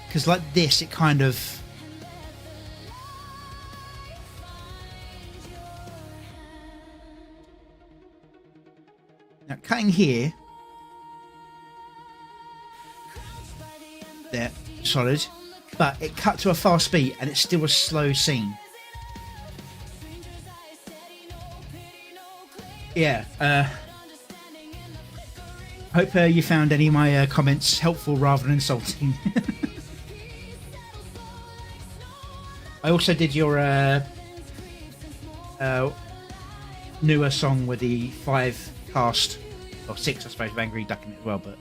Because like this, it kind of... Now, cutting here... There, solid. But it cut to a fast beat, and it's still a slow scene. Yeah, hope you found any of my comments helpful rather than insulting. I also did your newer song with the 5 cast, or 6 I suppose, of Angry Duck in it as well, but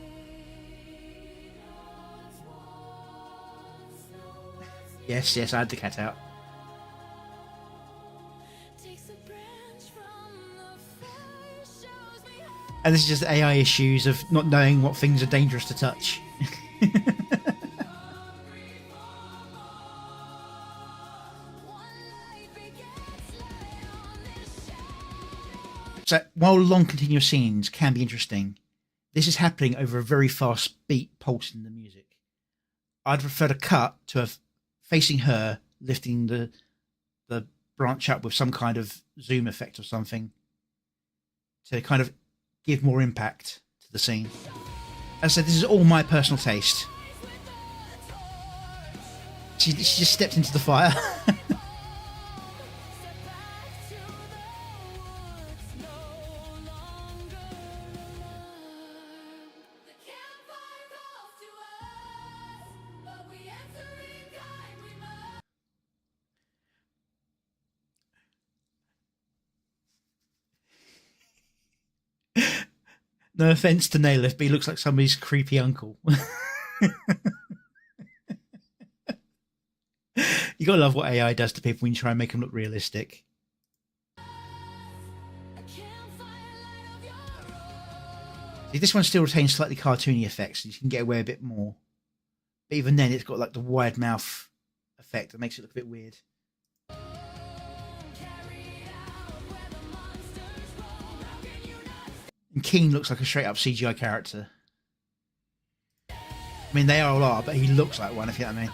yes, I had the cat out. And this is just AI issues of not knowing what things are dangerous to touch. So, while long continuous scenes can be interesting, this is happening over a very fast beat pulse in the music. I'd prefer to cut to a facing her, lifting the branch up with some kind of zoom effect or something to kind of give more impact to the scene. As I said, this is all my personal taste. She just stepped into the fire. No offense to Naileth, but he looks like somebody's creepy uncle. You gotta love what AI does to people when you try and make them look realistic. See, this one still retains slightly cartoony effects, so you can get away a bit more. But even then, it's got like the wide mouth effect that makes it look a bit weird. And Keen looks like a straight up CGI character. I mean, they all are, but he looks like one, if you know what I mean.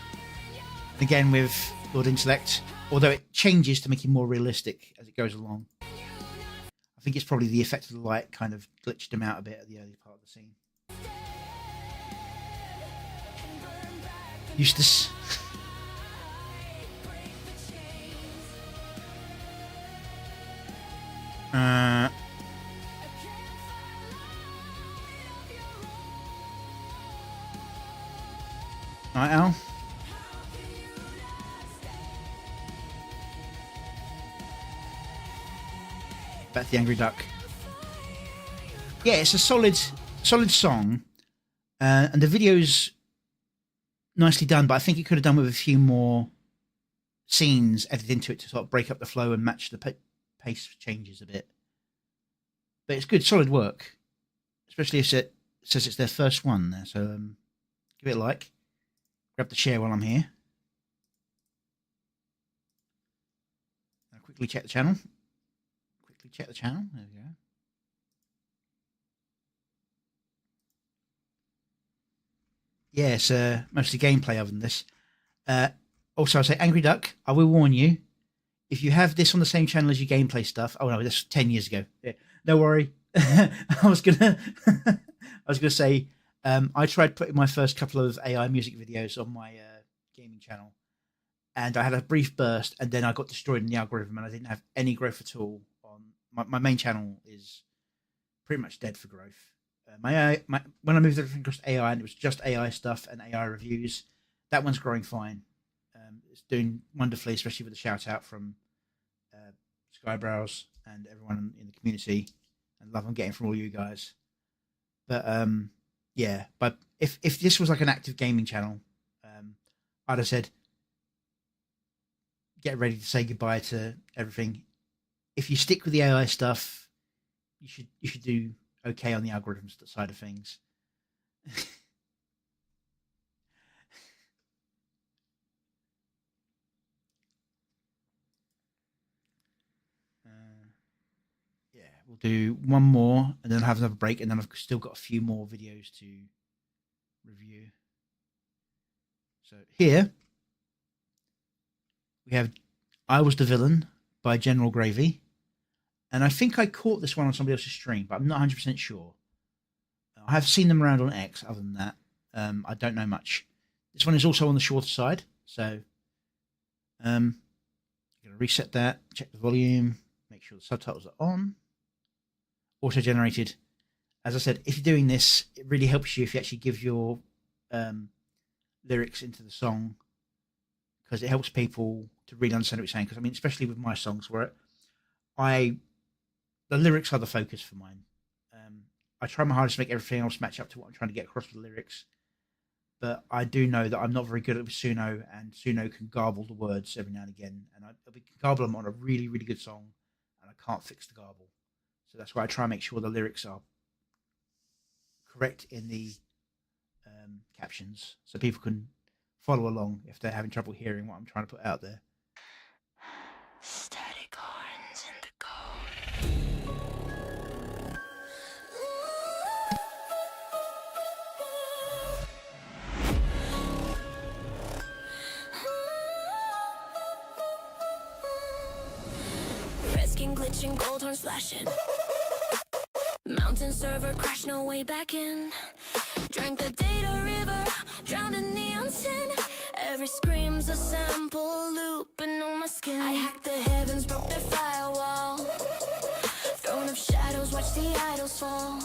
And again, with Lord Intellect, although it changes to make him more realistic as it goes along. I think it's probably the effect of the light kind of glitched him out a bit at the early part of the scene. Eustace. Night Owl. Back to the Angry Duck. Yeah, it's a solid song, and the video's nicely done. But I think it could have done with a few more scenes edited into it to sort of break up the flow and match the pace changes a bit. But it's good, solid work, especially if it says it's their first one there. So give it a like. Grab the share while I'm here. I'll quickly check the channel. Check the channel. There we go. Yeah, it's mostly gameplay other than this. Also, I'll say Angry Duck, I will warn you, if you have this on the same channel as your gameplay stuff. Oh no, that's 10 years ago. Yeah, don't worry. I was gonna say I tried putting my first couple of AI music videos on my gaming channel, and I had a brief burst, and then I got destroyed in the algorithm, and I didn't have any growth at all. My main channel is pretty much dead for growth. When I moved everything across to AI, and it was just AI stuff and AI reviews, that one's growing fine. It's doing wonderfully, especially with the shout out from Skyebros and everyone in the community, and love I'm getting from all you guys. But yeah, but if this was like an active gaming channel, I'd have said, get ready to say goodbye to everything. If you stick with the AI stuff, you should do okay on the algorithms side of things. Yeah, we'll do one more and then I'll have another break, and then I've still got a few more videos to review. So here we have I Was the Villain by General Gravy. And I think I caught this one on somebody else's stream, but I'm not 100% sure. I have seen them around on X. Other than that, I don't know much. This one is also on the shorter side. So I'm going to reset that, check the volume, make sure the subtitles are on. Auto-generated. As I said, if you're doing this, it really helps you if you actually give your lyrics into the song, because it helps people to really understand what you're saying. Because I mean, especially with my songs, where the lyrics are the focus for mine. I try my hardest to make everything else match up to what I'm trying to get across with the lyrics. But I do know that I'm not very good at Suno, and Suno can garble the words every now and again. And I can garble them on a really, really good song, and I can't fix the garble. So that's why I try and make sure the lyrics are correct in the captions, so people can follow along if they're having trouble hearing what I'm trying to put out there. Static horns in the Reskin glitching, gold horns flashing. Mountain server crash, no way back in. Drank the data river, drowned in neon sin. Every scream's a sample looping on my skin. I hacked the heavens, broke their firewall. Throne of shadows, watch the idols fall.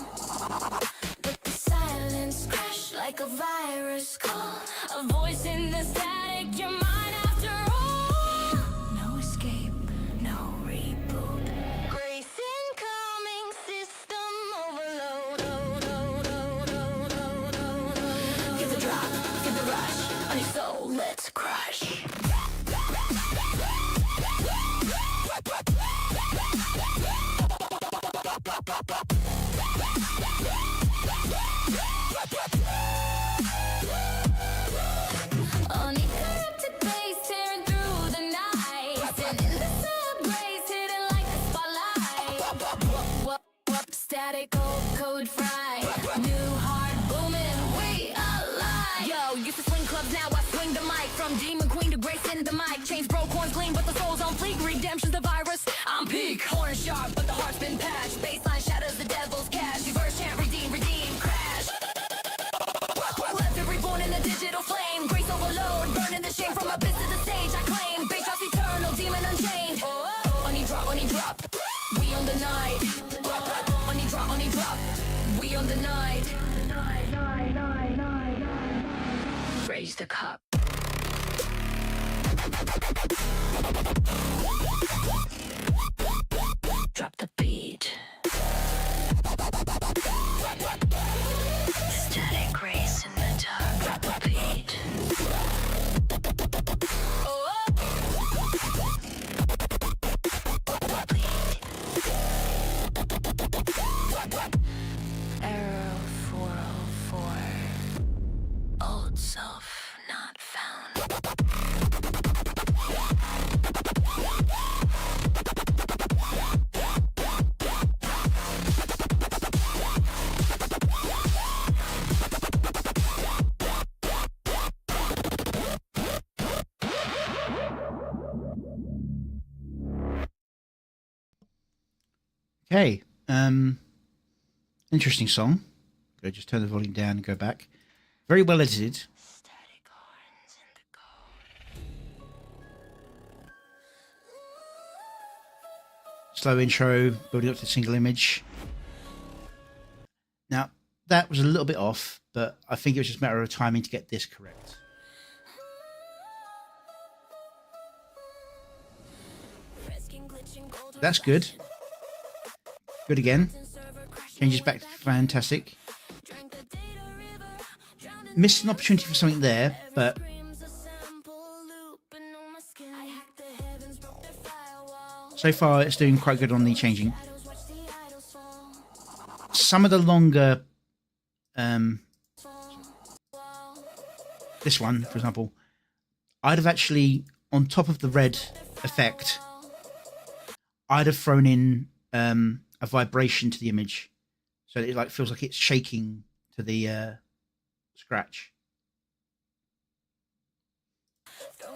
But the silence crashed like a virus call. A voice in the static, you're mine after all. No escape, no reboot. Grace incoming, system overload. clubs now, I swing the mic. From demon queen to grace in the mic. Chains broke, horns clean, but the soul's on fleek. Redemption's the virus, I'm peak. Horn sharp, but the heart's been patched. Baseline shatters the devil's cash. Reverse chant, redeem, crash. Left it reborn in a digital flame. Grace overload, burning the shame from abyss to the stage. I claim, base house eternal, demon unchained. Only drop. We on the night. Only drop. We on the night. Raise the cup. Drop the beat. Static grace in the dark. Drop the beat. Arrow 404. Old self not found. Okay, interesting song. Go just turn the volume down and go back. Very well edited. Static horns in the cold. Slow intro, building up to the single image. Now, that was a little bit off, but I think it was just a matter of timing to get this correct. That's good. Good again. Changes back to fantastic. Missed an opportunity for something there, but so far it's doing quite good on the changing. Some of the longer, this one, for example, I'd have actually, on top of the red effect, I'd have thrown in a vibration to the image, so it like feels like it's shaking to the scratch.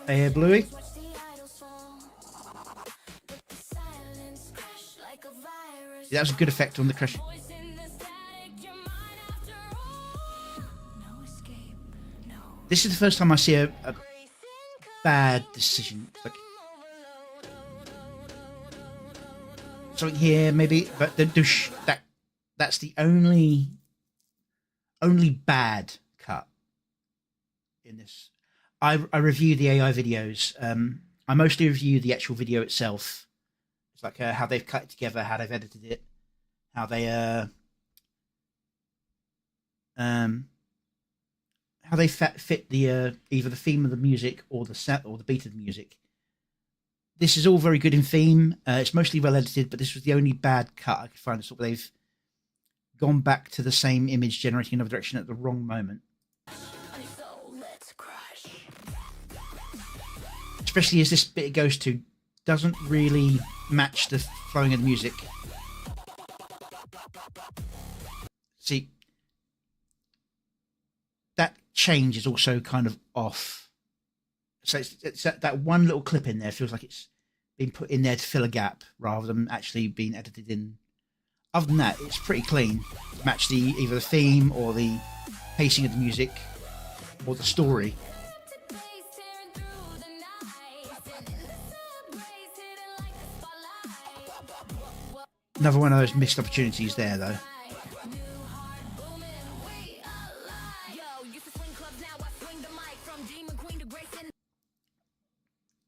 Hey, Bluey. That was a good effect on the crash. This is the first time I see a bad decision. Like something here, maybe, but the douche, that's the only bad cut in this. I review the AI videos. I mostly review the actual video itself. It's like how they've cut it together, how they've edited it, how they fit the either the theme of the music or the set or the beat of the music. This is all very good in theme. It's mostly well edited, but this was the only bad cut I could find. Sort of they've gone back to the same image, generating another direction at the wrong moment. Especially as this bit it goes to doesn't really match the flowing of the music. See, that change is also kind of off. So it's that one little clip in there feels like it's been put in there to fill a gap rather than actually being edited in. Other than that, it's pretty clean. Match either the theme or the pacing of the music or the story. Another one of those missed opportunities there, though.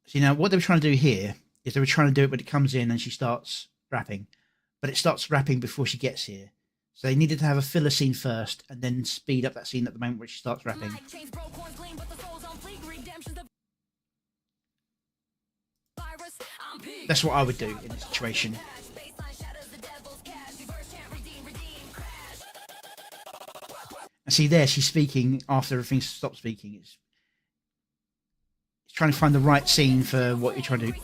See, now what they were trying to do here is they were trying to do it when it comes in and she starts rapping, but it starts rapping before she gets here. So they needed to have a filler scene first and then speed up that scene at the moment where she starts rapping. That's what I would do in this situation. And see there, she's speaking after everything stops speaking. It's trying to find the right scene for what you're trying to do.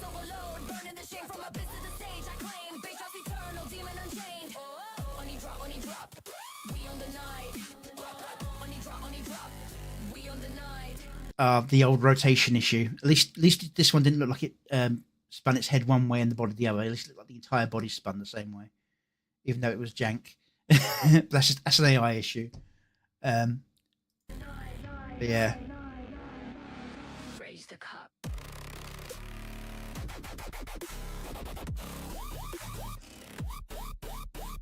The old rotation issue. At least this one didn't look like it spun its head one way and the body the other. At least it looked like the entire body spun the same way, even though it was jank. That's an AI issue. But yeah. Raise the cup.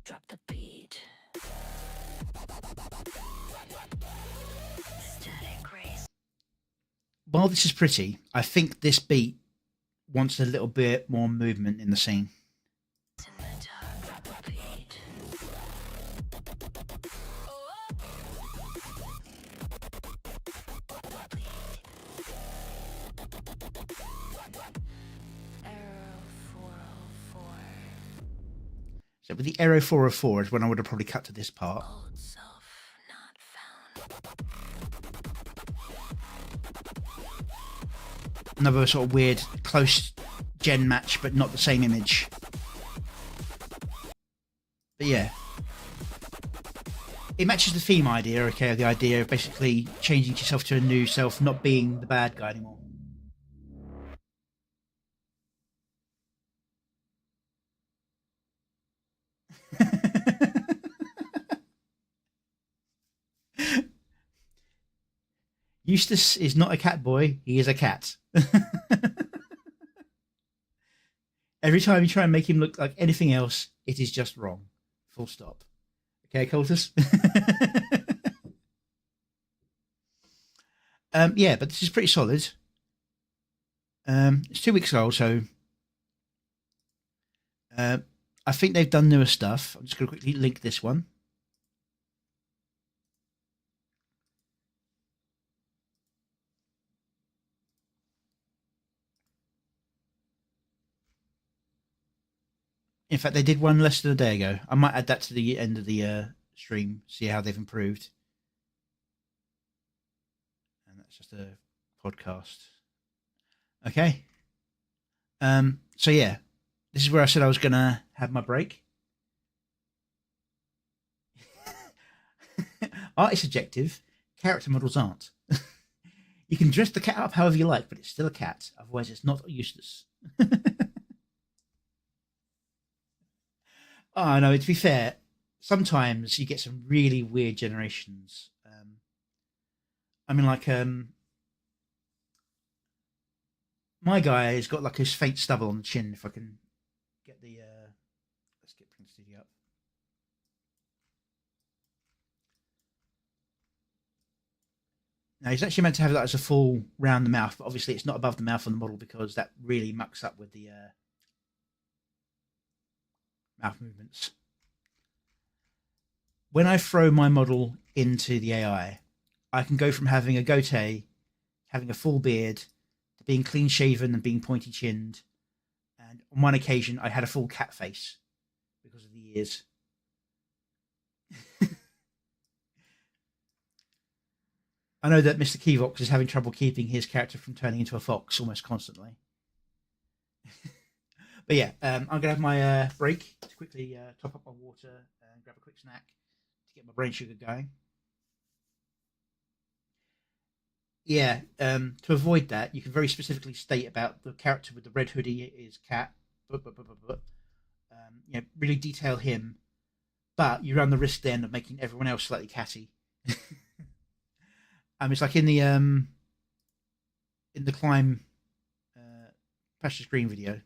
Drop the beat. Static grace. While this is pretty, I think this beat wants a little bit more movement in the scene. In the dark, drop the beat. Arrow 404. So with the Aero 404 is when I would have probably cut to this part. Old self not found. Another sort of weird close gen match, but not the same image. But yeah, it matches the theme idea, okay, the idea of basically changing yourself to a new self, not being the bad guy anymore. Eustace is not a cat boy, he is a cat. Every time you try and make him look like anything else, it is just wrong. Full stop. Okay, Cultus? Yeah, but this is pretty solid. It's 2 weeks old, so I think they've done newer stuff. I'm just going to quickly link this one. In fact, they did one less than a day ago. I might add that to the end of the stream, see how they've improved. And that's just a podcast. Okay. So yeah, this is where I said I was going to have my break. Art is subjective. Character models aren't. You can dress the cat up however you like, but it's still a cat. Otherwise, it's not useless. Oh, no, to be fair, sometimes you get some really weird generations. I mean, like, my guy has got like his faint stubble on the chin. If I can get the, let's get Prince Studio up. Now, he's actually meant to have that as a full round the mouth, but obviously it's not above the mouth on the model because that really mucks up with the mouth movements. When I throw my model into the AI, I can go from having a goatee, having a full beard, to being clean shaven and being pointy chinned. And on one occasion, I had a full cat face because of the ears. I know that Mr. Kevox is having trouble keeping his character from turning into a fox almost constantly. But yeah, I'm going to have my break to quickly top up my water and grab a quick snack to get my brain sugar going. Yeah, to avoid that, you can very specifically state about the character with the red hoodie is cat. Really detail him, but you run the risk then of making everyone else slightly catty. It's like in the climb Pastor's Green video.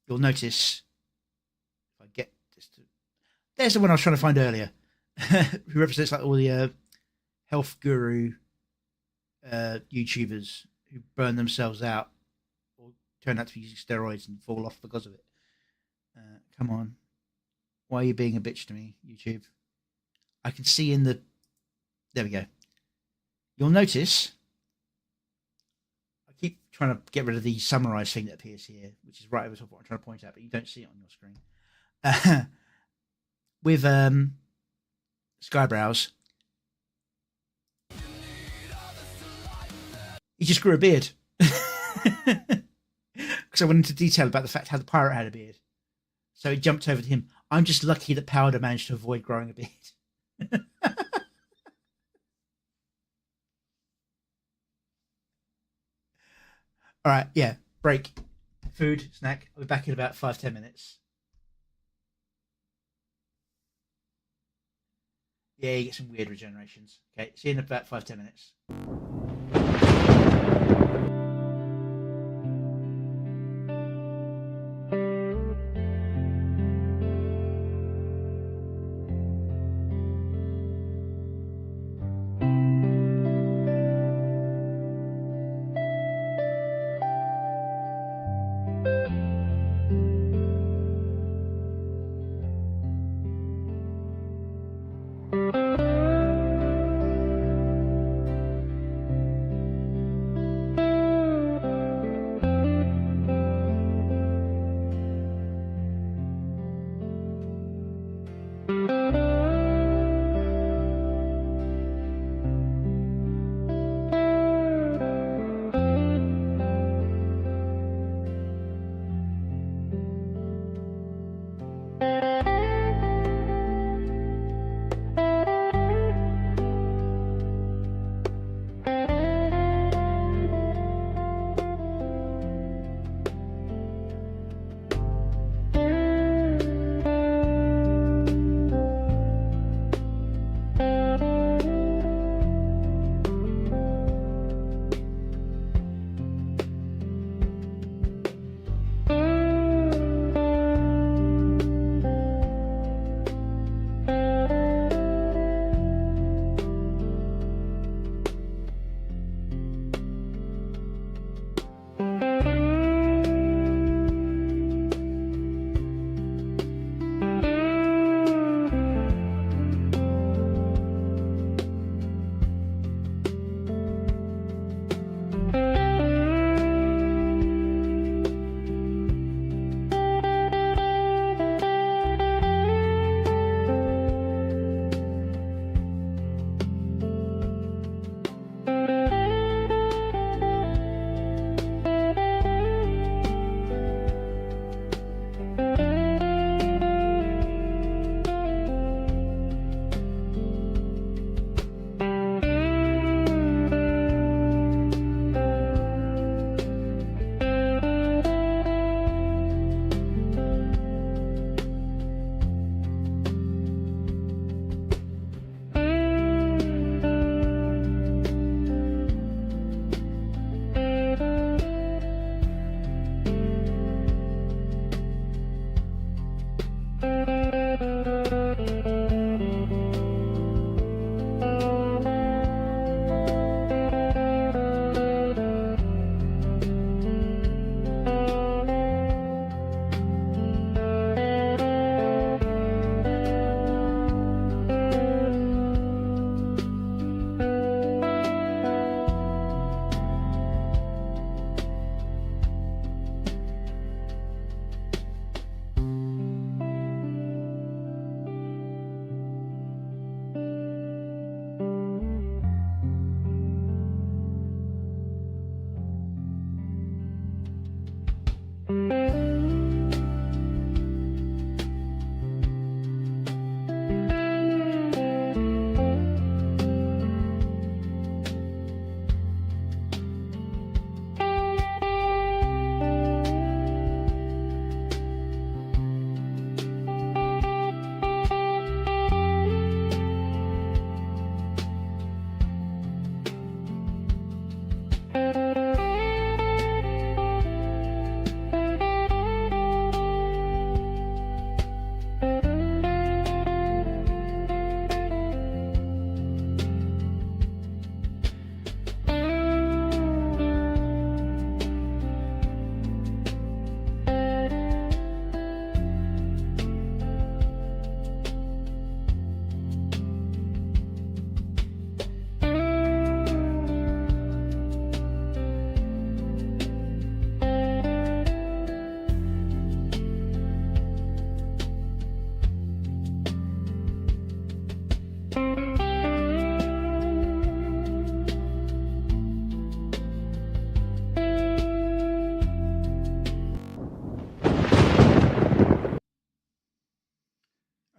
You'll notice if I get this to, there's the one I was trying to find earlier, who represents like all the health guru YouTubers who burn themselves out or turn out to be using steroids and fall off because of it. Come on, why are you being a bitch to me, YouTube? I can see in the, there we go. You'll notice I keep trying to get rid of the summarize thing that appears here, which is right over top of what I'm trying to point out, but you don't see it on your screen. With Skyebros, he just grew a beard. Because I went into detail about the fact how the pirate had a beard. So it jumped over to him. I'm just lucky that Powder managed to avoid growing a beard. All right, yeah, break. Food, snack. I'll be back in about 5-10 minutes. Yeah, you get some weird regenerations. Okay, see you in about 5-10 minutes.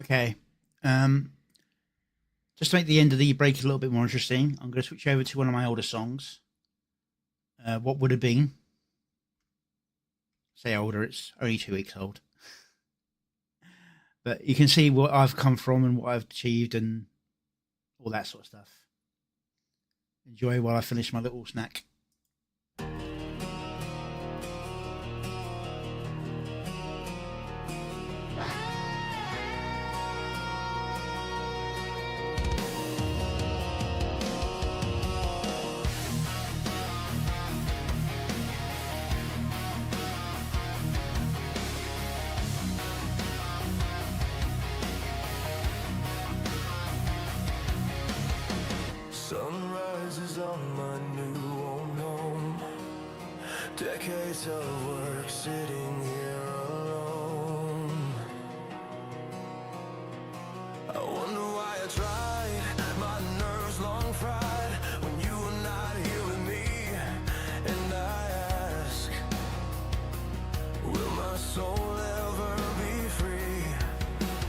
Okay. Just to make the end of the break a little bit more interesting, I'm going to switch over to one of my older songs. What Would Have Been. say older, it's only 2 weeks old. But you can see what I've come from and what I've achieved and all that sort of stuff. Enjoy while I finish my little snack. Sunrises on my new home. Decades of work sitting here alone. I wonder why I tried. My nerves long fried when you were not here with me. And I ask, will my soul ever be free?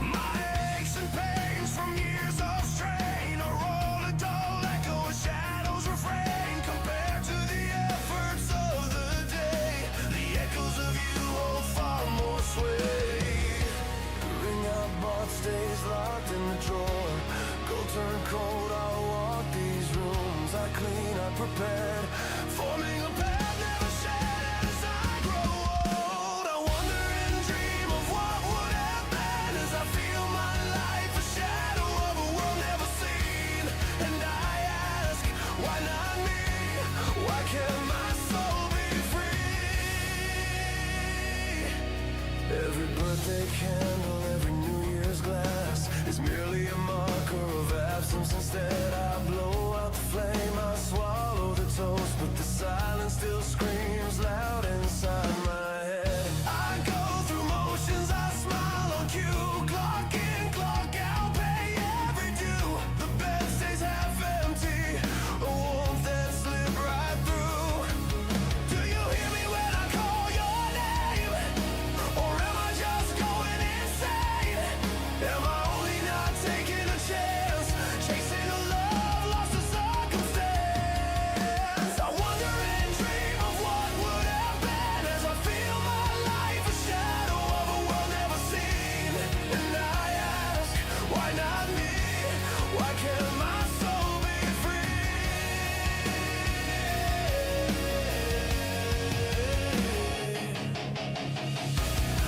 My aches and pains from years of strain are all a dull echo of shadows refrain compared to the efforts of the day. The echoes of you hold far more sway. The ring I bought stays locked in the drawer. Gold turn cold, I'll walk these rooms. I clean, I prepared, forming a path never shed as I grow old. I wonder and dream of what would have been as I feel my life a shadow of a world never seen. And I ask, why not me? Why can't my soul be free? Every birthday candle, every New Year's glass is merely a marker of absence. Instead I blow out the flame, I swallow the toast, but the silence still screams loud inside my head. I go through motions, I smile on cue, clock in, clock out, pay every due. The bed stays half empty, a warmth that slipped right through. Do you hear me when I call your name? Or am I just going insane? Am I only not taking a chance, chasing a love lost to circumstance? I wonder and dream of what would have been as I feel my life a shadow of a world never seen. And I ask, why not me? Why can't my soul be free?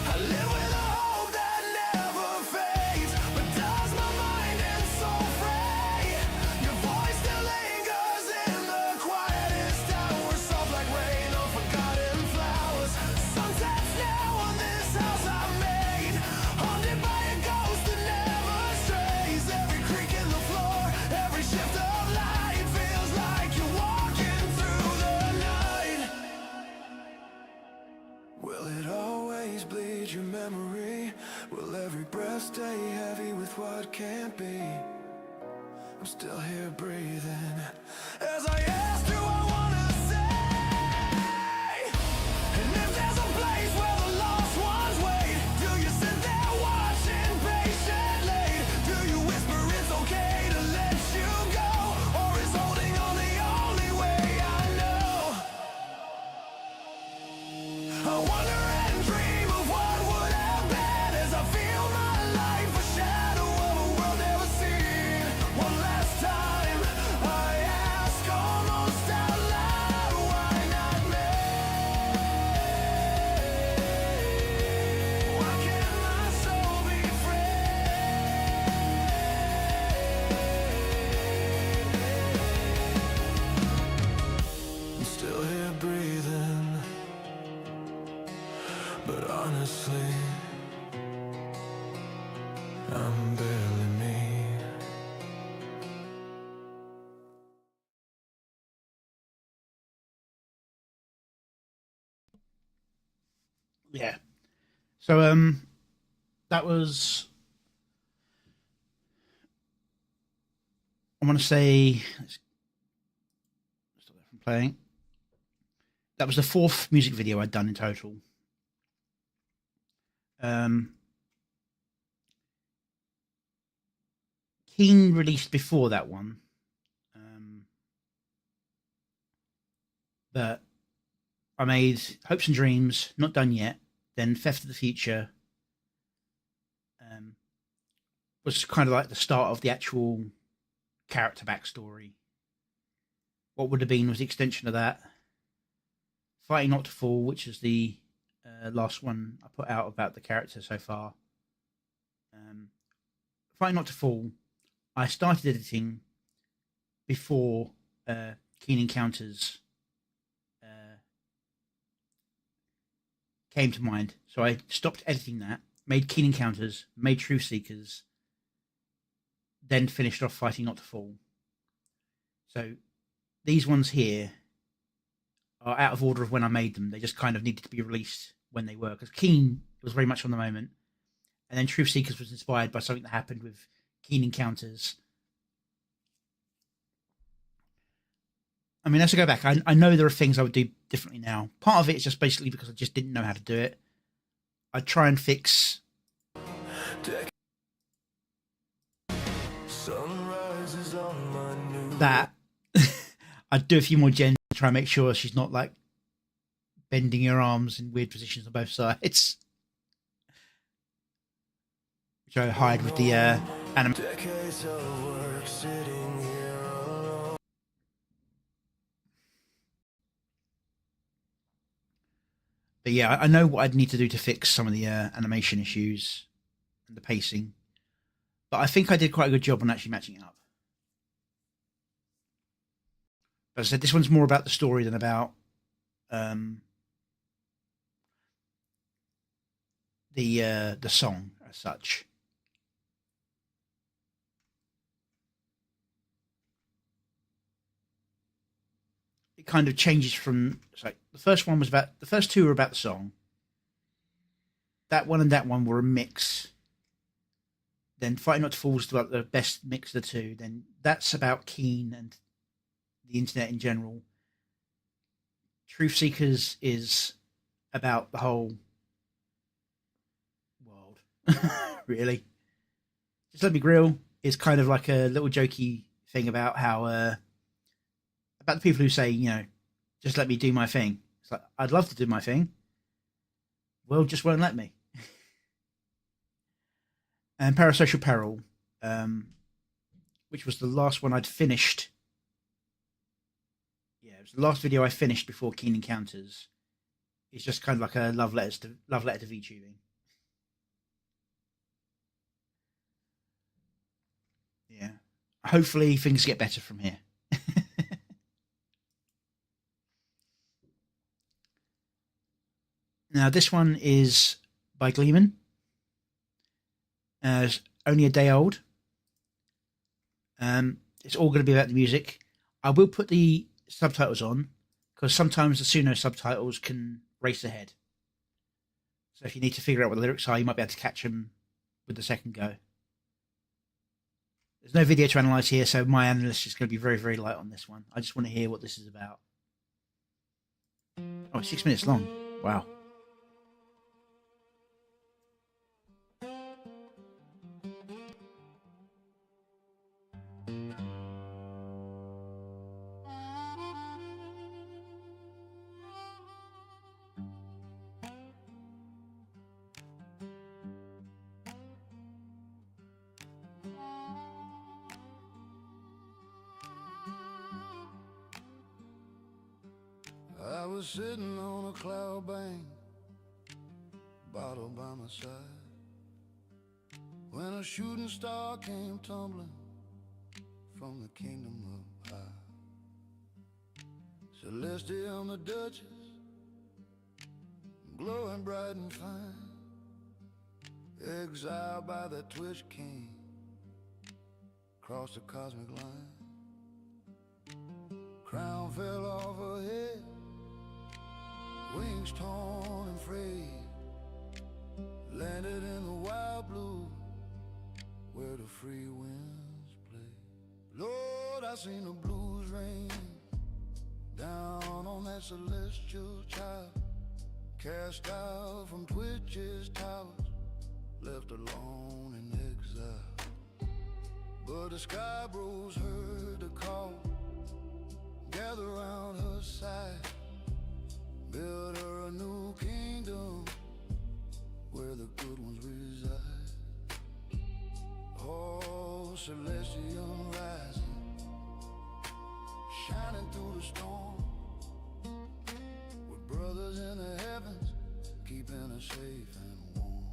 I live with a hope that never fades, but does my mind and soul fray? Your voice still lingers in the quietest hours, soft like rain on forgotten flowers. Sunsets now on this house I made, haunted by a ghost that never strays. Every creak in the floor, every shift of light feels like you're walking through the night. Will it always bleed your memory? Will every breath stay heavy with what can't be? I'm still here breathing as I ask, do I wanna say? And if there's a place where the lost ones wait, do you sit there watching patiently? Do you whisper it's okay to let you go? Or is holding on the only way I know? I wonder and dream of what would have been as I feel my life a shadow of a world never seen. One last time I ask almost out loud, why not me? Why can't my soul be free? I'm still here breathing, but honestly, I'm barely me. Yeah. So that was, I want to say, let's stop that from playing. That was the 4th music video I'd done in total. Keen released before that one, but I made Hopes and Dreams, not done yet. Then Theft of the Future was kind of like the start of the actual character backstory. What would have been was the extension of that. Fighting Not to Fall, which is the last one I put out about the character so far. Fighting Not to Fall, I started editing before Keen Encounters came to mind. So I stopped editing that, made Keen Encounters, made Truth Seekers, then finished off Fighting Not to Fall. So these ones here are out of order of when I made them. They just kind of needed to be released when they were, because Keen was very much on the moment, and then Truth Seekers was inspired by something that happened with Keen Encounters. I mean, as I go back, I know there are things I would do differently now. Part of it is just basically because I just didn't know how to do it. I'd try and fix that. I'd do a few more gens to try and make sure she's not like bending her arms in weird positions on both sides, which I hide with the anime. But yeah, I know what I'd need to do to fix some of the animation issues and the pacing. But I think I did quite a good job on actually matching it up. But as I said, this one's more about the story than about the song as such. It kind of changes from, so the first one was about, the first two were about the song. That one and that one were a mix. Then Fighting Not to Fall was about the best mix of the two. Then that's about Keen and the internet in general. Truth Seekers is about the whole world, really. Just Let Me Grill is kind of like a little jokey thing about how about the people who say, you know, just let me do my thing. It's like, I'd love to do my thing. World just won't let me. And Parasocial Peril, which was the last one I'd finished. Yeah, it was the last video I finished before Keen Encounters. It's just kind of like a love letter to VTubing. Yeah. Hopefully things get better from here. Now this one is by Gleeman. It's only a day old. It's all going to be about the music. I will put the subtitles on because sometimes the Suno subtitles can race ahead. So if you need to figure out what the lyrics are, you might be able to catch them with the second go. There's no video to analyze here, so my analysis is going to be very, very light on this one. I just want to hear what this is about. Oh, it's 6 minutes long. Wow. I was sitting on a cloud bank, bottle by my side, when a shooting star came tumbling from the kingdom of high. Celestia and the Duchess, glowing bright and fine, exiled by the Twitch King, across the cosmic line. Crown fell off her head, wings torn and frayed, landed in the wild blue where the free winds play. Lord, I seen the blues rain down on that celestial child, cast out from Twitch's towers, left alone in exile. But the Skyebros heard the call, gather round her side, build her a new kingdom where the good ones reside. Oh, celestial rising, shining through the storm, with brothers in the heavens, keeping us safe and warm.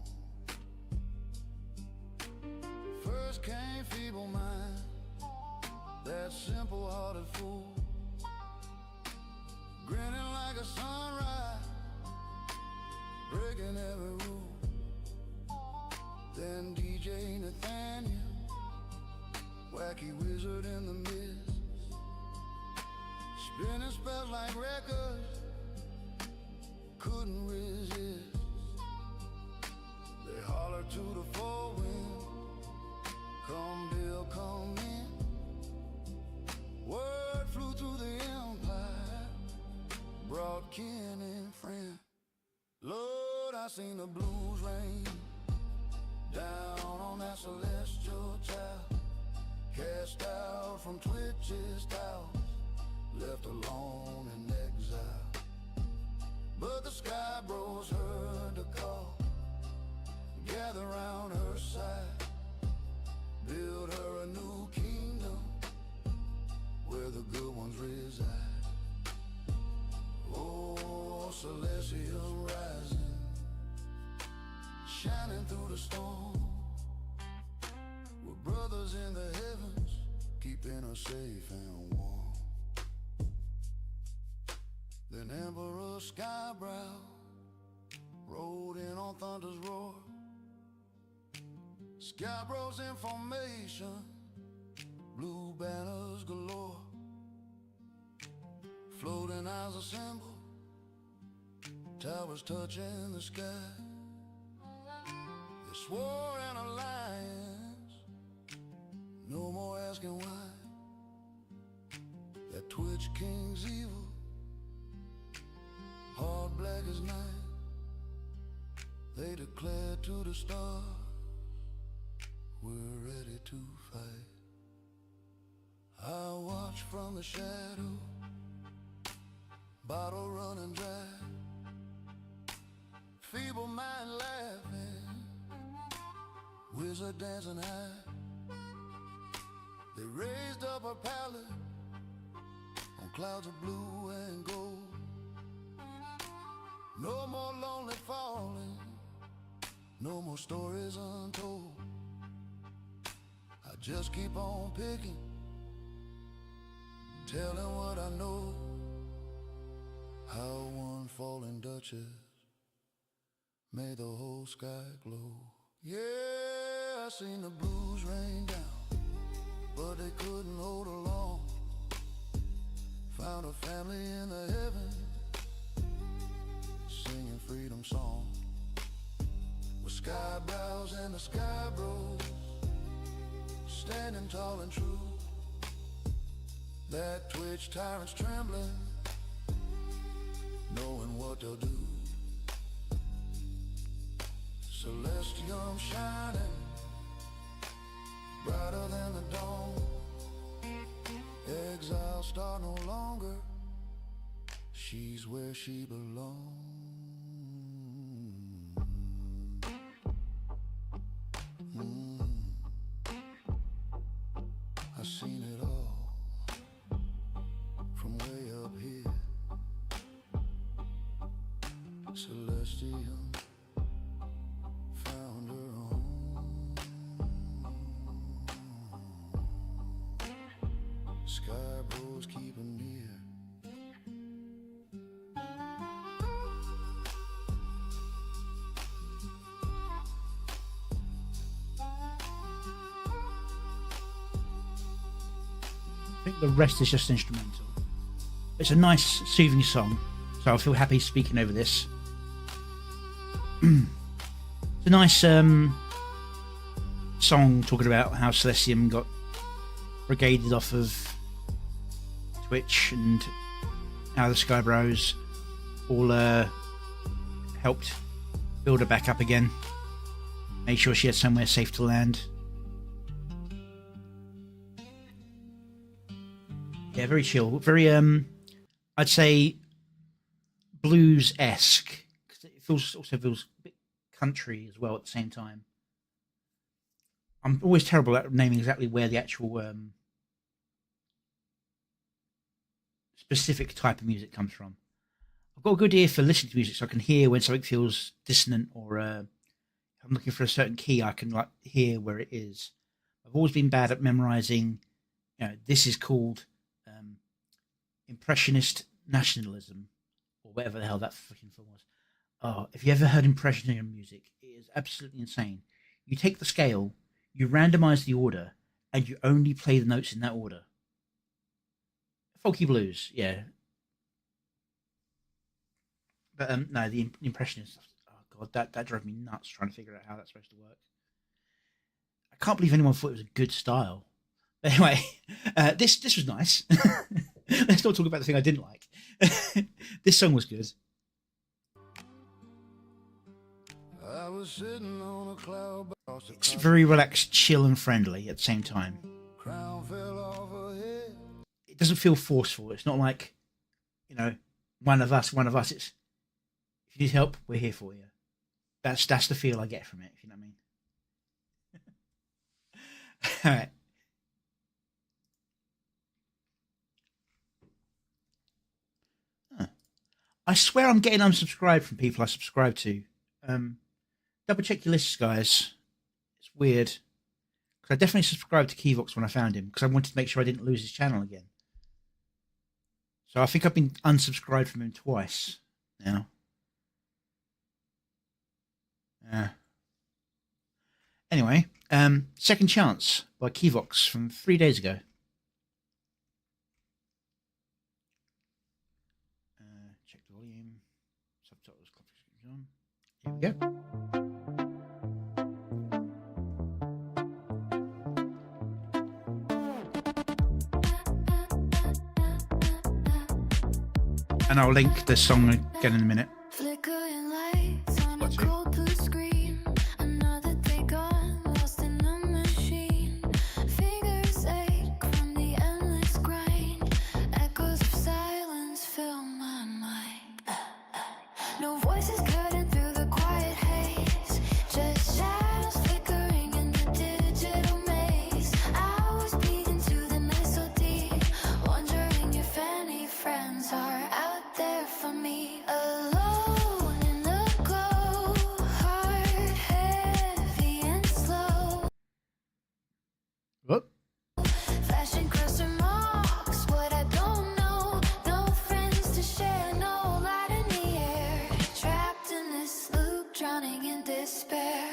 First came feeble mind, that simple-hearted fool, grinning like a sunrise, breaking every rule. Then DJ Nathaniel, wacky wizard in the mist, spinning spells like records, couldn't resist. They hollered to the four winds, come Bill, come in. Word flew through the empire, brought kin and friend. Lord, I seen the blues rain down on that celestial child, cast out from Twitch's towers, left alone in exile. But the Skyebros heard the call, gather round her side, build her a new kingdom where the good ones reside. Oh, celestial rising, shining through the storm, with brothers in the heavens, keeping us safe and warm. Then Emperor Skybrow rode in on thunder's roar, Skyebros in formation, blue banners galore, floating as a symbol, towers touching the sky. They swore an alliance, no more asking why. That Twitch king's evil, hard black as night. They declared to the stars, we're ready to fight. I watch from the shadow, bottle running dry, feeble mind laughing, wizard dancing high. They raised up a palette on clouds of blue and gold. No more lonely falling, no more stories untold. I just keep on picking, telling what I know, how one fallen duchess made the whole sky glow. Yeah, I seen the blues rain down, but they couldn't hold her long. Found a family in the heavens, singing freedom songs, with Skybrows and the Skyebros, standing tall and true. That Twitch tyrant's trembling, knowing what they'll do. Celestium shining, brighter than the dawn. Exile star no longer, she's where she belongs. I seen it all from way up here. Celestium found her home. Skyebros keep her near. I think the rest is just instrumental. It's a nice, soothing song, so I feel happy speaking over this. It's a nice song talking about how Celestium got brigaded off of Twitch and how the Skyebros all helped build her back up again, make sure she had somewhere safe to land. Yeah, very chill, very I'd say blues-esque. It also feels a bit country as well at the same time. I'm always terrible at naming exactly where the actual specific type of music comes from. I've got a good ear for listening to music, so I can hear when something feels dissonant, or if I'm looking for a certain key, I can like hear where it is. I've always been bad at memorizing. This is called impressionist nationalism, or whatever the hell that freaking film was. Oh, if you ever heard impressionism music, it is absolutely insane. You take the scale, you randomize the order, and you only play the notes in that order. Folky blues, yeah. But no, the impressionist stuff. Oh god, that drove me nuts trying to figure out how that's supposed to work. I can't believe anyone thought it was a good style. But anyway, this was nice. Let's not talk about the thing I didn't like. This song was good. I was sitting on a cloud. It's very relaxed, chill, and friendly at the same time. Crown fell off her head. It doesn't feel forceful. It's not like, one of us. It's, if you need help, we're here for you. That's the feel I get from it, if you know what I mean. All right. I swear I'm getting unsubscribed from people I subscribe to. Double check your lists, guys. It's weird. Because I definitely subscribed to Kevox when I found him, because I wanted to make sure I didn't lose his channel again. So I think I've been unsubscribed from him twice now. Anyway, Second Chance by Kevox from 3 days ago. Check the volume. Subtitles, copy on. Here we go. And I'll link the song again in a minute. Flickering lights on a What's it? cold blue screen. Another day gone, lost in the machine. Fingers ache from the endless grind. Echoes of silence fill my mind. No voices cutting through the quiet haze. Just shadows flickering in the digital maze. Hours beating to the night so deep. Wondering if any friends are out there for me. Alone in the glow, heart heavy and slow. Whoop. Flashing custom marks, what I don't know. No friends to share, no light in the air. Trapped in this loop, drowning in despair.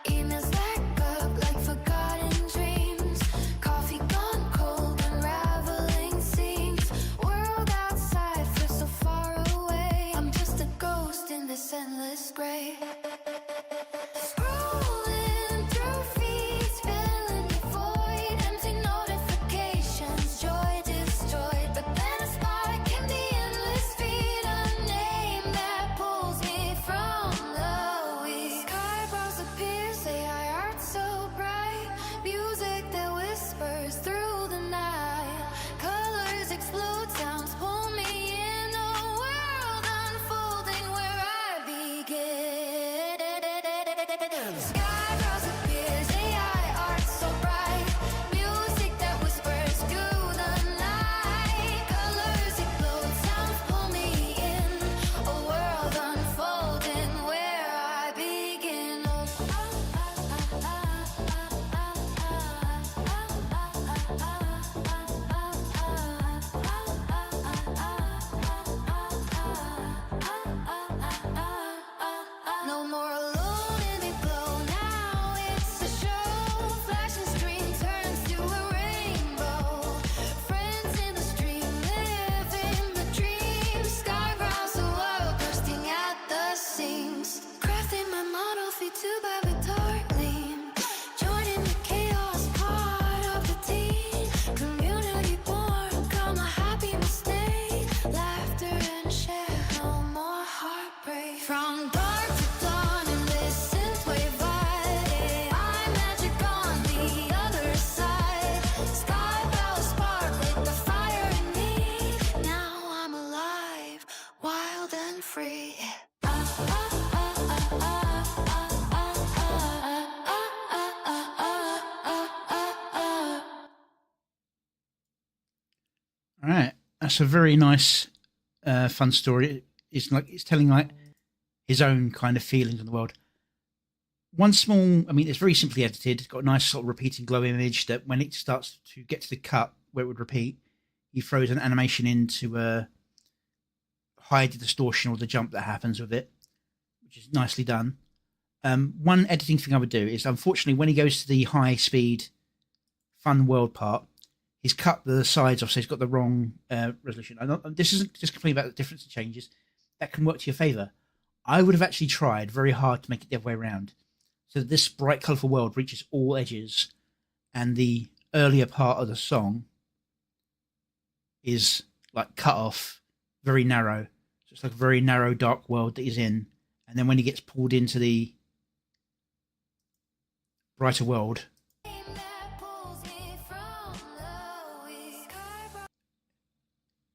Emails stack up like forgotten dreams. Coffee gone cold, unraveling seams. World outside feels so far away. I'm just a ghost in this endless gray. Scrolling through feeds, filling All right, that's a very nice, fun story. It's telling like his own kind of feelings on the world. One small, I mean, it's very simply edited. It's got a nice sort of repeating glow image that when it starts to get to the cut where it would repeat, he throws an animation in to hide the distortion or the jump that happens with it, which is nicely done. One editing thing I would do is, unfortunately, when he goes to the high speed fun world part, he's cut the sides off, so he's got the wrong resolution. This isn't just complaining about the difference in changes. That can work to your favour. I would have actually tried very hard to make it the other way around, so that this bright, colourful world reaches all edges, and the earlier part of the song is like cut off, very narrow. So it's like a very narrow, dark world that he's in, and then when he gets pulled into the brighter world,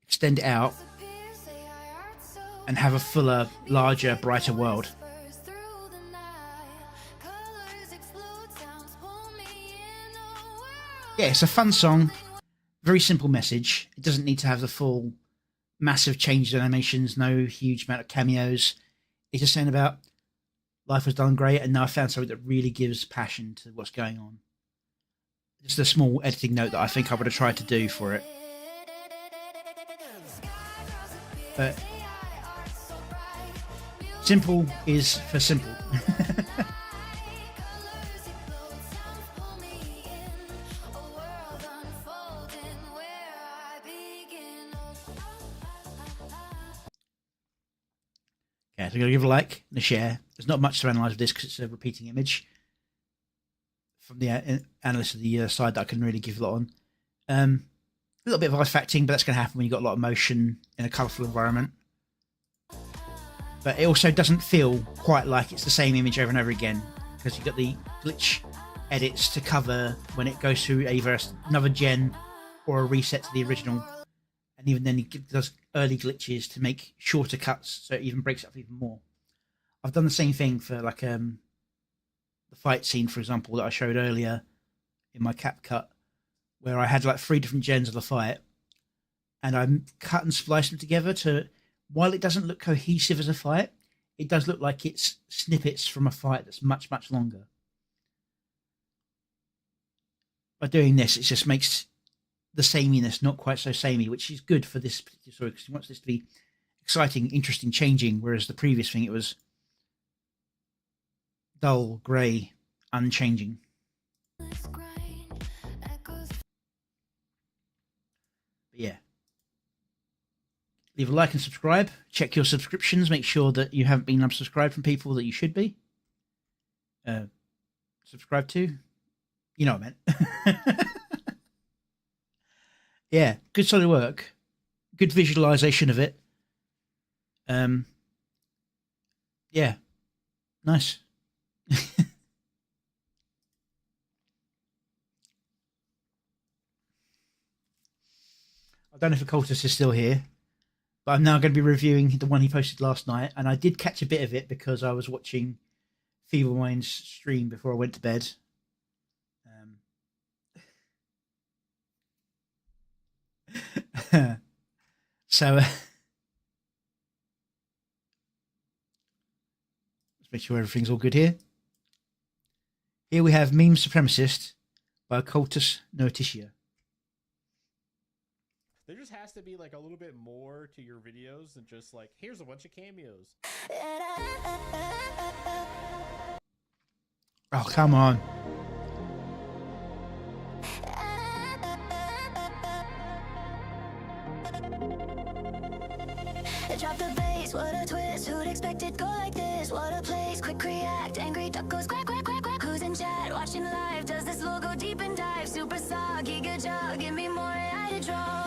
extend it out and have a fuller, larger, brighter world. Yeah, it's a fun song, very simple message. It doesn't need to have the full massive changes in animations, no huge amount of cameos. It's just saying about life was done great and now I found something that really gives passion to what's going on. Just a small editing note that I think I would have tried to do for it. But simple is for simple. Yeah, so I'm going to give a like and a share. There's not much to analyse with this because it's a repeating image from the analyst of the side that I can really give a lot on. A little bit of artifacting, but that's going to happen when you've got a lot of motion in a colourful environment. But it also doesn't feel quite like it's the same image over and over again because you've got the glitch edits to cover when it goes through either another gen or a reset to the original. And even then, it does early glitches to make shorter cuts, so it even breaks up even more. I've done the same thing for like the fight scene, for example, that I showed earlier in my cap cut, where I had like 3 different gens of the fight, and I cut and spliced them together to, while it doesn't look cohesive as a fight, it does look like it's snippets from a fight that's much, much longer. By doing this, it just makes the sameness not quite so samey, which is good for this particular story because he wants this to be exciting, interesting, changing, whereas the previous thing, it was dull, grey, unchanging. But yeah. Leave a like and subscribe. Check your subscriptions. Make sure that you haven't been unsubscribed from people that you should be. Subscribe to. You know what I meant. Yeah, good solid work. Good visualization of it. Yeah, nice. I don't know if Occultus is still here, but I'm now going to be reviewing the one he posted last night, and I did catch a bit of it because I was watching Feeblemind's stream before I went to bed. So let's make sure everything's all good here. Here we have Meme Supremacist by Occultus Notitia. There just has to be like a little bit more to your videos than just like, here's a bunch of cameos. Oh, come on. Drop the bass, what a twist, who'd expect it go like this? What a place, quick react, angry duck goes quack, quack, quack, quack. Who's in chat, watching live, does this logo deep and dive? Super soggy, good job, give me more AI to draw.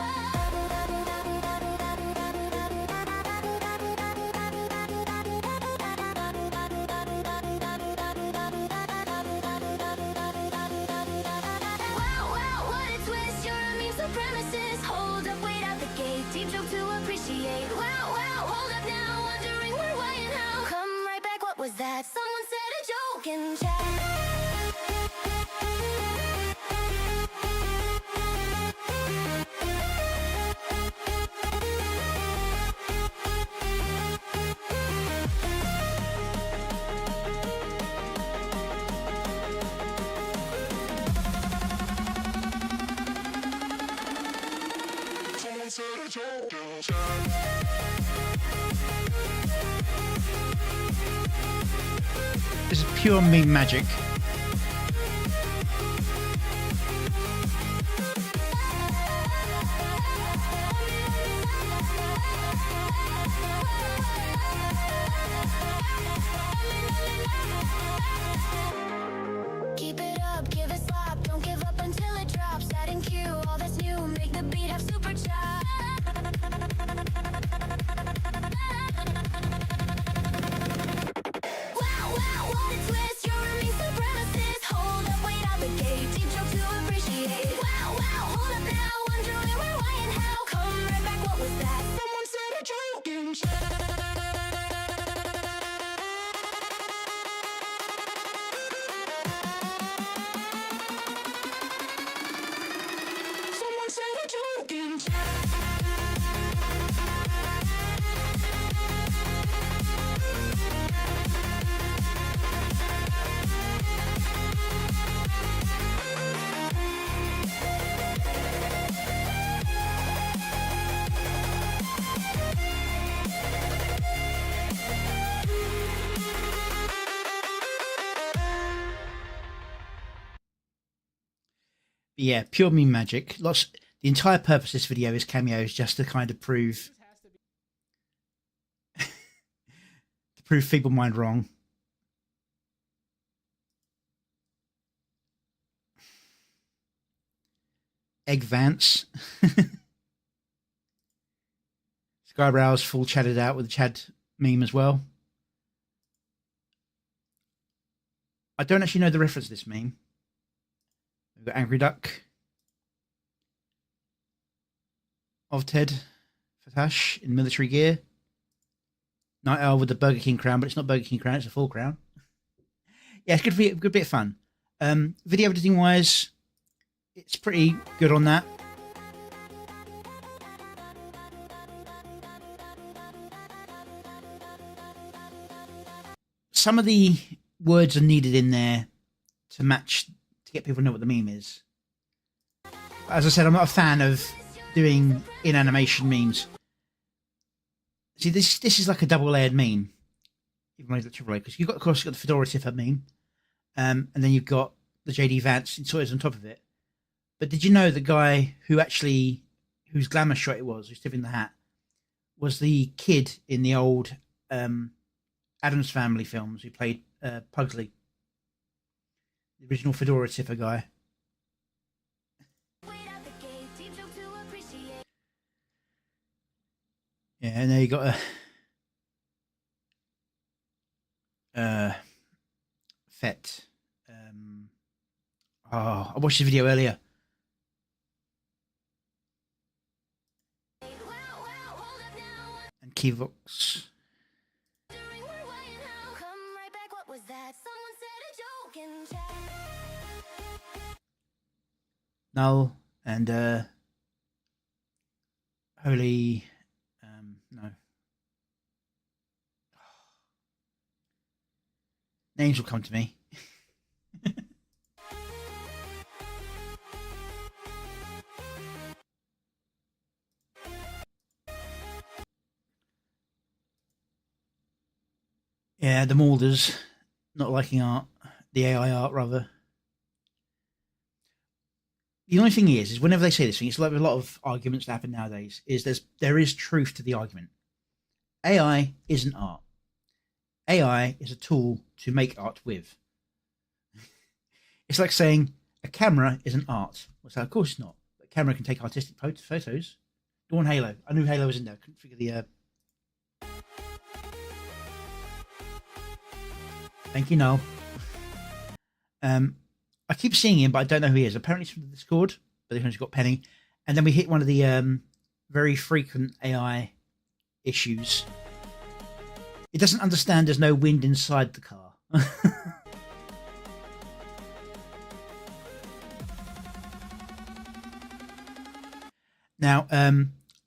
That someone said a joke in chat. This is pure meme magic. Keep it up, give it slap, don't give up until it drops. Add and cue, all that's new, make the beat have super chop. Wow, wow, what a twist, you're a me supremacist. Hold up, wait out the gate, deep joke to appreciate. Wow, wow, hold up now, wondering where, why, and how. Come right back, what was that? Someone said a joke and someone said a joke and Yeah, pure meme magic. Lots. The entire purpose of this video is cameos, just to kind of prove to prove Feeble Mind wrong. Egg Vance. Skyebros full chatted out with the Chad meme as well. I don't actually know the reference to this meme. We've got Angry Duck of Ted Fatash in military gear. Night Owl with the Burger King crown, but it's not Burger King crown, it's a full crown. Yeah, it's good, good bit of fun. Video editing wise, it's pretty good on that. Some of the words are needed in there to match, to get people to know what the meme is. As I said, I'm not a fan of doing in-animation memes. See, this is like a double-layered meme, even though it's triple layered, because you've got, of course, you've got the Fedora Tipper meme, and then you've got the JD Vance inserted on top of it. But did you know the guy who actually, whose glamour shot it was, who's tipping the hat, was the kid in the old Addams Family films who played Pugsley, the original Fedora Tipper guy. Yeah, and there you got a Fet. I watched the video earlier. And Keyvox. Null and Holy no. Names will come to me. Yeah, the Moulders not liking art, the AI art rather. The only thing is whenever they say this thing, it's like a lot of arguments that happen nowadays, is there is truth to the argument. AI isn't art. AI is a tool to make art with. It's like saying a camera isn't art. Well, so of course it's not. A camera can take artistic photos. Dawn Halo. I knew Halo was in there. I couldn't figure the... Thank you, Noel. I keep seeing him, but I don't know who he is. Apparently it's from the Discord, but they've only got Penny. And then we hit one of the very frequent AI issues. It doesn't understand there's no wind inside the car. Now,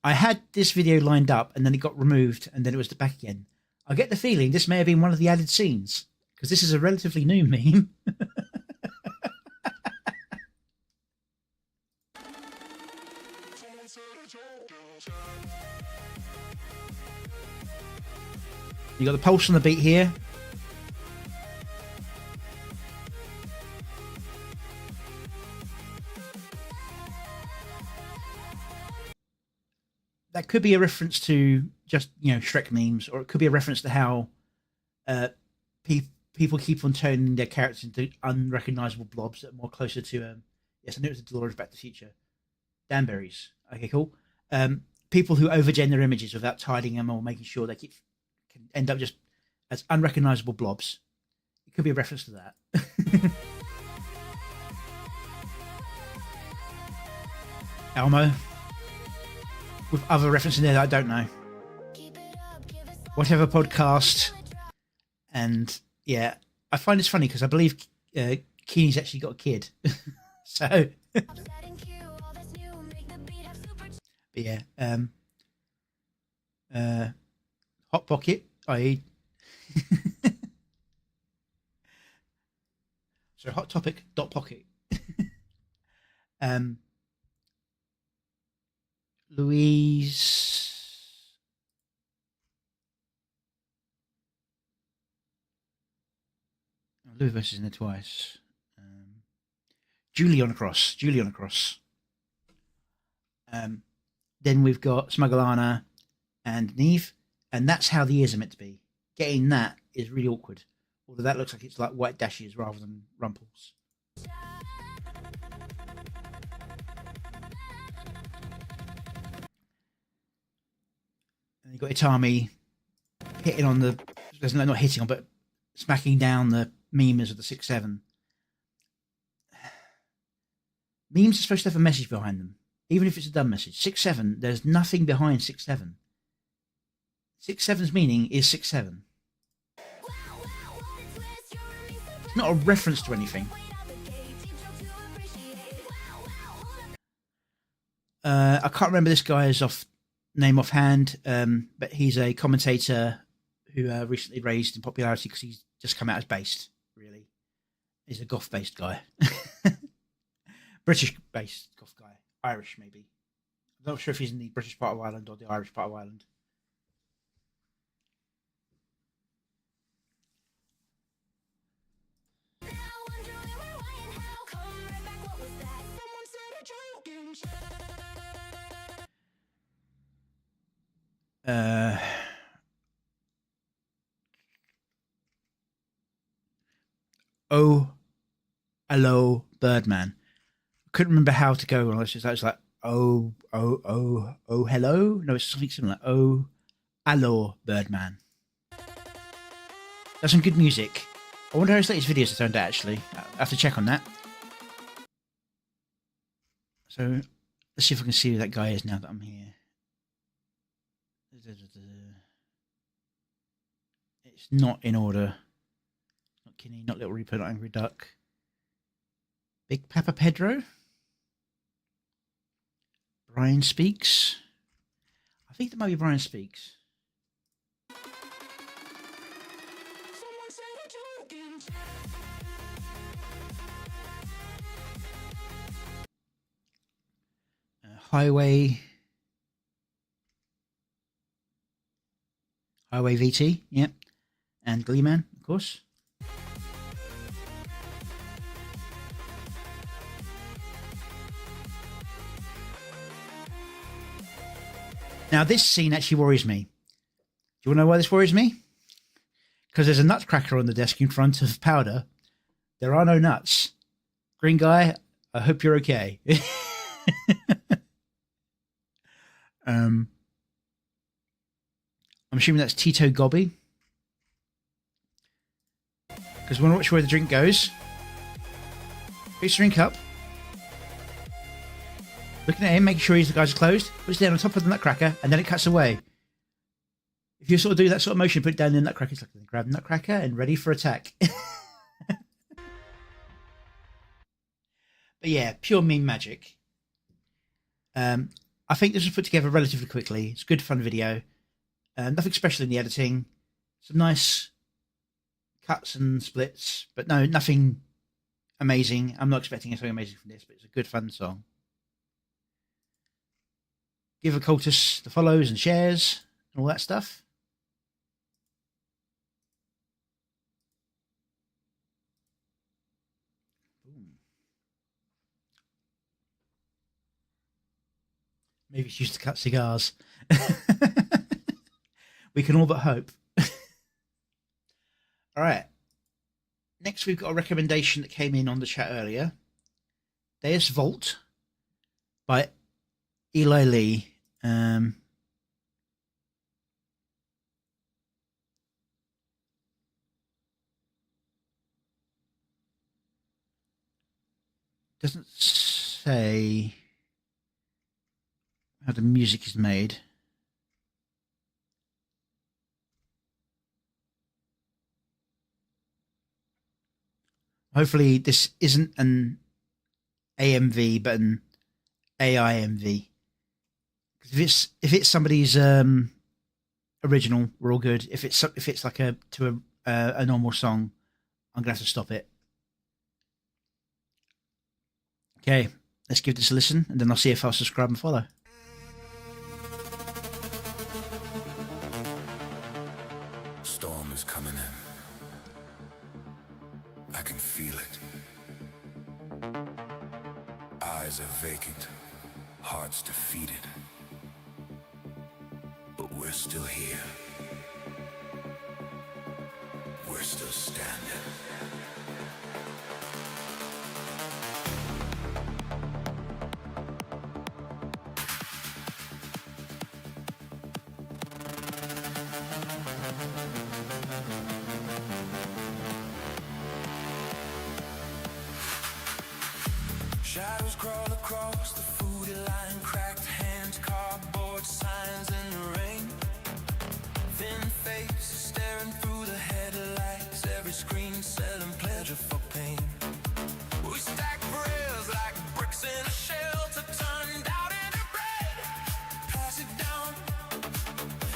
I had this video lined up and then it got removed and then it was back again. I get the feeling this may have been one of the added scenes because this is a relatively new meme. You got the pulse on the beat here. That could be a reference to just, Shrek memes, or it could be a reference to how people keep on turning their characters into unrecognizable blobs that are more closer to, yes, I knew it was Dolores Back to the Future. Danberries. Okay, cool. People who overgen their images without tidying them or making sure they can end up just as unrecognizable blobs. It could be a reference to that. Elmo. With other references in there that I don't know. Whatever podcast. And yeah, I find this funny because I believe Keeny's actually got a kid. So. But yeah. Hot Pocket, i.e. So Hot Topic dot Pocket. Louise. Louis versus in there twice. Julie on a cross. Then we've got Smugglana and Neve, and that's how the ears are meant to be. Getting that is really awkward. Although that looks like it's like white dashes rather than rumples. And you've got Itami hitting on the, not hitting on, but smacking down the memers of the 6-7. Memes are supposed to have a message behind them, even if it's a dumb message. 6-7, there's nothing behind 6-7. 6-7's meaning is 6-7. It's not a reference to anything. I can't remember this guy's name offhand, but he's a commentator who recently raised in popularity because he's just come out as based, really. He's a goth-based guy. British-based goth guy. Irish, maybe. I'm not sure if he's in the British part of Ireland or the Irish part of Ireland. Oh, hello, Birdman. Couldn't remember how to go on this. It was like, oh, hello? No, it's something similar. Oh, hello, Birdman. That's some good music. I wonder how his latest videos are turned out, actually. I have to check on that. So, let's see if I can see who that guy is now that I'm here. It's not in order. Not Kinney, not Little Reaper, not Angry Duck. Big Papa Pedro. Brian Speaks. I think that might be Brian Speaks. Highway VT, yep. And Gleeman, of course. Now, this scene actually worries me. Do you want to know why this worries me? Because there's a nutcracker on the desk in front of Powder. There are no nuts. Green guy, I hope you're okay. I'm assuming that's Tito Gobby. Because we want to watch where the drink goes. Picks the drink up. Looking at him, making sure the guys are closed. Puts it down on top of the nutcracker, and then it cuts away. If you sort of do that sort of motion, put it down the nutcracker, it's like, grab the nutcracker and ready for attack. But yeah, pure meme magic. I think this was put together relatively quickly. It's a good, fun video. Nothing special in the editing. Some nice cuts and splits, but no, nothing amazing. I'm not expecting something amazing from this, but it's a good, fun song. Give Occultus the follows and shares and all that stuff. Maybe she used to cut cigars. We can all but hope. All right. Next, we've got a recommendation that came in on the chat earlier. Deus Vault by Eli Lee. Doesn't say how the music is made. Hopefully this isn't an AMV but an AIMV. If it's somebody's original, we're all good. If it's like a normal song, I'm gonna have to stop it. Okay, let's give this a listen, and then I'll see if I'll subscribe and follow. Storm is coming in. I can feel it. Eyes are vacant, hearts defeated. But we're still here. We're still standing. Shadows crawl across the foodie line, cracked hands, cardboard signs in the rain. Thin faces staring through the headlights, every screen selling pleasure for pain. We stack prayers like bricks in a shelter, turned out into bread. Pass it down.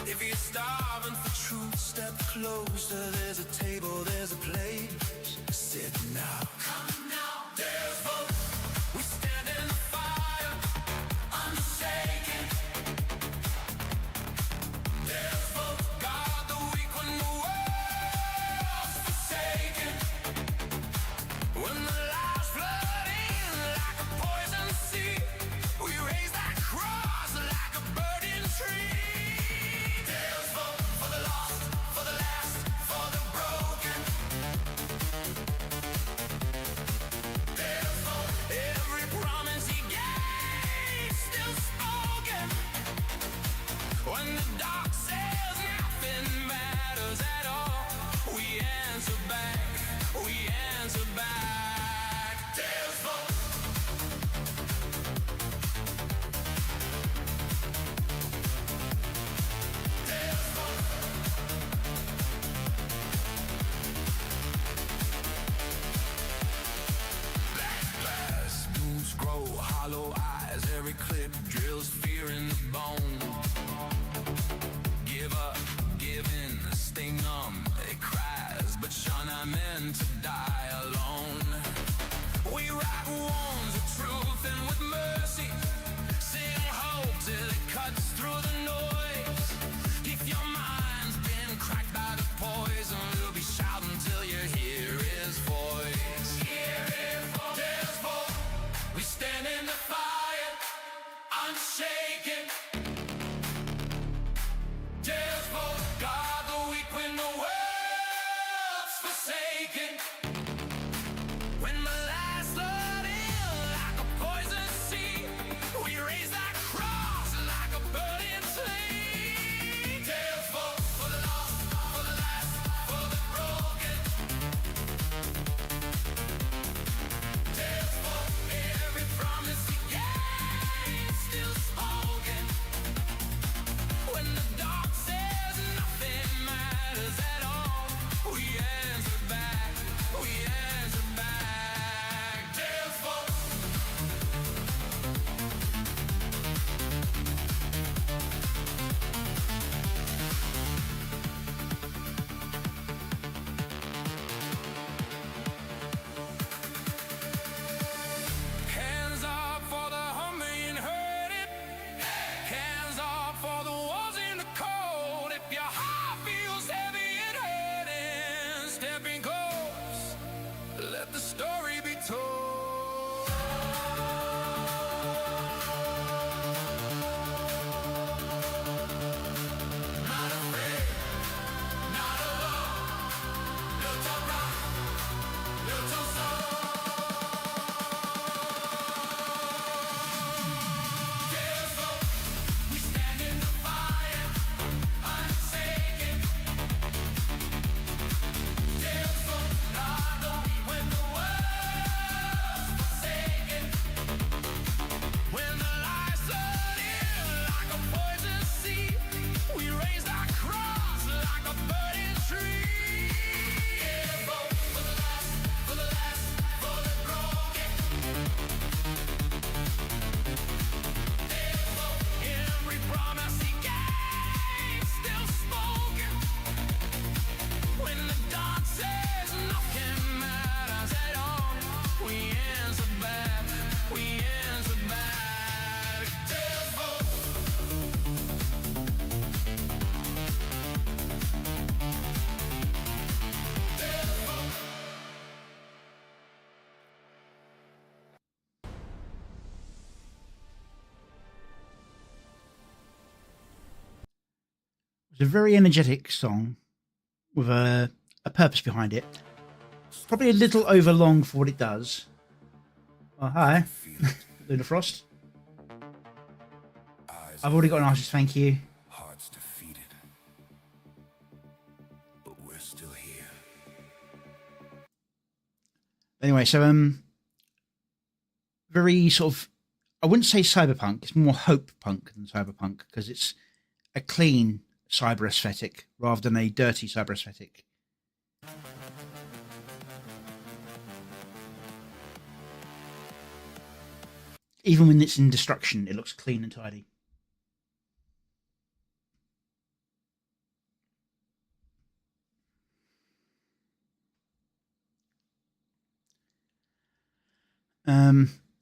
If you're starving for truth, step closer. There's a table, there's a place. Sit now. Come now. There's hope. We stand in the fire, unshaken. There's hope. God the weak when the world's forsaken. When the lies flood in like a poison sea, we raise that cross like a burning tree. There's hope for the lost, for the last, for the broken. There's hope. Every promise he gave still spoken. When the dark says nothing matters at all, we answer back, we answer back. There's hope. There's hope. Black glass, moons grow, hollow eyes. Every clip drills fear in the bone. Give up, give in, stay numb. It cries, but you're not meant to die alone. We write wounds with truth and with mercy. Sing hope till it cuts through the noise. If your mind's been cracked by the poison, you'll be shouting till you hear his voice. Hear his voice. There's hope. We stand in the fire, unshaken. There's hope. God the weak when the world's forsaken. When the lies flood in like a poison sea, we raise that cross like a burning flame. There's hope for the lost, for the last, for the broken. There's hope. Every promise he gave still spoken. It's a very energetic song with a purpose behind it. Probably a little over long for what it does. Oh, hi. Luna Frost. I've already got an artist, thank you. Hearts defeated, but we're still here. Anyway, so very sort of, I wouldn't say cyberpunk. It's more hope punk than cyberpunk because it's a clean cyber aesthetic rather than a dirty cyber aesthetic. Even when it's in destruction, it looks clean and tidy.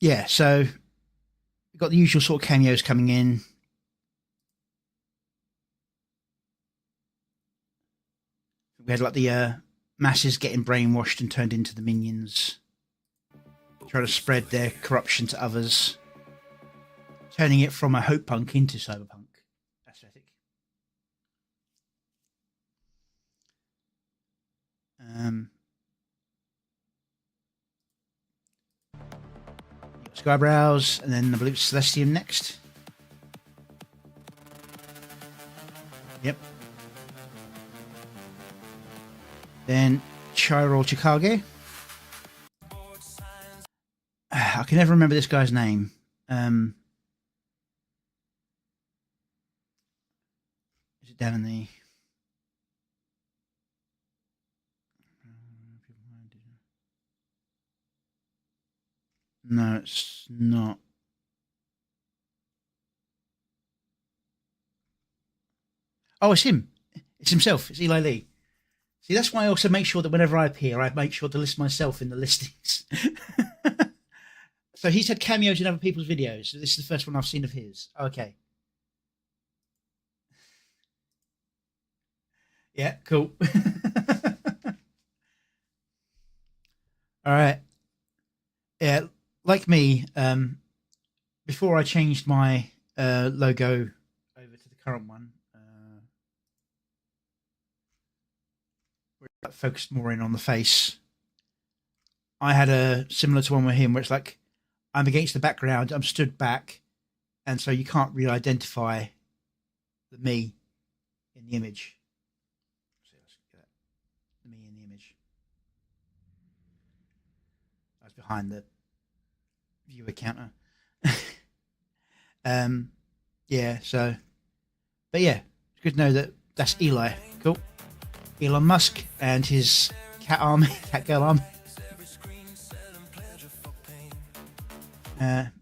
Yeah, so we've got the usual sort of cameos coming in. We had like the masses getting brainwashed and turned into the minions, trying to spread their corruption to others, turning it from a hope punk into cyberpunk aesthetic. Skyebros, and then I believe Celestium next. Yep. Then Chiro Chikage. I can never remember this guy's name. Is it down in the... No, it's not. Oh, it's him. It's himself. It's Eli Lee. See, that's why I also make sure that whenever I appear, I make sure to list myself in the listings. So he's had cameos in other people's videos. This is the first one I've seen of his. Okay. Yeah, cool. All right. Yeah, like me, before I changed my logo over to the current one, where it focused more in on the face, I had a similar to one with him where it's like I'm against the background, I'm stood back, and so you can't really identify the me in the image. So let's get that. The me in the image. I was behind the viewer counter. Yeah, so, but yeah, it's good to know that that's Eli. Cool. Elon Musk and his cat army, cat girl army.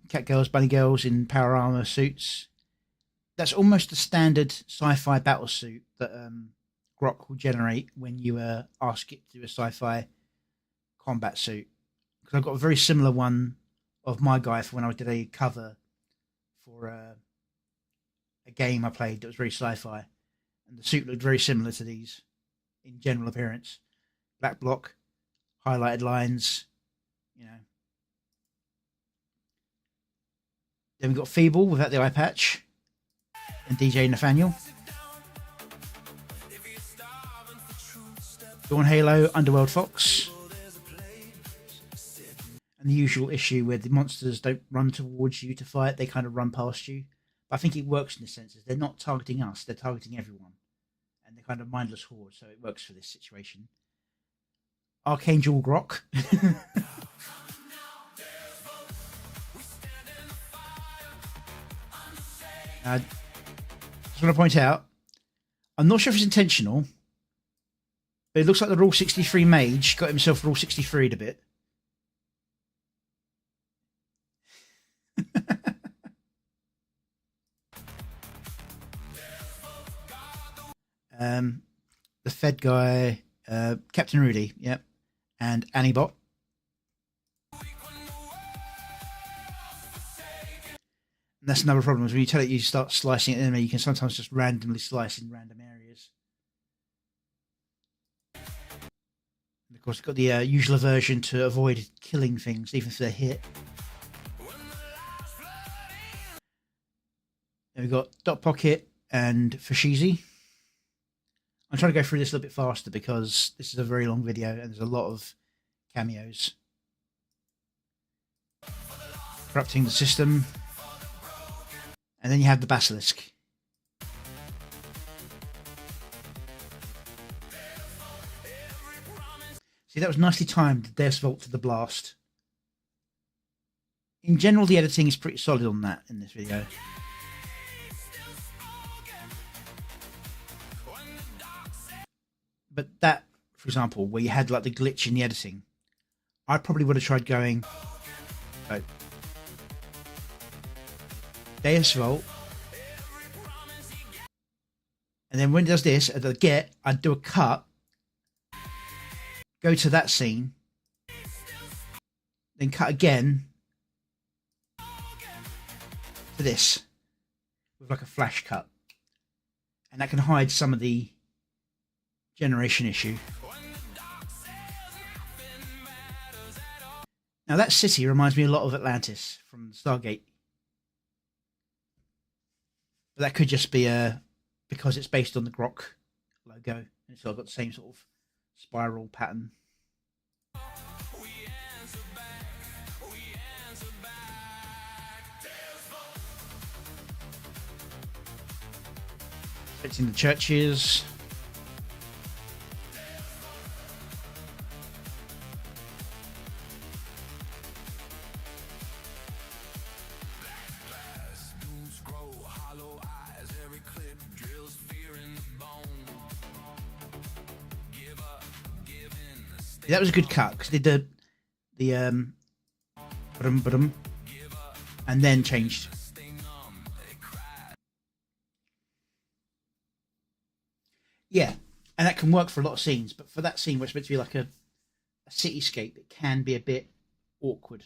Cat girls, bunny girls in power armor suits. That's almost the standard sci-fi battle suit that Grok will generate when you ask it to do a sci-fi combat suit. Because I've got a very similar one of my guy for when I did a cover for a game I played that was very sci-fi, and the suit looked very similar to these in general appearance. Black block, highlighted lines, you know. Then we've got Feeble without the eye patch, and DJ Nathaniel. Dawn Halo, Underworld Fox. And the usual issue where the monsters don't run towards you to fight, they kind of run past you. But I think it works in the sense that they're not targeting us, they're targeting everyone. And they're kind of mindless horde, so it works for this situation. Archangel Grok. I just want to point out, I'm not sure if it's intentional, but it looks like the Rule 63 mage got himself Rule 63'd a bit. The Fed guy, Captain Rudy, yep, and Anibot. And that's another problem, is when you tell it you start slicing an enemy, you can sometimes just randomly slice in random areas. And of course, it's got the usual aversion to avoid killing things, even if they're hit. Then we've got Dot Pocket and Fashizi. I'm trying to go through this a little bit faster because this is a very long video and there's a lot of cameos. Corrupting the system. And then you have the basilisk. See, that was nicely timed, the Deus Vault to the blast. In general, the editing is pretty solid on that in this video. But that, for example, where you had like the glitch in the editing, I probably would have tried going Deus Vault, and then when it does this at the get, I'd do a cut, go to that scene, then cut again to this with like a flash cut, and that can hide some of the generation issue. Now that city reminds me a lot of Atlantis from Stargate, but that could just be because it's based on the Grok logo and it's all got the same sort of spiral pattern. It's in the churches. That was a good cut because they did the and then changed. Yeah, and that can work for a lot of scenes, but for that scene where it's meant to be like a cityscape, it can be a bit awkward.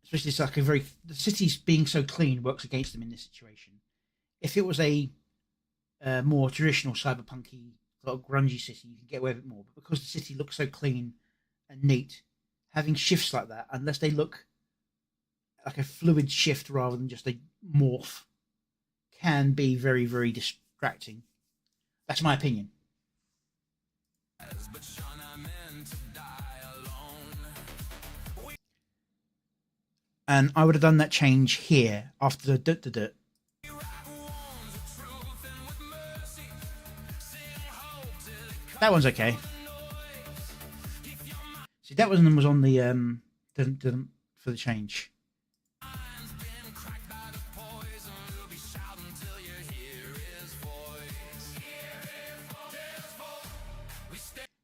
Especially it's like the city's being so clean works against them in this situation. If it was a more traditional cyberpunky, sort of grungy city, you can get away with it more. But because the city looks so clean and neat, having shifts like that, unless they look like a fluid shift rather than just a morph, can be very, very distracting. That's my opinion. And I would have done that change here after the That one's okay. See, that one was on the for the change.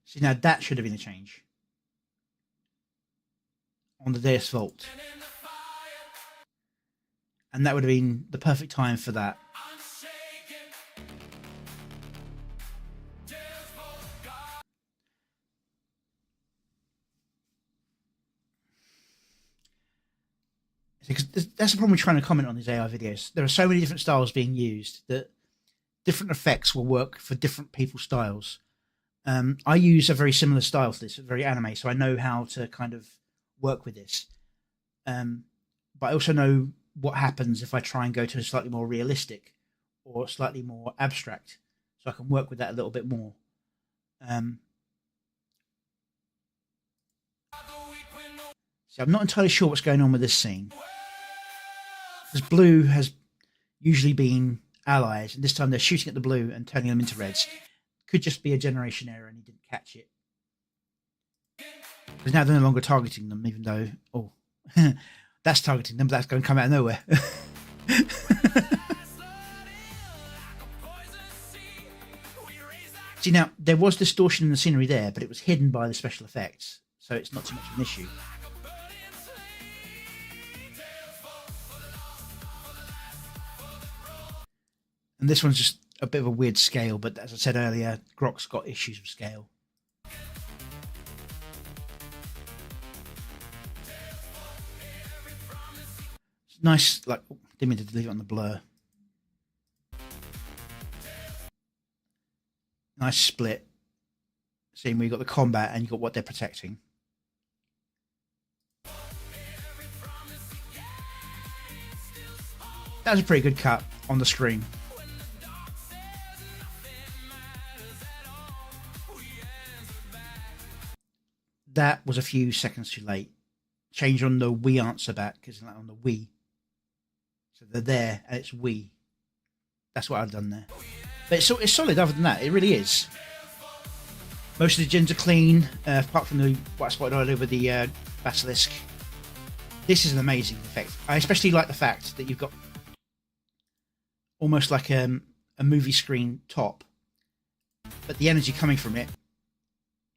See, now that should have been a change on the Deus Vault, and that would have been the perfect time for that. Because that's the problem with trying to comment on these AI videos. There are so many different styles being used that different effects will work for different people's styles. I use a very similar style to this, very anime, so I know how to kind of work with this. But I also know what happens if I try and go to a slightly more realistic or slightly more abstract, so I can work with that a little bit more. So I'm not entirely sure what's going on with this scene. Because blue has usually been allies, and this time they're shooting at the blue and turning them into reds. Could just be a generation error and he didn't catch it. Because now they're no longer targeting them, even though, oh, that's targeting them, but that's going to come out of nowhere. See, now, there was distortion in the scenery there, but it was hidden by the special effects, so it's not too much of an issue. And this one's just a bit of a weird scale, but as I said earlier, Grok's got issues with scale. It's nice, like, didn't mean to leave it on the blur. Nice split. Seeing where you got the combat and you got what they're protecting. That was a pretty good cut on the screen. that was a few seconds too late. Change on the we answer back because it's on the we. So they're there and it's we. That's what I've done there. But it's solid other than that. It really is. Most of the gens are clean, apart from the white spot all over the basilisk. This is an amazing effect. I especially like the fact that you've got almost like a movie screen top, but the energy coming from it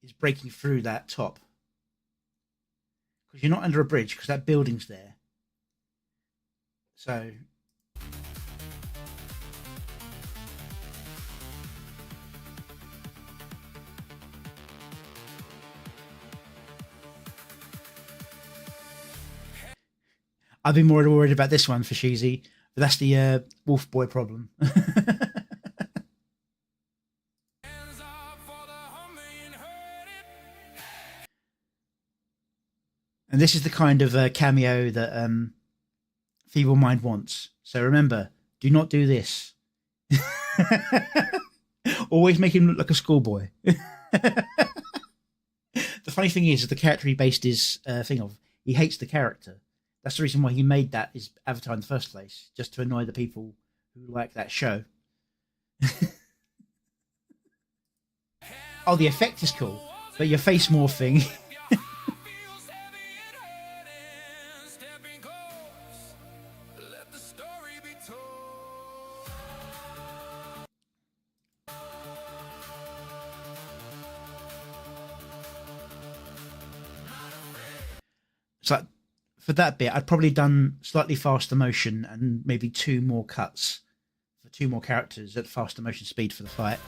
is breaking through that top. Because you're not under a bridge, because that building's there. So I've been more worried about this one for Sheezy, but that's the Wolf Boy problem. And this is the kind of cameo that Feeble Mind wants. So remember, do not do this. Always make him look like a schoolboy. The funny thing is, the character he based his thing of, he hates the character. That's the reason why he made that his avatar in the first place, just to annoy the people who like that show. Oh, the effect is cool, but your face morphing. It's like, for that bit, I'd probably done slightly faster motion and maybe 2 more cuts for 2 more characters at faster motion speed for the fight.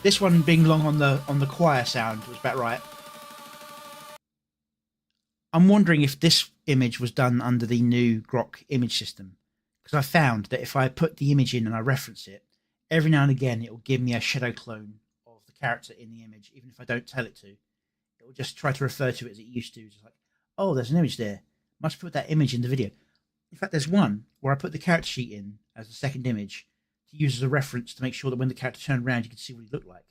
This one being long on the choir sound was about right. I'm wondering if this image was done under the new Grok image system, because I found that if I put the image in and I reference it, every now and again it will give me a shadow clone of the character in the image, even if I don't tell it to. It will just try to refer to it as it used to. Just like, oh, there's an image there. Must put that image in the video. In fact, there's one where I put the character sheet in as the second image to use as a reference to make sure that when the character turned around, you could see what he looked like.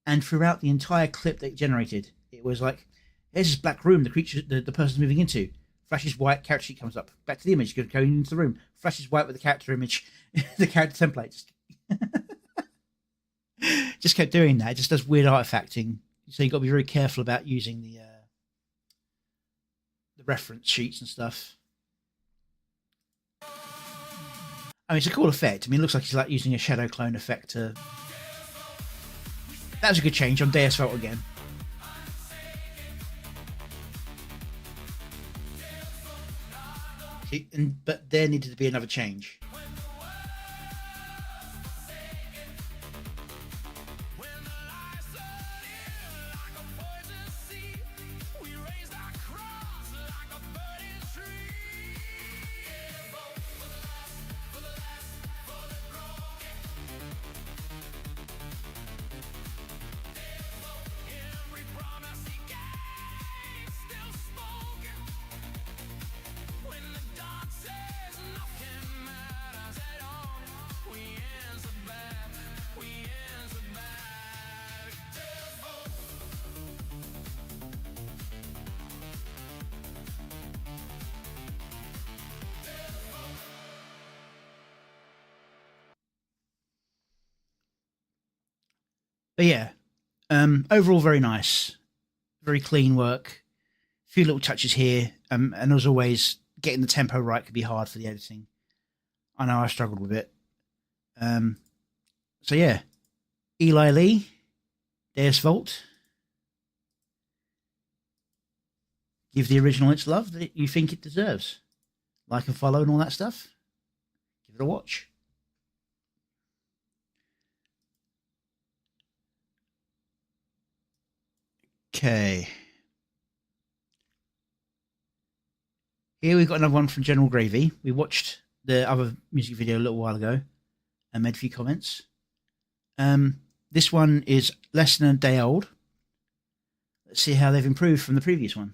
And throughout the entire clip that it generated, it was like, here's this black room the creature, the person's moving into. Flashes white, character sheet comes up. Back to the image, going into the room. Flashes white with the character image, the character template. Just kept doing that. It just does weird artifacting. So you've got to be very careful about using the reference sheets and stuff. I mean, it's a cool effect. I mean, it looks like he's like using a shadow clone effect to... That was a good change on Deus Vult again. See, but there needed to be another change. But yeah, overall very nice, very clean work. A few little touches here, and as always, getting the tempo right could be hard for the editing. I know I struggled with it. So yeah, Eli Lee, Deus Vult. Give the original its love that you think it deserves. Like and follow and all that stuff. Give it a watch. Okay. Here we've got another one from General Gravy. We watched the other music video a little while ago and made a few comments. This one is less than a day old. Let's see how they've improved from the previous one.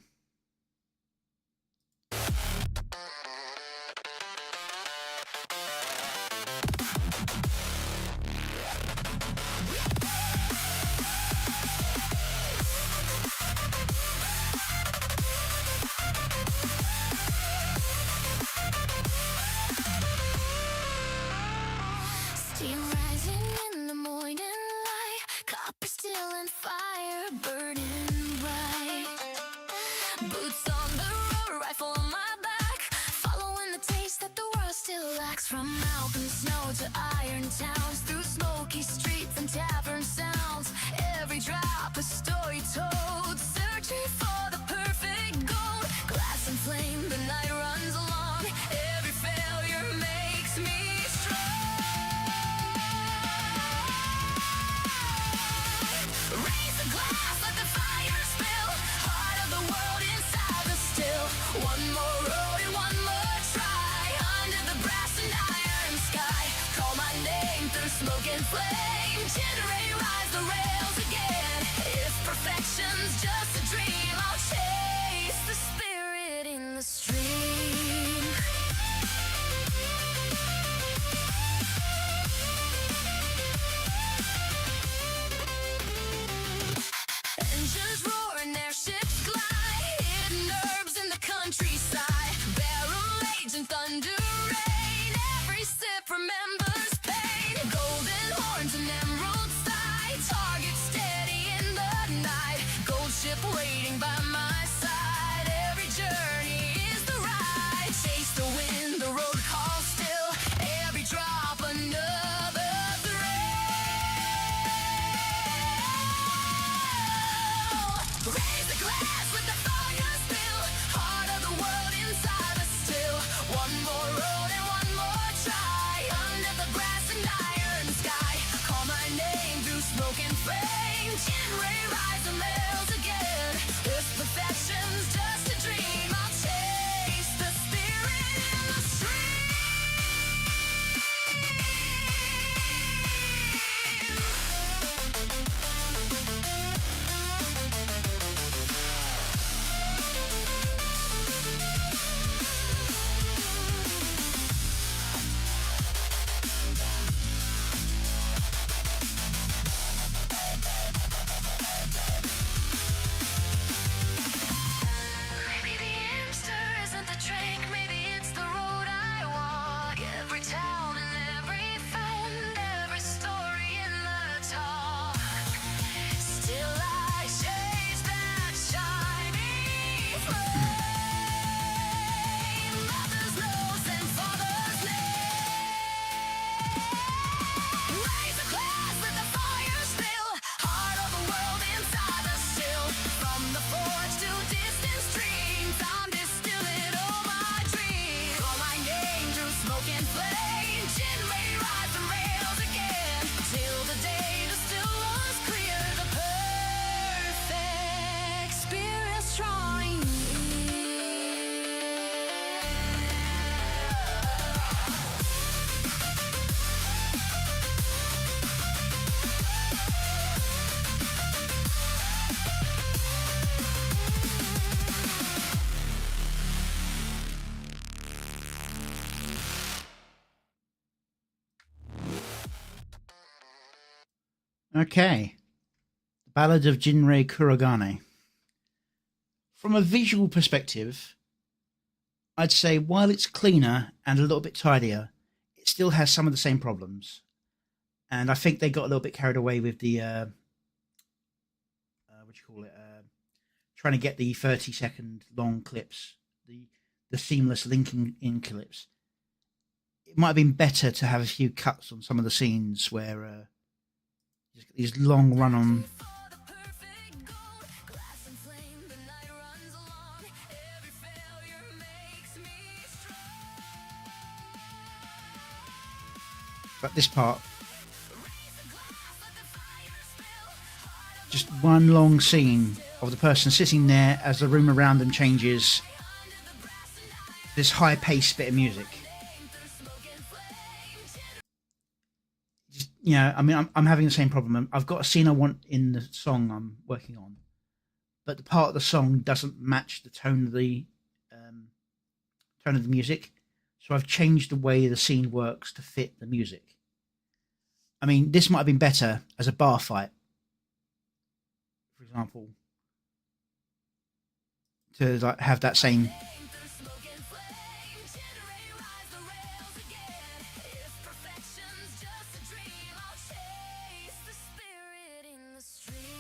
One more road and one more try. Under the brass and iron sky. Call my name through smoke and flame. Generate, rise the rails again. If perfection's just a dream, I'll chase the spirit in the stream. Engines roar and airships glide. Hidden herbs in the countryside. Barrel age and thunder rain. Every sip remembers pain. Golden horns and emerald side. Target steady in the night. Gold ship waiting by my side. Every journey is the ride. Chase the wind, the road calls still. Every drop another thrill. Raise the glass with the fire spill. Heart of the world inside us still. One more road and one more try. Under the brass and iron sky. Call my name through smoke and flame. Ray rise and rails again. If perfection's just a dream, I'll chase the spirit in the stream. Maybe the answer isn't the drink, maybe it's the road I walk. Every town and every friend, every story in the talk. Still I chase that shining flame. Mother's nose and father's name. Raise a glass with the fire spill. Heart of the world inside us still. From the forge to distant streams, I'm distilling all my dreams. Call my name through smoke and flame. Gin may rise the rails again. Till the day the still was clear. The perfect spirit's drawing near. Okay. The Ballad of Jinrei Kurogane. From a visual perspective, I'd say while it's cleaner and a little bit tidier, it still has some of the same problems. And I think they got a little bit carried away with the what do you call it? Trying to get the 30-second long clips, the seamless linking in clips. It might have been better to have a few cuts on some of the scenes where these long run-on. For the perfect goal, glass and flame, the night runs along. Every failure makes me strong. But this part, Raise a glass, let the fire spill. Heart of just one long scene of the person sitting there as the room around them changes. This high-paced bit of music. Just, you know, I mean, I'm having the same problem. I've got a scene I want in the song I'm working on, but the part of the song doesn't match the tone of the music. So I've changed the way the scene works to fit the music. I mean, this might have been better as a bar fight, for example, to like have that same.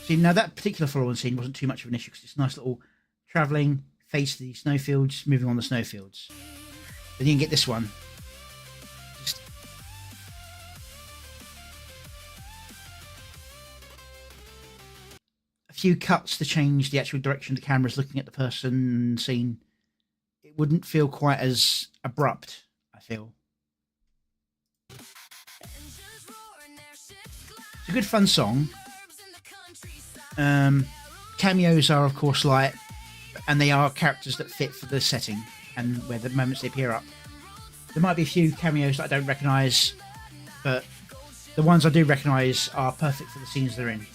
See, now that particular follow-on scene wasn't too much of an issue because it's a nice little travelling, face the snowfields, moving on the snowfields. Then you can get this one. Just a few cuts to change the actual direction the camera's looking at the person scene. It wouldn't feel quite as abrupt, I feel. It's a good fun song. Cameos are, of course, like and they are characters that fit for the setting and where the moments they appear up. There might be a few cameos that I don't recognise, but the ones I do recognise are perfect for the scenes they're in.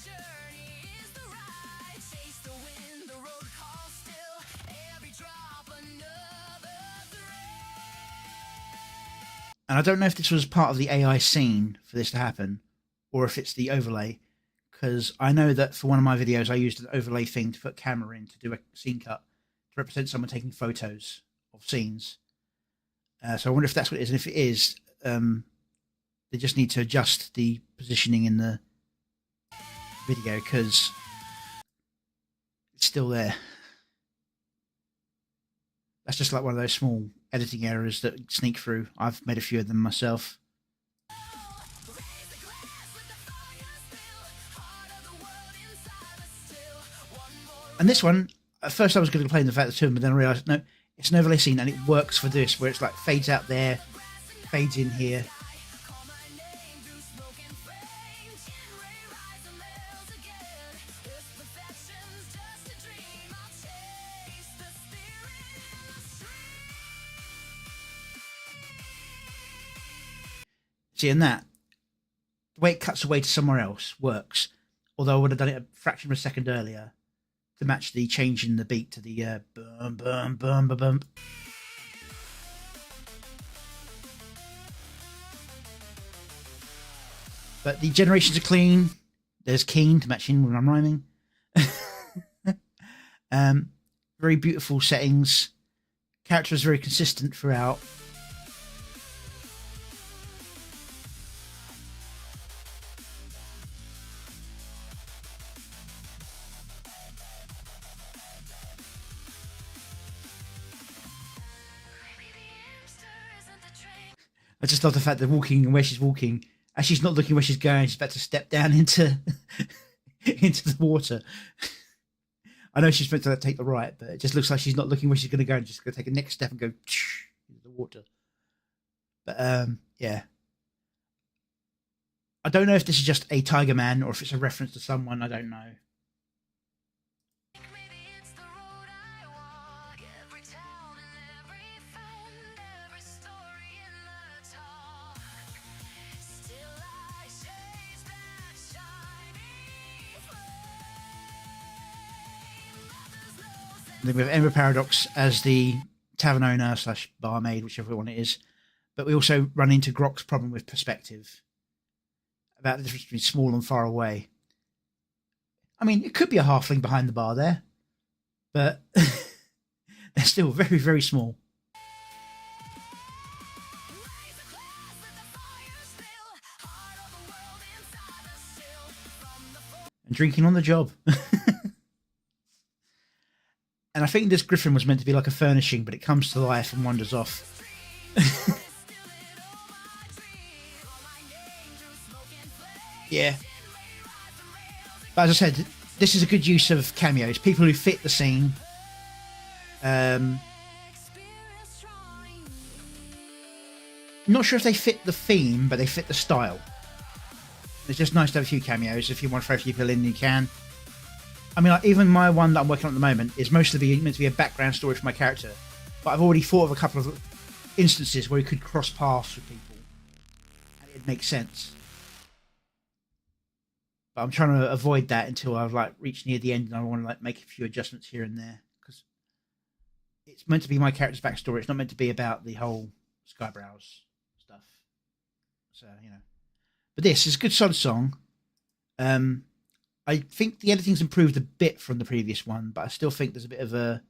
And I don't know if this was part of the AI scene for this to happen, or if it's the overlay, because I know that for one of my videos I used an overlay thing to put camera in to do a scene cut to represent someone taking photos of scenes. So I wonder if that's what it is, and if it is, they just need to adjust the positioning in the video because it's still there. That's just like one of those small editing errors that sneak through. I've made a few of them myself. And this one, at first I was going to complain the fact that two of them, but then I realised, no, it's an overlay scene and it works for this, where it's like fades out there, fades in here. See, and that, the way it cuts away to somewhere else works. Although I would have done it a fraction of a second earlier to match the change in the beat to the bum, bum, bum, bum, bum. But the generations are clean. There's keen to match in when I'm rhyming. Very beautiful settings. Character is very consistent throughout. I just love the fact that walking and where she's walking, as she's not looking where she's going, she's about to step down into into the water. I know she's meant to take the right, but it just looks like she's not looking where she's going to go and just going to take a next step and go into the water. But yeah, I don't know if this is just a Tiger Man or if it's a reference to someone. I don't know. Then we have Ember Paradox as the tavern owner / barmaid, whichever one it is. But we also run into Grok's problem with perspective, about the difference between small and far away. I mean, it could be a halfling behind the bar there, but they're still very, very small. And drinking on the job. And I think this griffin was meant to be like a furnishing, but it comes to life and wanders off. Yeah. But as I said, this is a good use of cameos. People who fit the scene. Not sure if they fit the theme, but they fit the style. It's just nice to have a few cameos. If you want to throw people in, you can. I mean, like, even my one that I'm working on at the moment is mostly meant to be a background story for my character. But I've already thought of a couple of instances where you could cross paths with people. And it makes sense. But I'm trying to avoid that until I've like reached near the end and I want to like make a few adjustments here and there. Because it's meant to be my character's backstory. It's not meant to be about the whole Skyebros stuff. So, you know. But this is a good solid song. I think the editing's improved a bit from the previous one, but I still think there's a bit of a,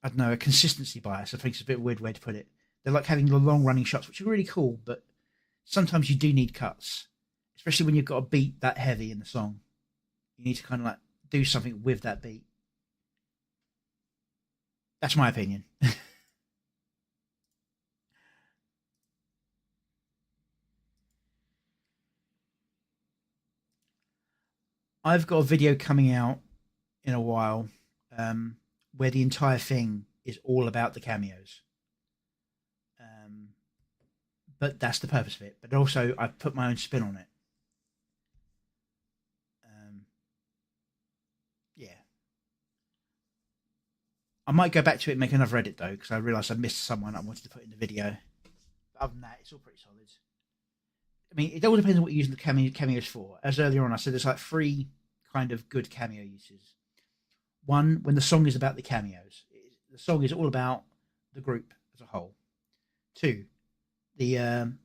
I don't know, a consistency bias. I think it's a bit of a weird way to put it. They're like having the long running shots, which are really cool, but sometimes you do need cuts, especially when you've got a beat that heavy in the song. You need to kind of like do something with that beat. That's my opinion. I've got a video coming out in a while where the entire thing is all about the cameos. But that's the purpose of it. But also, I've put my own spin on it. Yeah. I might go back to it and make another edit though, because I realised I missed someone I wanted to put in the video. But other than that, it's all pretty solid. I mean, it all depends on what you're using the cameos for. As earlier on, I said there's like 3 kind of good cameo uses. 1, when the song is about the cameos. The song is all about the group as a whole. 2, the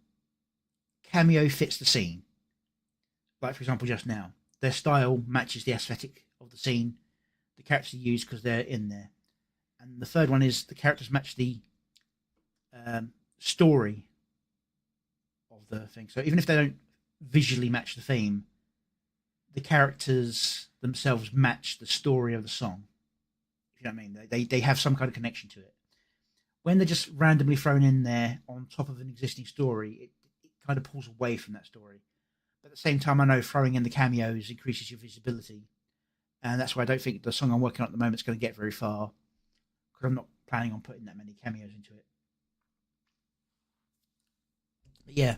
cameo fits the scene. Like, for example, just now, their style matches the aesthetic of the scene. The characters are used because they're in there. And the 3rd one is the characters match the story of the thing. So even if they don't visually match the theme, the characters themselves match the story of the song. If you know what I mean, they have some kind of connection to it. When they're just randomly thrown in there on top of an existing story, it kind of pulls away from that story. But at the same time, I know throwing in the cameos increases your visibility, and that's why I don't think the song I'm working on at the moment is going to get very far, because I'm not planning on putting that many cameos into it. But yeah,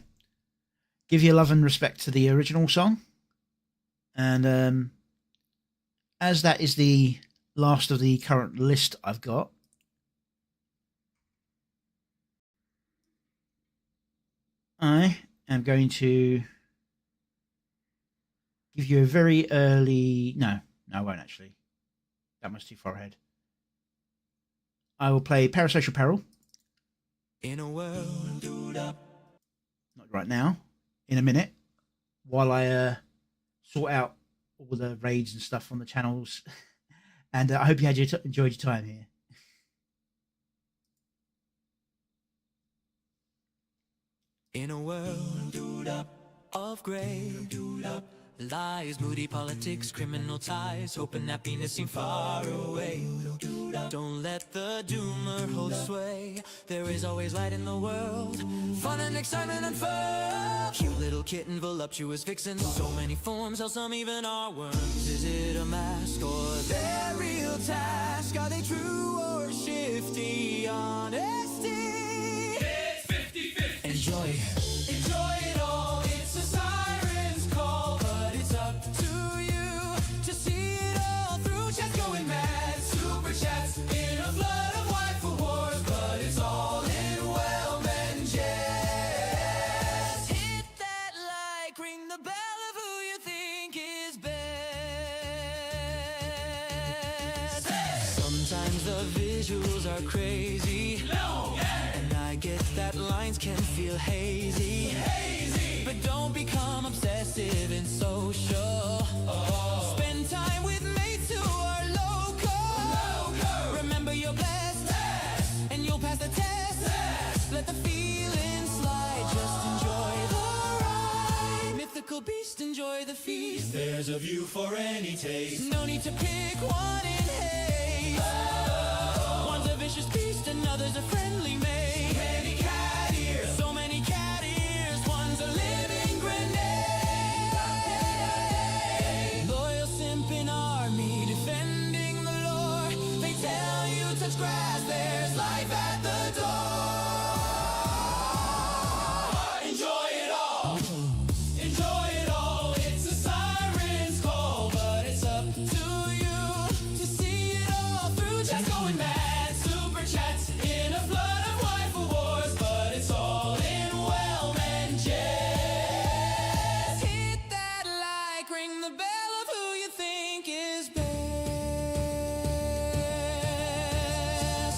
give your love and respect to the original song. And as that is the last of the current list I've got, I am going to give you a very early... No, I won't actually. That was too far ahead. I will play Parasocial Peril. In a world, Not right now. In a minute. While I sort out all the raids and stuff on the channels. And I hope you enjoyed your time here. in a world of grey, lies, moody politics, criminal ties, hope and happiness seem far away. Don't let the doomer hold sway. There is always light in the world, fun and excitement and fun. Cute little kitten, voluptuous vixen, so many forms, how some even are worms. Is it a mask or their real task? Are they true or shifty honesty? It's 50-50. Enjoy it all. It's a siren's call, but it's up to you to see it all through. Chat's going mad, super chats in a flood of waifu wars, but it's all in well-meant jest. Hit that like, ring the bell of who you think is best. Sometimes the visuals are crazy, and I get that lines can feel hazy. But don't become obsessive and social. Spend time with mates who are local. Remember you're blessed, and you'll pass the test. Let the feeling slide, just enjoy the ride. Mythical beast, enjoy the feast. There's a view for any taste. No need to pick one in haste. One's a vicious beast, another's a friendly mate. Many cat ears, so many cat ears. One's a living grenade. Loyal simping army, defending the lore. They tell you touch grass, there's life at the door. Enjoy it all. Enjoy it all. It's a siren's call, but it's up to you to see it all through. Chat's going mad, super chats in a flood of waifu wars, but it's all in well-meant jest. Hit that like, ring the bell of who you think is best.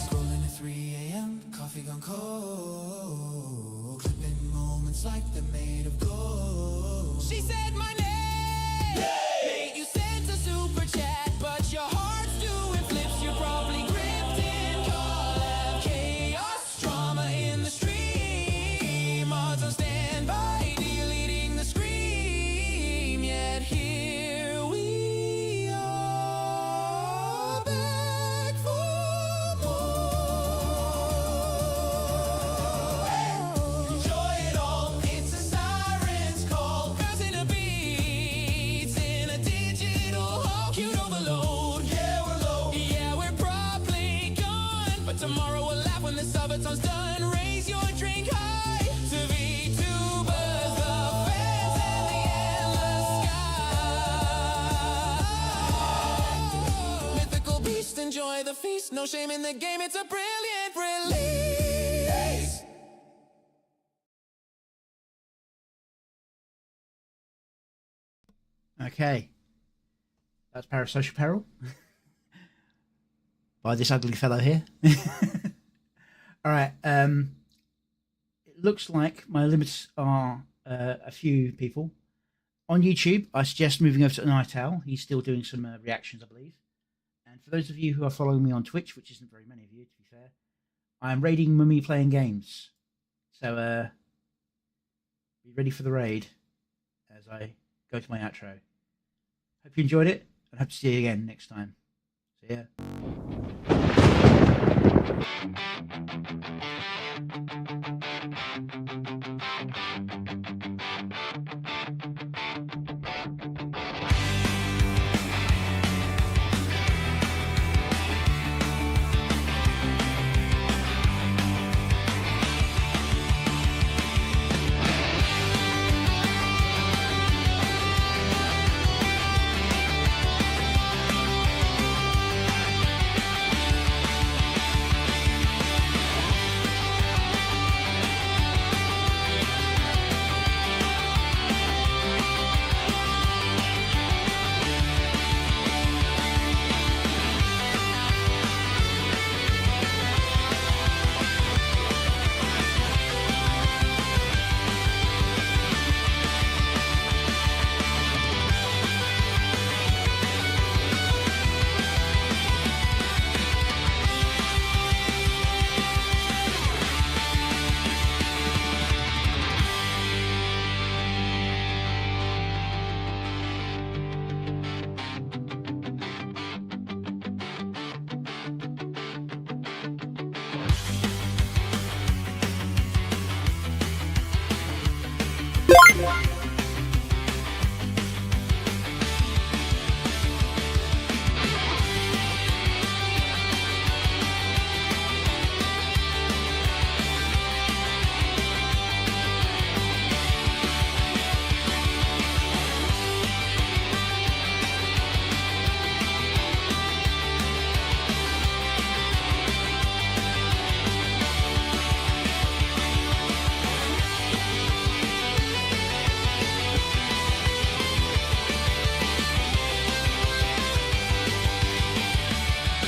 Scrolling at 3 a.m., coffee gone cold, clipping moments like they're made of gold. She said my name. Mate, you sent a super chat, but your heart's doing flips. You're probably gripped release. No shame in the game, it's a brilliant release. Okay. That's Parasocial Peril. By this ugly fellow here. Alright, it looks like my limits are a few people. On YouTube, I suggest moving over to Night Owl. He's still doing some reactions, I believe. And for those of you who are following me on Twitch, which isn't very many of you, to be fair, I'm raiding Mummy Playing Games. So, be ready for the raid as I go to my outro. Hope you enjoyed it, and hope to see you again next time. See ya.